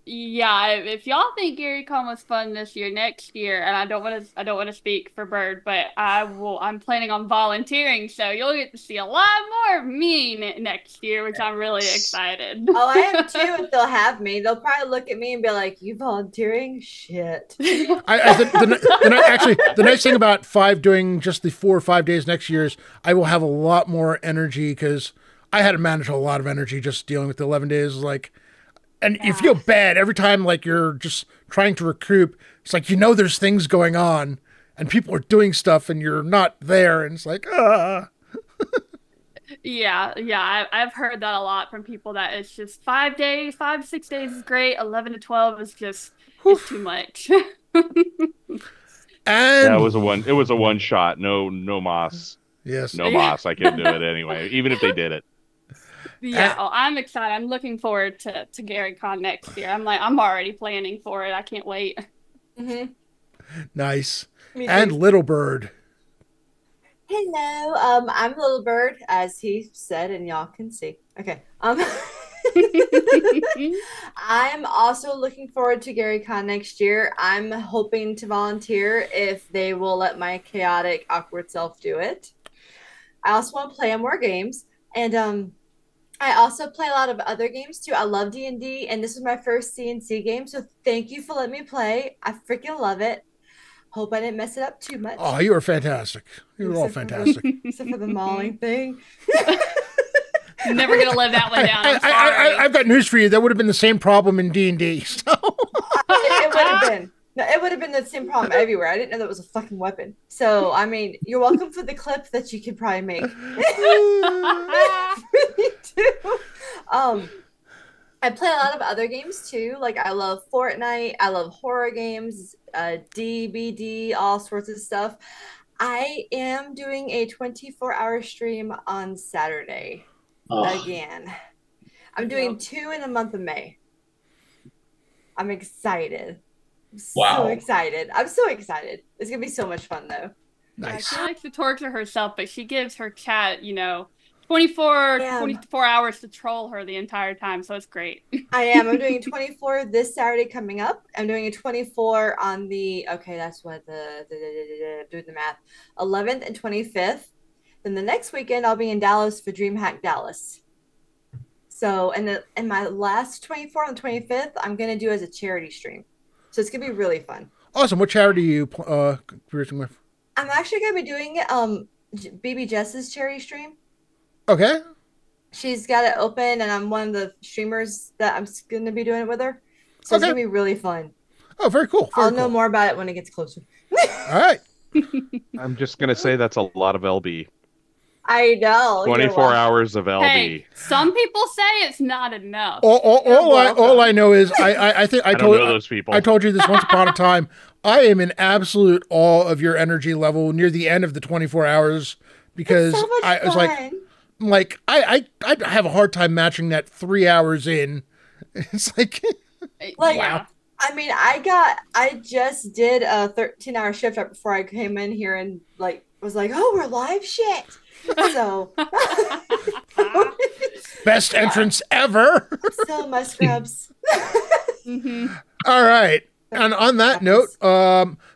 Yeah. If y'all think GaryCon was fun this year, next year, and I don't want to speak for Bird, but I'm planning on volunteering, so you'll get to see a lot more of me next year, which I'm really excited. Oh, I am too. If they'll have me, they'll probably look at me and be like, "You volunteering? Shit." The nice thing about doing just the 4 or 5 days next year is I will have a lot more energy because I had to manage a lot of energy just dealing with the 11 days. And you feel bad every time, you're just trying to recoup. It's there's things going on and people are doing stuff and you're not there. And it's Yeah. I've heard that a lot from people that it's just 5 days, 6 days is great. 11 to 12 is just it's too much. And it was a one shot. No moss. Yes. No moss. I couldn't do it anyway, even if they did it. Yeah, I'm excited. I'm looking forward to GaryCon next year. I'm already planning for it. I can't wait. Mm-hmm. Nice. And Little Bird. Hello. I'm Little Bird, as he said, and y'all can see. Okay. I'm also looking forward to GaryCon next year. I'm hoping to volunteer if they will let my chaotic, awkward self do it. I also want to play more games, and I also play a lot of other games too. I love D&D, and this is my first C&C game, so thank you for letting me play. I freaking love it. Hope I didn't mess it up too much. Oh, you were fantastic. You were all fantastic. Except for the mauling thing. Never gonna live that one down. I've got news for you. That would have been the same problem in D&D. So. It would have been. No, it would have been the same problem everywhere. I didn't know that was a fucking weapon. So, I mean, you're welcome for the clip that you could probably make. Me too. I play a lot of other games too. Like I love Fortnite. I love horror games, DBD, all sorts of stuff. I am doing a 24-hour stream on Saturday again. I'm doing 2 in the month of May. I'm excited. So excited. I'm so excited. It's going to be so much fun though. Nice. She likes to torture herself, but she gives her chat, 24 hours to troll her the entire time, so it's great. I am. I'm doing a 24 this Saturday coming up. I'm doing a 24 on the, that's what doing the math, 11th and 25th. Then the next weekend, I'll be in Dallas for DreamHack Dallas. So, and my last 24 on the 25th, I'm going to do as a charity stream. So it's going to be really fun. Awesome. What charity are you producing with? I'm actually going to be doing BB Jess's charity stream. Okay. She's got it open, and I'm one of the streamers that I'm going to be doing it with her. So it's going to be really fun. Oh, very cool. I'll know more about it when it gets closer. All right. I'm just going to say that's a lot of LB. I know. 24 hours of LB. Hey, some people say it's not enough. All I know is I think I told those people. I told you this once upon a time. I am in absolute awe of your energy level near the end of the 24 hours because so I was like I have a hard time matching that 3 hours in. It's like wow. I mean, I just did a 13-hour shift right before I came in here and was like, oh, we're live, shit. So best entrance ever. Still my scrubs. All right. And on that note,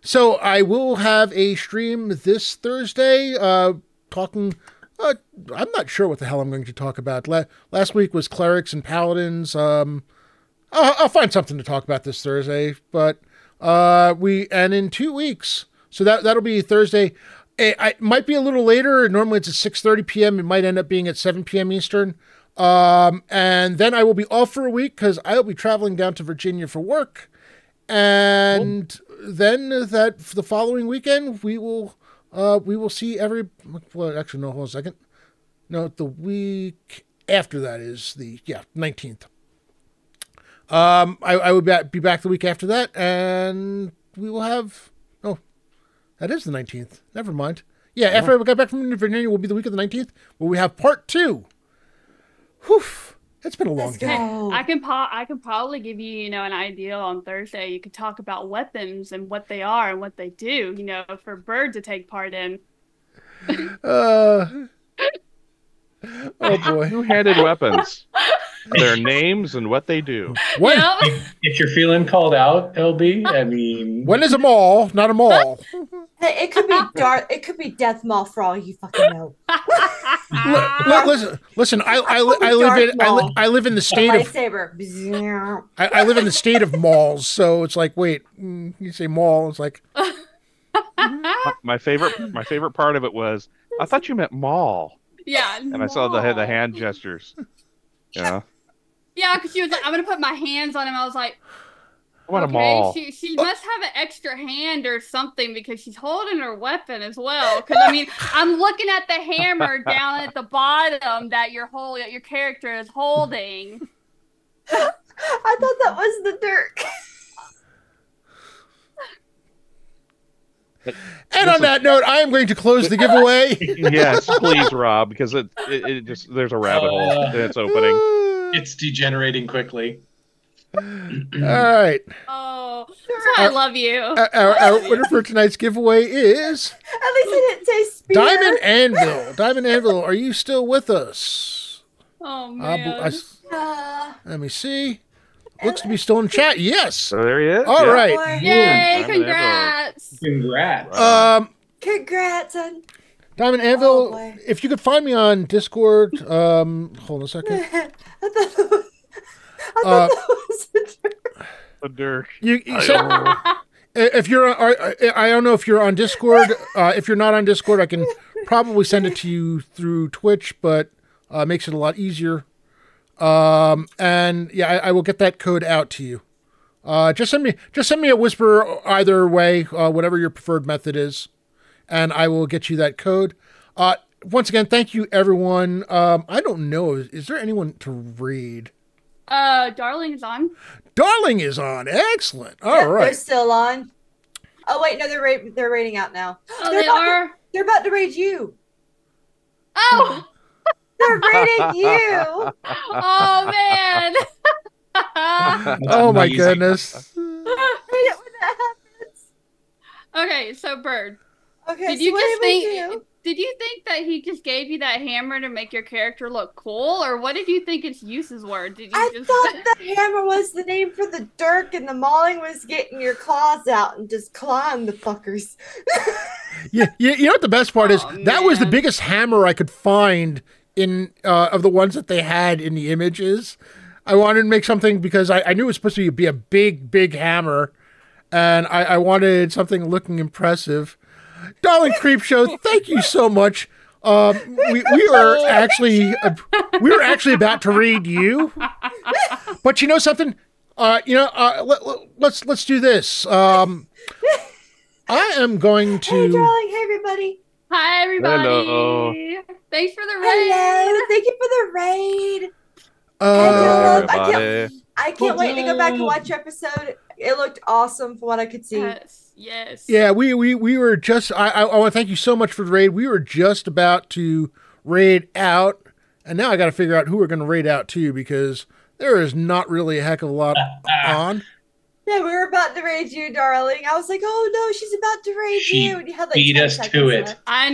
so I will have a stream this Thursday talking. I'm not sure what the hell I'm going to talk about. Last week was clerics and paladins. I'll find something to talk about this Thursday, but and in 2 weeks, so that'll be Thursday. It might be a little later. Normally it's at 6:30 p.m. It might end up being at 7 p.m. Eastern. And then I will be off for a week because I will be traveling down to Virginia for work. And then the following weekend we will see actually no, hold on a second. No, the week after that is the 19th. I will be back the week after that, and we will have. That is the 19th. Never mind. Yeah, after I get back from Virginia, will be the week of the 19th, where we have part 2. Whew. It's been a long day. I can probably give you, an idea on Thursday. You could talk about weapons and what they are and what they do, for Bird to take part in. Oh boy. Two-handed weapons. Their names and what they do. If you're feeling called out, LB, I mean, when is a mall? Not a mall. Hey, it could be dark. It could be Death Mall for all you fucking know. Listen. I live in the state of lightsaber. I live in the state of malls, so it's like, wait, you say mall? It's like my favorite part of it was I thought you meant mall. Yeah, and I saw the hand gestures. Yeah, because she was like, I'm gonna put my hands on him. I was like, what a mall. She must have an extra hand or something because she's holding her weapon as well. Because I'm looking at the hammer down at the bottom that your character is holding. I thought that was the dirk. And on that note, I am going to close the giveaway. Yes, please, Rob, because it just there's a rabbit hole and it's opening. It's degenerating quickly. All right. Oh. That's why I love you. Our winner for tonight's giveaway is... At least I didn't say spear. Diamond Anvil. Diamond Anvil, are you still with us? Oh, man. Let me see. Looks to be still in chat. Yes. So there he is. All right. Yay, congrats. Congrats on Diamond Anvil, if you could find me on Discord, hold on a second. I thought that was A Dirk. You said, if you're, I don't know if you're on Discord. If you're not on Discord, I can probably send it to you through Twitch, but makes it a lot easier. And yeah, I will get that code out to you. Just send me a whisper either way, whatever your preferred method is, and I will get you that code. Once again, thank you, everyone. I don't know, is there anyone to read? Darling is on. Darling is on. Excellent. All right. They're still on. Oh wait, no, they're raiding out now. Oh, they are. They're about to raid you. Oh. They're raiding you. Oh man. Oh my goodness. Read it when that happens. Okay, so Bird. Okay, Did you think that he just gave you that hammer to make your character look cool, or what did you think its uses were? Did you I just thought the hammer was the name for the dirk, and the mauling was getting your claws out and just clawing the fuckers. Yeah, you know what the best part is? That was the biggest hammer I could find in of the ones that they had in the images. I wanted to make something because I knew it was supposed to be a big hammer, and I wanted something looking impressive. Darling Creepshow, thank you so much. We were actually about to read you, but you know something? Let's do this. I am going to. Hey, darling. Hey, everybody. Hi, everybody. Hello. Thanks for the raid. Hello. Thank you for the raid. I can't wait to go back and watch your episode. It looked awesome from what I could see. Yes. Yeah, we were just. I want to thank you so much for the raid. We were just about to raid out, and now I got to figure out who we're going to raid out to because there is not really a heck of a lot on. Yeah, we were about to raid you, darling. I was like, oh no, she's about to raid you. And you had like beat 10 us to seconds it. left. I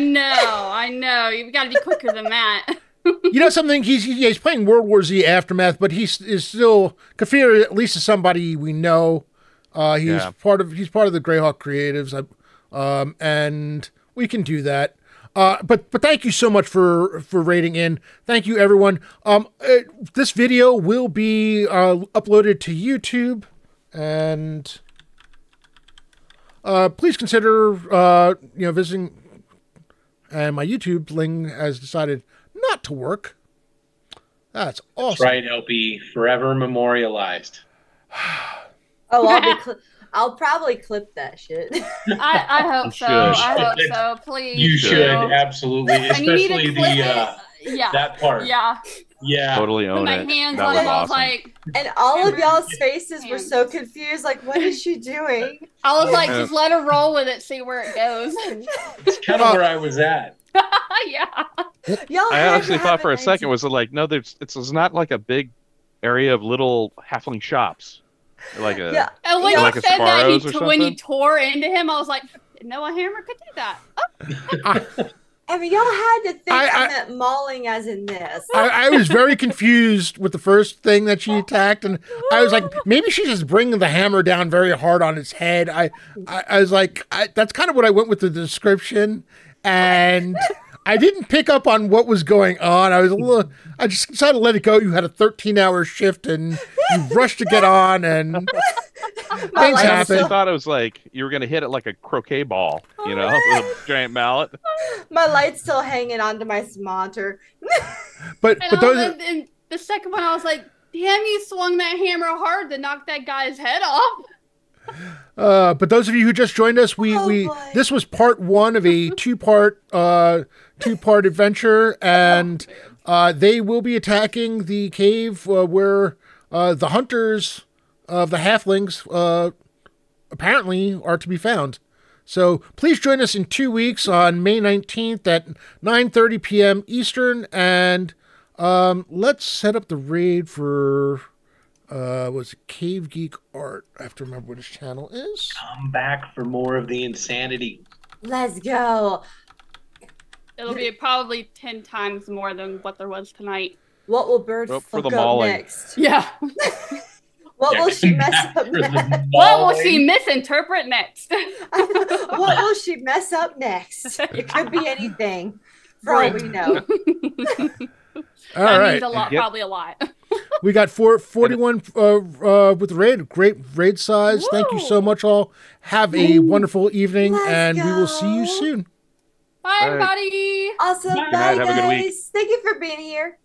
know. You've got to be quicker than that. You know something? He's playing World War Z Aftermath, but is still Kafir. At least is somebody we know. He's part of the Greyhawk Creatives, and we can do that. But thank you so much for raiding in. Thank you, everyone. This video will be uploaded to YouTube, and please consider visiting. And my YouTube link has decided not to work. That's awesome. That's right, LP. Forever memorialized. Oh, I'll probably clip that shit. I hope so. I hope so. Please. You should absolutely, especially that part. Yeah. Totally own my it. hands That on was it, I was awesome. like, And all of y'all's faces were so confused. Like, what is she doing? I was like, just let her roll with it, see where it goes. It's kind of where I was at. Yeah. Y'all I honestly thought for a second, idea. was it like, no, it's not like a big area of little halfling shops. Like a Yeah. And when like you a said that, Sparrows or when you something? tore into him, I was like, no, a hammer could do that. Oh. I mean, y'all had to think I I- meant mauling as in this. I was very confused with the first thing that she attacked, and I was like, maybe she's just bringing the hammer down very hard on its head. I was like, that's kind of what I went with the description, and I didn't pick up on what was going on. I just decided to let it go. You had a 13-hour shift, and you rushed to get on, and things happen. I thought it was like you were going to hit it like a croquet ball, with a giant mallet. My light's still hanging onto my monitor. But And the second one, I was like, damn, you swung that hammer hard to knock that guy's head off. But those of you who just joined us, this was part one of a two-part adventure, and they will be attacking the cave where the hunters of the halflings apparently are to be found. So please join us in 2 weeks on May 19th at 9:30 p.m. Eastern, and let's set up the raid for Was it Cave Geek Art? I have to remember what his channel is. Come back for more of the insanity. Let's go. It'll be probably 10 times more than what there was tonight. What will Bird Well, for fuck the up mauling. next? Yeah. What will she mess up next? What will she misinterpret next? What will she mess up next? It could be anything, for all we know. All That right. means a lot, probably a lot. We got 41 with the raid. Great raid size. Woo! Thank you so much, all. Have a wonderful evening, Let's and we will see you go. soon. Bye, everybody. Awesome. Bye. Bye, Have a good week. guys. Thank you for being here.